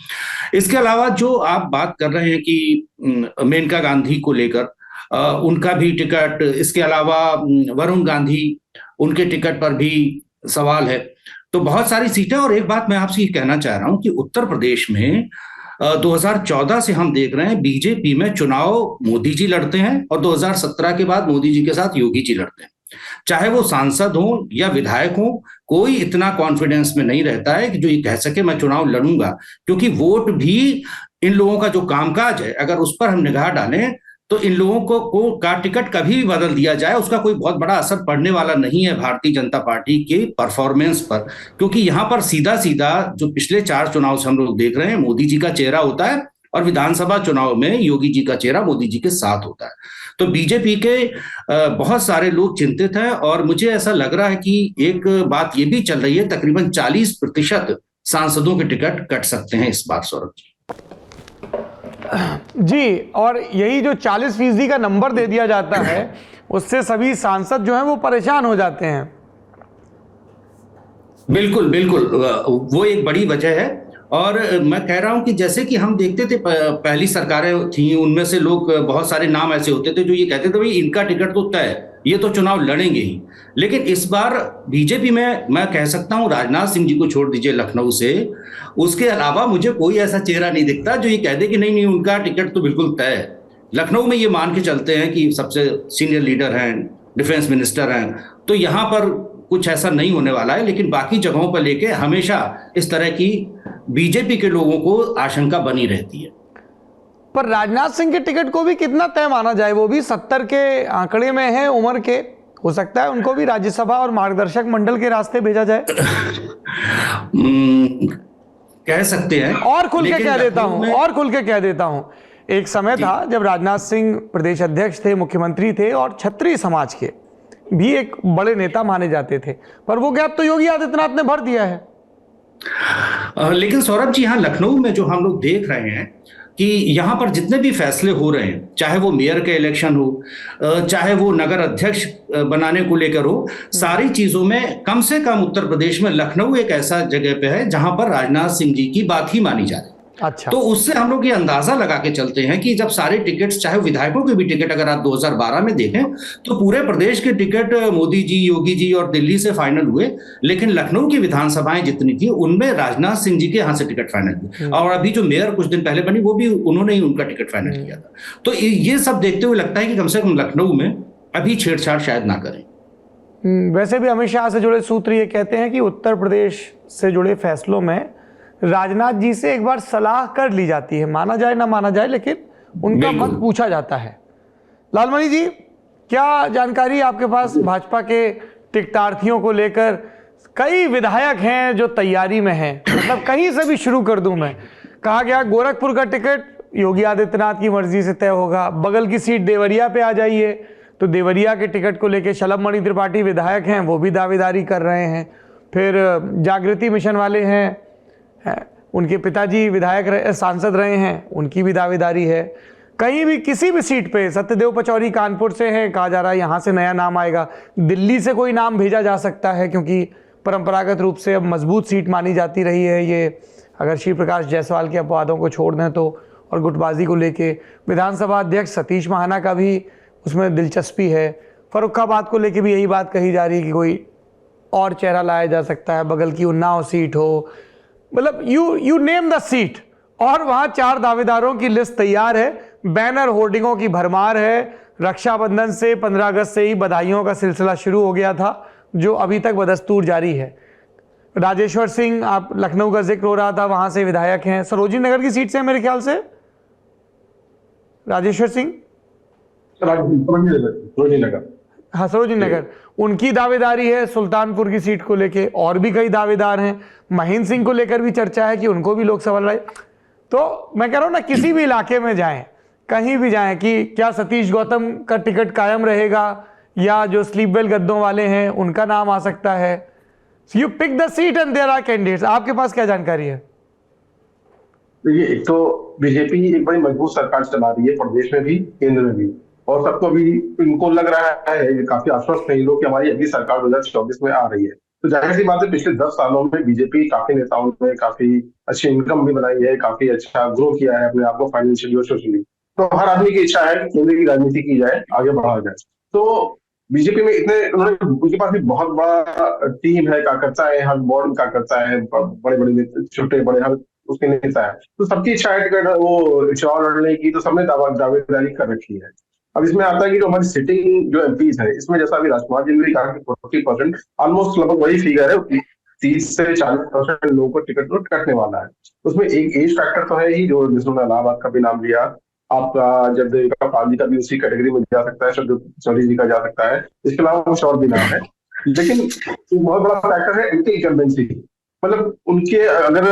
इसके अलावा जो आप बात कर रहे हैं कि मेनका गांधी को लेकर, उनका भी टिकट, इसके अलावा वरुण गांधी, उनके टिकट पर भी सवाल है। तो बहुत सारी सीटें। और एक बात मैं आपसे ये कहना चाह रहा हूं कि उत्तर प्रदेश में 2014 से हम देख रहे हैं बीजेपी में चुनाव मोदी जी लड़ते हैं, और 2017 के बाद मोदी जी के साथ योगी जी लड़ते हैं। चाहे वो सांसद हो या विधायक हो, कोई इतना कॉन्फिडेंस में नहीं रहता है कि जो ये कह सके मैं चुनाव लड़ूंगा, क्योंकि वोट भी इन लोगों का जो कामकाज है, अगर उस पर हम निगाह डालें तो इन लोगों को का टिकट कभी भी बदल दिया जाए, उसका कोई बहुत बड़ा असर पड़ने वाला नहीं है भारतीय जनता पार्टी के परफॉर्मेंस पर। क्योंकि यहाँ पर सीधा सीधा जो पिछले 4 चुनाव से हम लोग देख रहे हैं, मोदी जी का चेहरा होता है, और विधानसभा चुनाव में योगी जी का चेहरा मोदी जी के साथ होता है। तो बीजेपी के बहुत सारे लोग चिंतित हैं, और मुझे ऐसा लग रहा है कि एक बात ये भी चल रही है, तकरीबन 40% सांसदों के टिकट कट सकते हैं इस बार, सौरभ जी। और यही जो 40% का नंबर दे दिया जाता है, उससे सभी सांसद जो हैं वो परेशान हो जाते हैं। बिल्कुल बिल्कुल, वो एक बड़ी वजह है। और मैं कह रहा हूं कि जैसे कि हम देखते थे पहली सरकारें थी, उनमें से लोग बहुत सारे नाम ऐसे होते थे जो ये कहते थे भाई इनका टिकट तो तय, ये तो चुनाव लड़ेंगे ही। लेकिन इस बार बीजेपी में मैं कह सकता हूं राजनाथ सिंह जी को छोड़ दीजिए लखनऊ से, उसके अलावा मुझे कोई ऐसा चेहरा नहीं दिखता जो ये कह दे कि नहीं नहीं उनका टिकट तो बिल्कुल तय है। लखनऊ में ये मान के चलते हैं कि सबसे सीनियर लीडर हैं, डिफेंस मिनिस्टर हैं, तो यहाँ पर कुछ ऐसा नहीं होने वाला है, लेकिन बाकी जगहों पर लेके हमेशा इस तरह की बीजेपी के लोगों को आशंका बनी रहती है। पर राजनाथ सिंह के टिकट को भी कितना तय माना जाए, वो भी 70 के आंकड़े में है उम्र के, हो सकता है उनको भी राज्यसभा और मार्गदर्शक मंडल के रास्ते भेजा जाए। कह सकते हैं। और खुल के कह देता हूं, एक समय था जब राजनाथ सिंह प्रदेश अध्यक्ष थे, मुख्यमंत्री थे और क्षत्रिय समाज के भी एक बड़े नेता माने जाते थे, पर वो गैप तो योगी आदित्यनाथ ने भर दिया है। लेकिन सौरभ जी, यहाँ लखनऊ में जो हम लोग देख रहे हैं कि यहाँ पर जितने भी फैसले हो रहे हैं, चाहे वो मेयर के इलेक्शन हो, चाहे वो नगर अध्यक्ष बनाने को लेकर हो, सारी चीजों में कम से कम उत्तर प्रदेश में लखनऊ एक ऐसा जगह पे है जहां पर राजनाथ सिंह जी की बात ही मानी जा रही है। अच्छा, तो उससे हम लोग ये अंदाजा लगा के चलते हैं कि जब सारे टिकट्स, चाहे विधायकों के भी टिकट अगर आप 2012 में देखें तो पूरे प्रदेश के टिकट मोदी जी, योगी जी और दिल्ली से फाइनल हुए, लेकिन लखनऊ की विधानसभाएं जितनी थी उनमें राजनाथ सिंह जी के यहाँ से टिकट फाइनल हुए, और अभी जो मेयर कुछ दिन पहले बनी वो भी उन्होंने ही उनका टिकट फाइनल किया था। तो ये सब देखते हुए लगता है कि कम से कम लखनऊ में अभी छेड़छाड़ शायद ना करें। वैसे भी अमित शाह से जुड़े सूत्र ये कहते हैं कि उत्तर प्रदेश से जुड़े फैसलों में राजनाथ जी से एक बार सलाह कर ली जाती है, माना जाए ना माना जाए, लेकिन उनका मत पूछा जाता है। लालमणि जी, क्या जानकारी आपके पास भाजपा के टिकटार्थियों को लेकर? कई विधायक हैं जो तैयारी में हैं, मतलब कहीं से भी शुरू कर दूं मैं, कहा गया गोरखपुर का टिकट योगी आदित्यनाथ की मर्जी से तय होगा, बगल की सीट देवरिया पे आ जाइए, तो देवरिया के टिकट को लेकर शलभमणि त्रिपाठी विधायक हैं, वो भी दावेदारी कर रहे हैं। फिर जागृति मिशन वाले हैं, उनके पिताजी विधायक सांसद रहे हैं, उनकी भी दावेदारी है। कहीं भी किसी भी सीट पे, सत्यदेव पचौरी कानपुर से हैं, कहा जा रहा है यहाँ से नया नाम आएगा, दिल्ली से कोई नाम भेजा जा सकता है क्योंकि परंपरागत रूप से अब मजबूत सीट मानी जाती रही है ये, अगर श्री प्रकाश जायसवाल के अपवादों को छोड़ दें तो, और गुटबाजी को लेके विधानसभा अध्यक्ष सतीश महाना का भी उसमें दिलचस्पी है। फर्रुखाबाद को लेके भी यही बात कही जा रही है कि कोई और चेहरा लाया जा सकता है, बगल की उन्नाव सीट हो, मतलब यू नेम द सीट, और वहां 4 दावेदारों की लिस्ट तैयार है, बैनर होर्डिंगों की भरमार है। रक्षाबंधन से 15 अगस्त से ही बधाइयों का सिलसिला शुरू हो गया था, जो अभी तक बदस्तूर जारी है। राजेश्वर सिंह, आप लखनऊ का जिक्र हो रहा था, वहां से विधायक हैं, सरोजिनी नगर की सीट से मेरे ख्याल से राजेश्वर सिंह, हाँ सरोजिनी नगर, उनकी दावेदारी है। सुल्तानपुर की सीट को लेके और भी कई दावेदार हैं। महेंद्र सिंह को लेकर भी चर्चा है कि उनको भी लोकसभा लड़ाई। तो मैं कह रहा हूं ना, किसी भी इलाके में जाएं, कहीं भी जाएं, कि क्या सतीश गौतम का टिकट कायम रहेगा या जो स्लीपवेल गद्दों वाले हैं उनका नाम आ सकता है। You pick the seat and there are candidates. आपके पास क्या जानकारी है? देखिए, एक तो बीजेपी एक बड़ी मजबूत सरकार चला रही है प्रदेश में भी, केंद्र में भी, और सबको अभी इनको लग रहा है, काफी आश्वस्त है लोग कि हमारी अगली सरकार 2024 में आ रही है। तो जाहिर सी बात है, पिछले 10 सालों में बीजेपी काफी नेताओं ने काफी अच्छी इनकम भी बनाई है, काफी अच्छा ग्रो किया है अपने आप को फाइनेंशियली और सोशली। तो हर आदमी की इच्छा है केंद्र की राजनीति की जाए, आगे बढ़ाया जाए। तो बीजेपी में उनके पास भी बहुत बड़ा टीम है, कार्यकर्ता है, हर बोर्ड कार्यकर्ता है, बड़े बड़े छोटे बड़े हर उसके नेता है। तो सबकी इच्छा है वो चुनाव लड़ने की, तो सबने दावेदारी कर रखी है। अब इसमें आता है कि जो हमारी सिटिंग जो एमपीज है, इसमें जैसा अभी राजकुमार जी ने कहा कि 40% ऑलमोस्ट लगभग वही फिगर है, 30 से 40% लोगों को टिकट तो कटने वाला है। उसमें एक एज फैक्टर तो है ही, जो जिसने इलाहाबाद का भी नाम लिया, आपका जगदेव का पाल जी का भी उसी कैटेगरी में जा सकता है, चौधरी जी का जा सकता है, इसके अलावा कुछ और भी नाम है। लेकिन बहुत बड़ा फैक्टर है एंटी इनकम्बेंसी, मतलब उनके अगर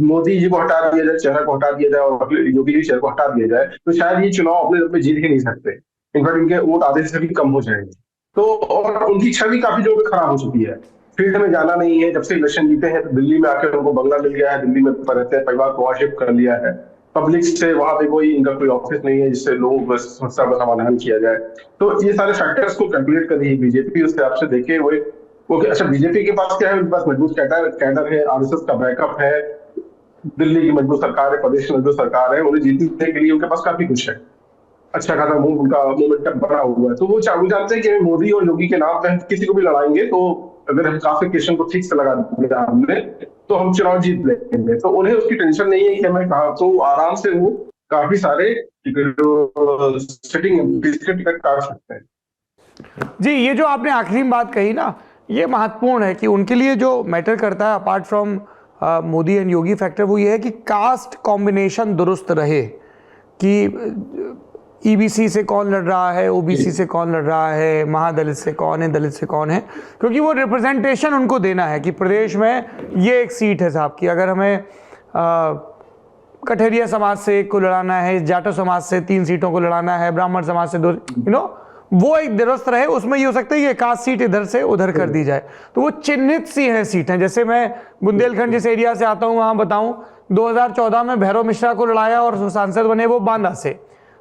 मोदी जी को हटा दिया जाए, चेहरा को हटा दिया जाए, और योगी जी चेहरा को हटा दिया जाए, तो शायद ये चुनाव अपने में जीत ही नहीं सकते। इनफैक्ट इनके वोट आधे से भी कम हो जाएंगे। तो और उनकी छवि काफी जो खराब हो चुकी है, फील्ड में जाना नहीं है। जब से इलेक्शन जीते हैं तो दिल्ली में आकर उनको बंगला मिल गया है, दिल्ली में रहते हैं, परिवार को वहां शिफ्ट कर लिया है, पब्लिक से वहां पे कोई इनका कोई ऑफिस नहीं है जिससे लोगों को समस्या का समाधान किया जाए। तो ये सारे फैक्टर्स को कैलकुलेट कर रही है बीजेपी, उससे आपसे देखे वो अच्छा बीजेपी के पास क्या है, उनके पास मजबूत कैडर है, आरएसएस का बैकअप है, दिल्ली की मजबूत सरकार है, प्रदेश की मजबूत सरकार है, उन्हें जीतने के लिए उनके पास काफी कुछ है, अच्छा खासा उनका मोमेंटम बना हुआ है। तो वो जानते हैं कि मोदी और योगी के नाम पे किसी को भी लड़ाएंगे, तो अगर हम क्लासिफिकेशन को ठीक से लगा देंगे हमने, तो हम चुनाव जीत लेंगे। तो उन्हें उसकी टेंशन नहीं है कि हमें कहा, तो आराम से वो काफी सारे सिटिंग टिकट काट सकते हैं। जी, ये जो आपने आखिरी बात कही ना, ये महत्वपूर्ण है कि उनके लिए जो मैटर करता है apart from Modi and Yogi factor, वो ये है कि कास्ट कॉम्बिनेशन दुरुस्त रहे, कि ईबीसी से कौन लड़ रहा है, ओबीसी से कौन लड़ रहा है, महादलित से कौन है, दलित से कौन है, क्योंकि वो रिप्रेजेंटेशन उनको देना है कि प्रदेश में ये एक सीट है साहब की, अगर हमें कठेरिया समाज से एक को लड़ाना है, जाटो समाज से 3 सीटों को लड़ाना है, ब्राह्मण समाज से 2, वो एक दुरुस्त रहे। उसमें ये हो सकता है कि एक आध सीट इधर से उधर कर दी जाए, तो वो चिन्हित सी हैं सीटें। जैसे मैं बुंदेलखंड जिस एरिया से आता हूँ वहाँ बताऊँ, 2014 में भैरव मिश्रा को लड़ाया और सांसद बने वो बांदा से,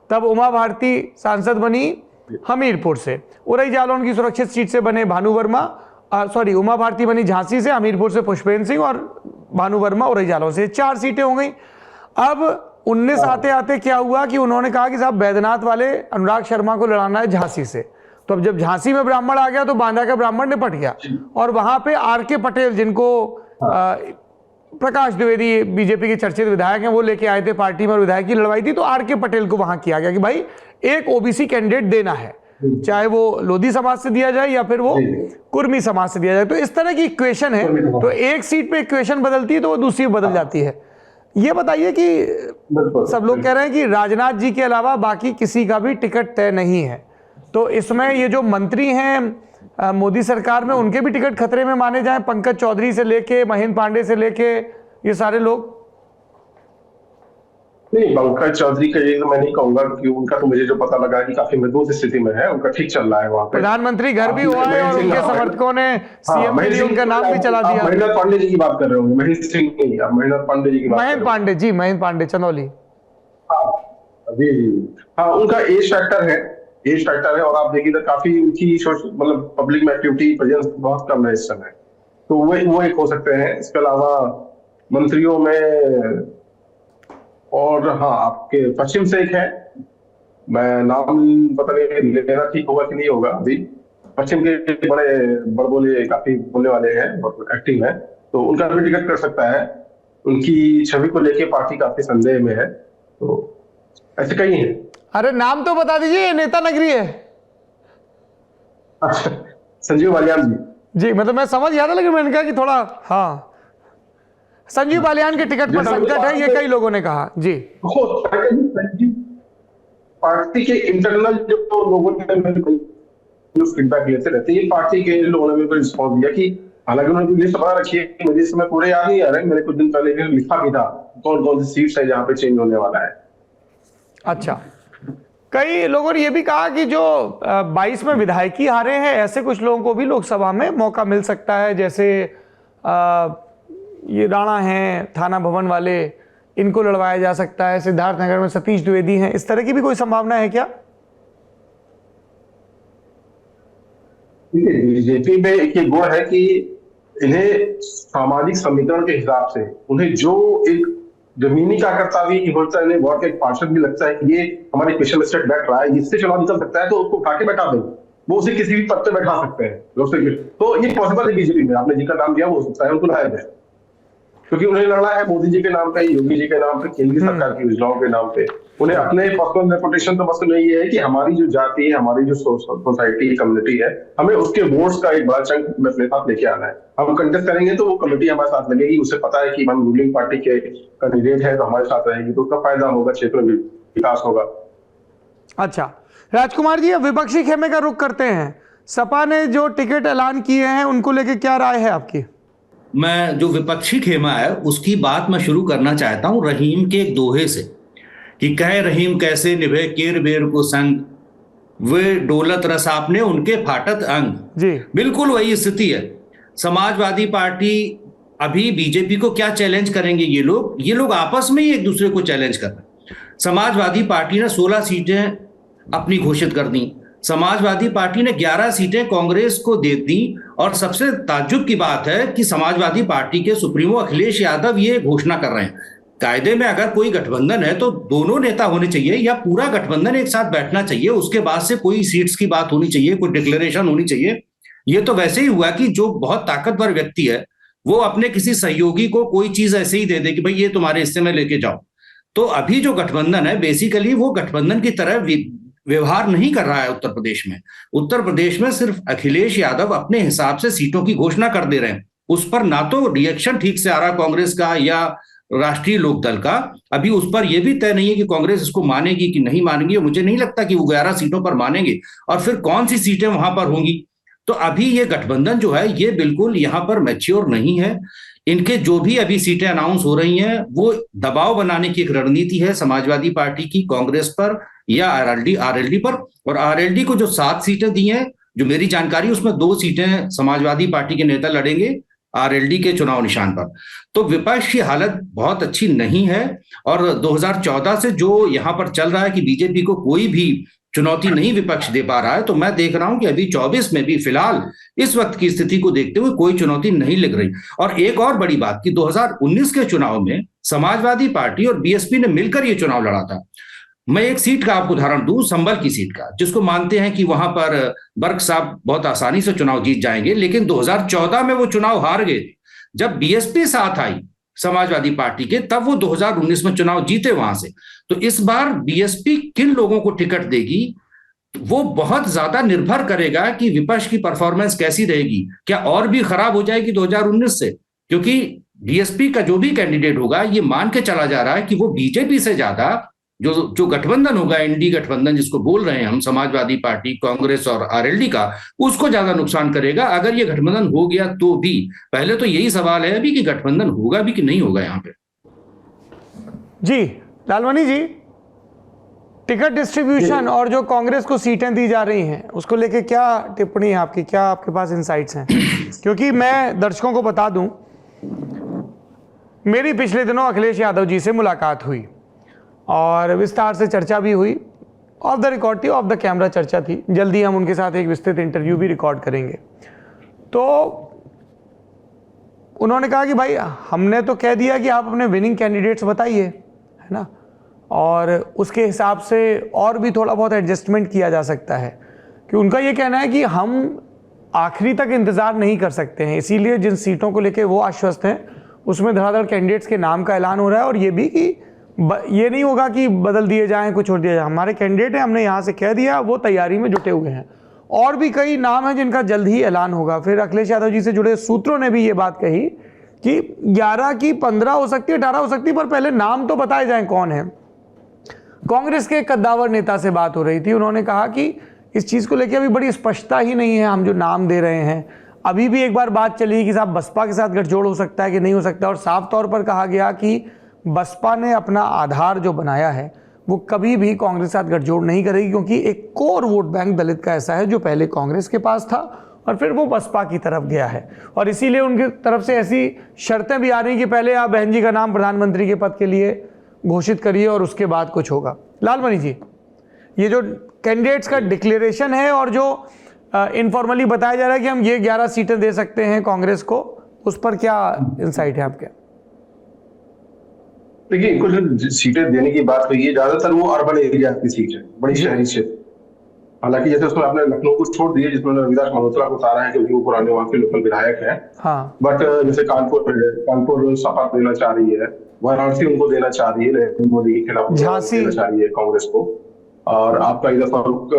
तब उमा भारती सांसद बनी हमीरपुर से, उरई जालौन की सुरक्षित सीट से बने भानु वर्मा, उमा भारती बनी झांसी से, हमीरपुर से पुष्पेंद्र सिंह और भानु वर्मा उरई जालौन से, 4 सीटें हो गई। अब 19 आते आते क्या हुआ कि उन्होंने कहा कि साहब बैद्यनाथ वाले अनुराग शर्मा को लड़ाना है झांसी से, तो अब जब झांसी में ब्राह्मण आ गया तो बांदा का ब्राह्मण निपट गया, और वहां पे आर.के. पटेल जिनको प्रकाश द्विवेदी बीजेपी के चर्चित विधायक हैं वो लेके आए थे पार्टी में और विधायक की लड़वाई थी, तो आर.के. पटेल को वहां किया गया कि भाई एक ओबीसी कैंडिडेट देना है, चाहे वो लोधी समाज से दिया जाए या फिर वो कुर्मी समाज से दिया जाए। तो इस तरह की इक्वेशन है, तो एक सीट पे इक्वेशन बदलती है तो वो दूसरी बदल जाती है। ये बताइए कि सब लोग कह रहे हैं कि राजनाथ जी के अलावा बाकी किसी का भी टिकट तय नहीं है, तो इसमें ये जो मंत्री हैं मोदी सरकार में, उनके भी टिकट खतरे में माने जाएं, पंकज चौधरी से लेके महेंद्र पांडे से लेके ये सारे लोग? नहीं, पंकज चौधरी का ये तो मैं नहीं कहूंगा, क्योंकि उनका तो मुझे जो पता लगा कि काफी मजबूत स्थिति में है, उनका ठीक चल रहा है वहाँ पे। प्रधानमंत्री घर भी हुआ है और उनके समर्थकों ने सीएम के लिए उनका नाम भी चला दिया। महेंद्र पांडे जी की बात कर रहे होंगे, महेंद्र सिंह नहीं, आप महेंद्र पांडे जी की बात। महेंद्र पांडे जी, महेंद्र पांडे चंदौली। जी जी हाँ, उनका एज फैक्टर है, और आप देखिए तो काफी उनकी मतलब पब्लिक में एक्टिविटी प्रेजेंस बहुत कम है इस समय, तो वो एक हो सकते हैं। इसके अलावा मंत्रियों में और हाँ, आपके पश्चिम से एक है, मैं नाम पता नहीं लेना ठीक होगा कि नहीं होगा, अभी पश्चिम के बड़े बड़बोले काफी बोलने वाले हैं और एक्टिव हैं, तो उनका भी टिकट कर सकता है। उनकी छवि को लेके पार्टी काफी संदेह में है, तो ऐसे कई हैं। अरे नाम तो बता दीजिए, नेता नगरी है। अच्छा, संजीव बालियान जी, मतलब मैं समझ गया था, लेकिन मैंने कहा कि थोड़ा हाँ, संजीव बालियान के टिकट पर संकट है, ये कई लोगों ने कहा जी। पार्टी के इंटरनल जो लोगों ने जो फीडबैक लेते रहते हैं, ये पार्टी के लोगों ने मेरे को रिस्पॉन्स दिया कि हालांकि उन्होंने लिस्ट बना रखी है, मुझे इस समय पूरे याद नहीं आ रहे, मैंने कुछ दिन पहले लिखा भी था कौन कौन सी सीट्स है जहाँ पे चेंज होने वाला है। अच्छा, कई लोगों ने यह भी कहा कि जो 22 में विधायकी हारे हैं, ऐसे कुछ लोगों को भी लोकसभा में मौका मिल सकता है, जैसे ये राणा हैं थाना भवन वाले, इनको लड़वाया जा सकता है, सिद्धार्थनगर में सतीश द्विवेदी हैं, इस तरह की भी कोई संभावना है क्या? बीजेपी में एक गुण है कि इन्हें सामाजिक समीकरण के हिसाब से उन्हें जो एक जमीनी कार्यकर्ता भी होता है, इन्हें वार्ड का एक पार्षद भी लगता है कि ये हमारे स्पेशल स्टेट बैठ रहा है, इससे चुनाव निकल सकता है, तो उसको उठा के बैठा दें, वो उसे किसी भी पद पे बैठा सकते हैं। तो ये पॉसिबल है बीजेपी में, आपने जिनका नाम दिया वो हो सकता है, उनको लाया जाए, क्योंकि उन्हें लड़ना है मोदी जी के नाम पे, योगी जी के नाम पे, केंद्रीय सरकार की योजनाओं के नाम पे। उन्हें अपने पर्सनल रेपुटेशन तो बस नहीं है कि हमारी जो जाति है, हमारी जो सोसाइटी कम्युनिटी है, हमें उसके वोट्स का एक बड़ा चंक अपने साथ लेके आना है। हम कंटेस्ट करेंगे तो वो कमेटी हमारे साथ लगेगी, उसे पता है कि हम रूलिंग पार्टी के कैंडिडेट है तो हमारे साथ रहेगी, तो उसका फायदा होगा, क्षेत्र में विकास होगा। अच्छा राजकुमार जी, अब विपक्षी खेमे का रुख करते हैं। सपा ने जो टिकट ऐलान किए हैं उनको लेके क्या राय है आपकी? मैं जो विपक्षी खेमा है उसकी बात मैं शुरू करना चाहता हूं रहीम के एक दोहे से, कि कहे रहीम कैसे निभे केर बेर को संग, वे डोलत रस आपने उनके फाटत अंग। जी बिल्कुल वही स्थिति है। समाजवादी पार्टी अभी बीजेपी को क्या चैलेंज करेंगे? ये लोग आपस में ही एक दूसरे को चैलेंज कर रहे हैं। समाजवादी पार्टी ने 16 सीटें अपनी घोषित कर दी, समाजवादी पार्टी ने 11 सीटें कांग्रेस को दे दी, और सबसे ताज्जुब की बात है कि समाजवादी पार्टी के सुप्रीमो अखिलेश यादव ये घोषणा कर रहे हैं, कायदे में अगर कोई गठबंधन है तो दोनों नेता होने चाहिए या पूरा गठबंधन एक साथ बैठना चाहिए, उसके बाद से कोई सीट्स की बात होनी चाहिए, कोई डिक्लेरेशन होनी चाहिए। ये तो वैसे ही हुआ कि जो बहुत ताकतवर व्यक्ति है वो अपने किसी सहयोगी को कोई चीज ऐसे ही दे दे कि भाई ये तुम्हारे हिस्से में लेके जाओ। तो अभी जो गठबंधन है बेसिकली वो गठबंधन की तरह व्यवहार नहीं कर रहा है उत्तर प्रदेश में। उत्तर प्रदेश में सिर्फ अखिलेश यादव अपने हिसाब से सीटों की घोषणा कर दे रहे हैं, उस पर ना तो रिएक्शन ठीक से आ रहा कांग्रेस का या राष्ट्रीय लोकदल का। अभी उस पर यह भी तय नहीं है कि कांग्रेस इसको मानेगी कि नहीं मानेगी, और मुझे नहीं लगता कि वो 11 सीटों पर मानेंगे, और फिर कौन सी सीटें वहां पर होंगी। तो अभी ये गठबंधन जो है ये बिल्कुल यहां पर मैच्योर नहीं है। इनके जो भी अभी सीटें अनाउंस हो रही हैं वो दबाव बनाने की एक रणनीति है समाजवादी पार्टी की कांग्रेस पर या आरएलडी पर। और आरएलडी को जो 7 सीटें दी हैं, जो मेरी जानकारी उसमें 2 सीटें समाजवादी पार्टी के नेता लड़ेंगे आरएलडी के चुनाव निशान पर। तो विपक्ष की हालत बहुत अच्छी नहीं है, और 2014 से जो यहां पर चल रहा है कि बीजेपी को कोई भी चुनौती नहीं विपक्ष दे पा रहा है, तो मैं देख रहा हूं कि अभी 24 में भी फिलहाल इस वक्त की स्थिति को देखते हुए कोई चुनौती नहीं लग रही। और एक और बड़ी बात कि 2019 के चुनाव में समाजवादी पार्टी और बीएसपी ने मिलकर ये चुनाव लड़ा था। मैं एक सीट का आपको उदाहरण दूं, संभल की सीट का, जिसको मानते हैं कि वहां पर बर्क साहब बहुत आसानी से चुनाव जीत जाएंगे, लेकिन 2014 में वो चुनाव हार गए। जब बीएसपी साथ आई समाजवादी पार्टी के, तब वो 2019 में चुनाव जीते वहां से। तो इस बार बीएसपी किन लोगों को टिकट देगी वो बहुत ज्यादा निर्भर करेगा कि विपक्ष की परफॉर्मेंस कैसी रहेगी, क्या और भी खराब हो जाएगी 2019 से, क्योंकि बीएसपी का जो भी कैंडिडेट होगा ये मान के चला जा रहा है कि वो बीजेपी से ज्यादा जो गठबंधन होगा, एनडी गठबंधन जिसको बोल रहे हैं हम, समाजवादी पार्टी, कांग्रेस और आरएलडी का, उसको ज्यादा नुकसान करेगा अगर ये गठबंधन हो गया तो भी। पहले तो यही सवाल है अभी कि गठबंधन होगा भी कि नहीं होगा यहाँ पे। जी लालवानी जी, टिकट डिस्ट्रीब्यूशन और जो कांग्रेस को सीटें दी जा रही हैं उसको लेके क्या टिप्पणी है आपकी, क्या आपके पास इंसाइट्स हैं? क्योंकि मैं दर्शकों को बता दूं, मेरी पिछले दिनों अखिलेश यादव जी से मुलाकात हुई और विस्तार से चर्चा भी हुई, ऑफ द रिकॉर्ड थी, ऑफ द कैमरा चर्चा थी। जल्दी हम उनके साथ एक विस्तृत इंटरव्यू भी रिकॉर्ड करेंगे। तो उन्होंने कहा कि भाई हमने तो कह दिया कि आप अपने विनिंग कैंडिडेट्स बताइए, है ना, और उसके हिसाब से और भी थोड़ा बहुत एडजस्टमेंट किया जा सकता है। कि उनका ये कहना है कि हम आखिरी तक इंतज़ार नहीं कर सकते हैं, इसीलिए जिन सीटों को लेके वो आश्वस्त हैं उसमें धड़ाधड़ कैंडिडेट्स के नाम का ऐलान हो रहा है, और ये भी कि ये नहीं होगा कि बदल दिए जाएं, कुछ छोड़ दिया जाए। हमारे कैंडिडेट हैं, हमने यहाँ से कह दिया, वो तैयारी में जुटे हुए हैं। और भी कई नाम हैं जिनका जल्द ही ऐलान होगा। फिर अखिलेश यादव जी से जुड़े सूत्रों ने भी ये बात कही कि 11 की 15 हो सकती है, 18 हो सकती है, पर पहले नाम तो बताए जाएं कौन है। कांग्रेस के एक कद्दावर नेता से बात हो रही थी, उन्होंने कहा कि इस चीज़ को लेकर अभी बड़ी स्पष्टता ही नहीं है, हम जो नाम दे रहे हैं। अभी भी एक बार बात चली कि साहब बसपा के साथ गठजोड़ हो सकता है कि नहीं हो सकता, और साफ तौर पर कहा गया कि बसपा ने अपना आधार जो बनाया है वो कभी भी कांग्रेस के साथ गठजोड़ नहीं करेगी, क्योंकि एक कोर वोट बैंक दलित का ऐसा है जो पहले कांग्रेस के पास था और फिर वो बसपा की तरफ गया है। और इसीलिए उनकी तरफ से ऐसी शर्तें भी आ रही कि पहले आप बहन जी का नाम प्रधानमंत्री के पद के लिए घोषित करिए और उसके बाद कुछ होगा। लालमणि जी, ये जो कैंडिडेट्स का डिक्लेरेशन है और जो इनफॉर्मली बताया जा रहा है कि हम ये 11 सीटें दे सकते हैं कांग्रेस को, उस पर क्या इंसाइट है आपके? देखिए, कुछ सीटें देने की बात हुई है, ज्यादातर वो अर्बन एरिया की सीट है, बड़ी शहरी क्षेत्र। हालांकि जैसे उसमें आपने लखनऊ को छोड़ दिया जिसमें रविदास मल्होत्रा को उतारा है क्योंकि वो पुराने वहां के लोकल विधायक है। हाँ। बट जैसे कानपुर सपा देना चाह रही है, वाराणसी उनको देना चाह रही है, नरेंद्र मोदी के खिलाफ देना चाह रही है कांग्रेस को। और आपका इधर फारूक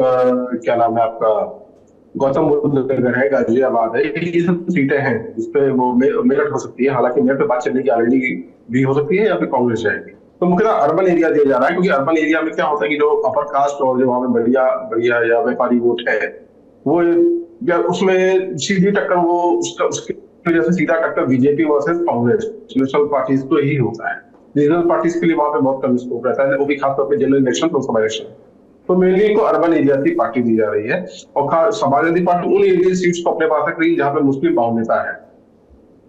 क्या नाम है आपका, गौतम बुद्ध नगर है, गाजियाबाद है, ये सब सीटें हैं जिसपे वो मेरठ हो सकती है। हालांकि मेरठ पे बात चलने की ऑलरेडी भी हो सकती है या फिर कांग्रेस जाएगी। तो मुख्यतः अर्बन एरिया दिया जा रहा है, क्योंकि अर्बन एरिया में क्या होता है कि जो अपर कास्ट और जो वहां पे बढ़िया या व्यापारी वोट है वो या उसमें सीधी टक्कर वो उसकी वजह से सीधा टक्कर BJP versus Congress national parties को ही होता है। रीजनल पार्टीज के लिए वहां पे बहुत कम स्कोप रहता है, वो भी खासतौर पर जनरल इलेक्शन, लोकसभा इलेक्शन। तो मेनली इनको अर्बन एरिया की पार्टी दी जा रही है, और समाजवादी पार्टी उन एरिया सीट्स को अपने पास रख रही है जहाँ पे मुस्लिम बहुमतता है।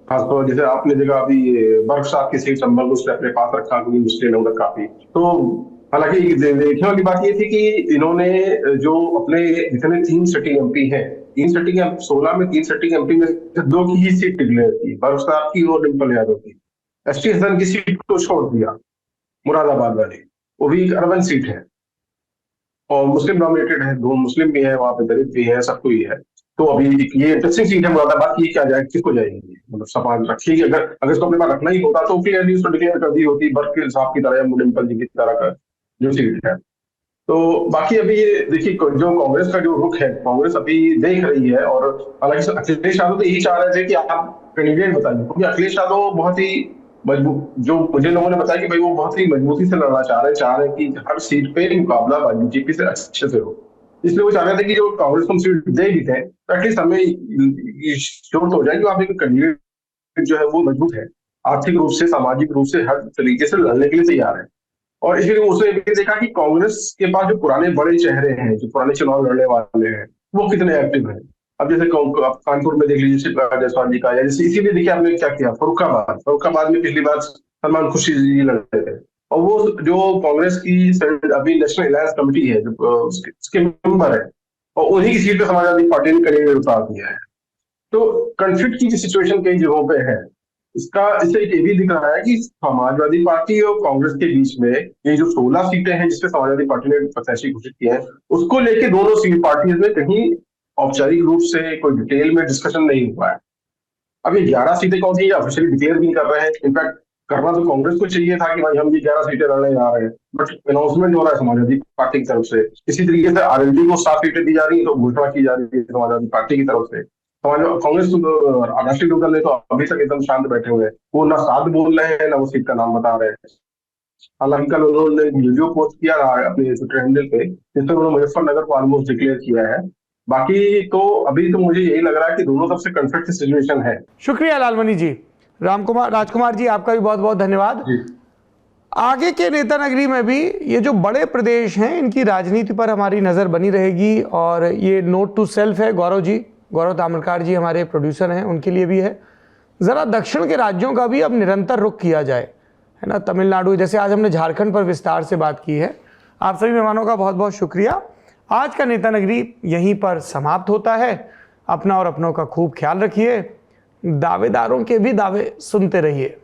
खासतौर जैसे आपने देखा अभी बर्क साहब की सीट संभल को उसने अपने पास रखा क्योंकि मुस्लिम लोग काफी। तो हालांकि देखने वाली बात ये थी कि इन्होंने जो अपने जितने 3 सिटिंग एमपी हैं, 16 में 3 सिटिंग एमपी में 2 की ही सीट डिक्लेयर की, बर्क साहब की और डिम्पल यादव की। एसटी हसन की सीट को छोड़ दिया, मुरादाबाद वाली, वो भी एक अर्बन सीट है और मुस्लिम डोमिनेटेड है, 2 मुस्लिम भी है वहां पे, दलित भी है, सब कोई है। तो अभी ये इंटरेस्टिंग सीट है मुरादाबाद की, क्या जाए किसको जाएगी, मतलब सपा रखिएगी। अगर इसको अपने पास रखना ही होता तो क्लियरली उसको डिक्लेयर कर दी होती बर्क साहब की तरह या डिम्पल जी की तरह का जो सीट है। तो बाकी अभी ये देखिए जो कांग्रेस का जो रुख है, कांग्रेस अभी देख रही है, और हालांकि अखिलेश यादव तो यही चाह रहे थे कि आप कैंडिडेट बताइए, क्योंकि अखिलेश यादव बहुत ही मजबूत, जो मुझे लोगों ने बताया कि भाई वो बहुत ही मजबूती से लड़ना चाह रहे हैं कि हर सीट पे मुकाबला बीजेपी से अच्छे से हो। इसलिए वो चाह रहे थे कि जो कांग्रेस को सीट दे भी थे तो एटलीस्ट हमें श्योर हो जाए कि आप एक कैंडिडेट जो है वो मजबूत है, आर्थिक रूप से, सामाजिक रूप से, हर तरीके से लड़ने के लिए तैयार है। और इसलिए उसने भी देखा कि कांग्रेस के पास जो पुराने बड़े चेहरे हैं, जो पुराने चुनाव लड़ने वाले हैं, वो कितने एक्टिव हैं। अब जैसे आप कानपुर में देख लीजिए शिवराज जायसवाल जी का, या जैसे इसीलिए देखिए आपने क्या किया फर्रुखाबाद में पिछली बार सलमान खुर्शीद जी लड़े थे, और वो जो कांग्रेस की अभी नेशनल अलायंस कमेटी है जो उसके मेंबर है, और उन्हीं की सीट पे समाजवादी पार्टी ने कैंडिडेट उतार दिया है। तो कॉन्फ्लिक्ट की सिचुएशन कई जगहों पे है। इससे एक ये भी दिख रहा है कि समाजवादी पार्टी और कांग्रेस के बीच में ये जो 16 सीटें हैं जिसपे समाजवादी पार्टी ने प्रत्याशी घोषित किया है, उसको लेके दोनों सीट पार्टी में कहीं औपचारिक रूप से कोई डिटेल में डिस्कशन नहीं हुआ है। अब ये 11 सीटें कौन सी ऑफिशियली डिक्लेयर नहीं कर रहे हैं। इनफैक्ट करना तो कांग्रेस को चाहिए था कि भाई हम ये 11 सीटें लड़ने जा रहे हैं, बट अनाउंसमेंट हो रहा है समाजवादी पार्टी की तरफ से। इसी तरीके से आरएलडी को 7 सीटें दी जा रही है, तो घोषणा की जा रही है समाजवादी पार्टी की तरफ से। कांग्रेस राष्ट्रीय लोकदल ने तो अभी तक एकदम शांत बैठे हुए हैं, वो ना साथ बोल रहे हैं ना वो सीट का नाम बता रहे हैं। हालांकि कल उन्होंने वीडियो पोस्ट किया अपने ट्विटर हैंडल पे, जिसमें उन्होंने मुजफ्फरनगर को ऑलमोस्ट डिक्लेयर किया है। बाकी तो अभी तो मुझे यही लग रहा है कि दोनों तरफ से कॉन्फ्लिक्ट सिचुएशन है। शुक्रिया लालमणि जी। राजकुमार जी आपका भी बहुत बहुत धन्यवाद। आगे के नेता नगरी में भी ये जो बड़े प्रदेश हैं इनकी राजनीति पर हमारी नजर बनी रहेगी, और ये नोट टू सेल्फ है गौरव ताम्रकार जी हमारे प्रोड्यूसर हैं, उनके लिए भी है। ज़रा दक्षिण के राज्यों का भी अब निरंतर रुख किया जाए, है ना। तमिलनाडु, जैसे आज हमने झारखंड पर विस्तार से बात की है। आप सभी मेहमानों का बहुत बहुत शुक्रिया। आज का नेता नगरी यहीं पर समाप्त होता है। अपना और अपनों का खूब ख्याल रखिए, दावेदारों के भी दावे सुनते रहिए।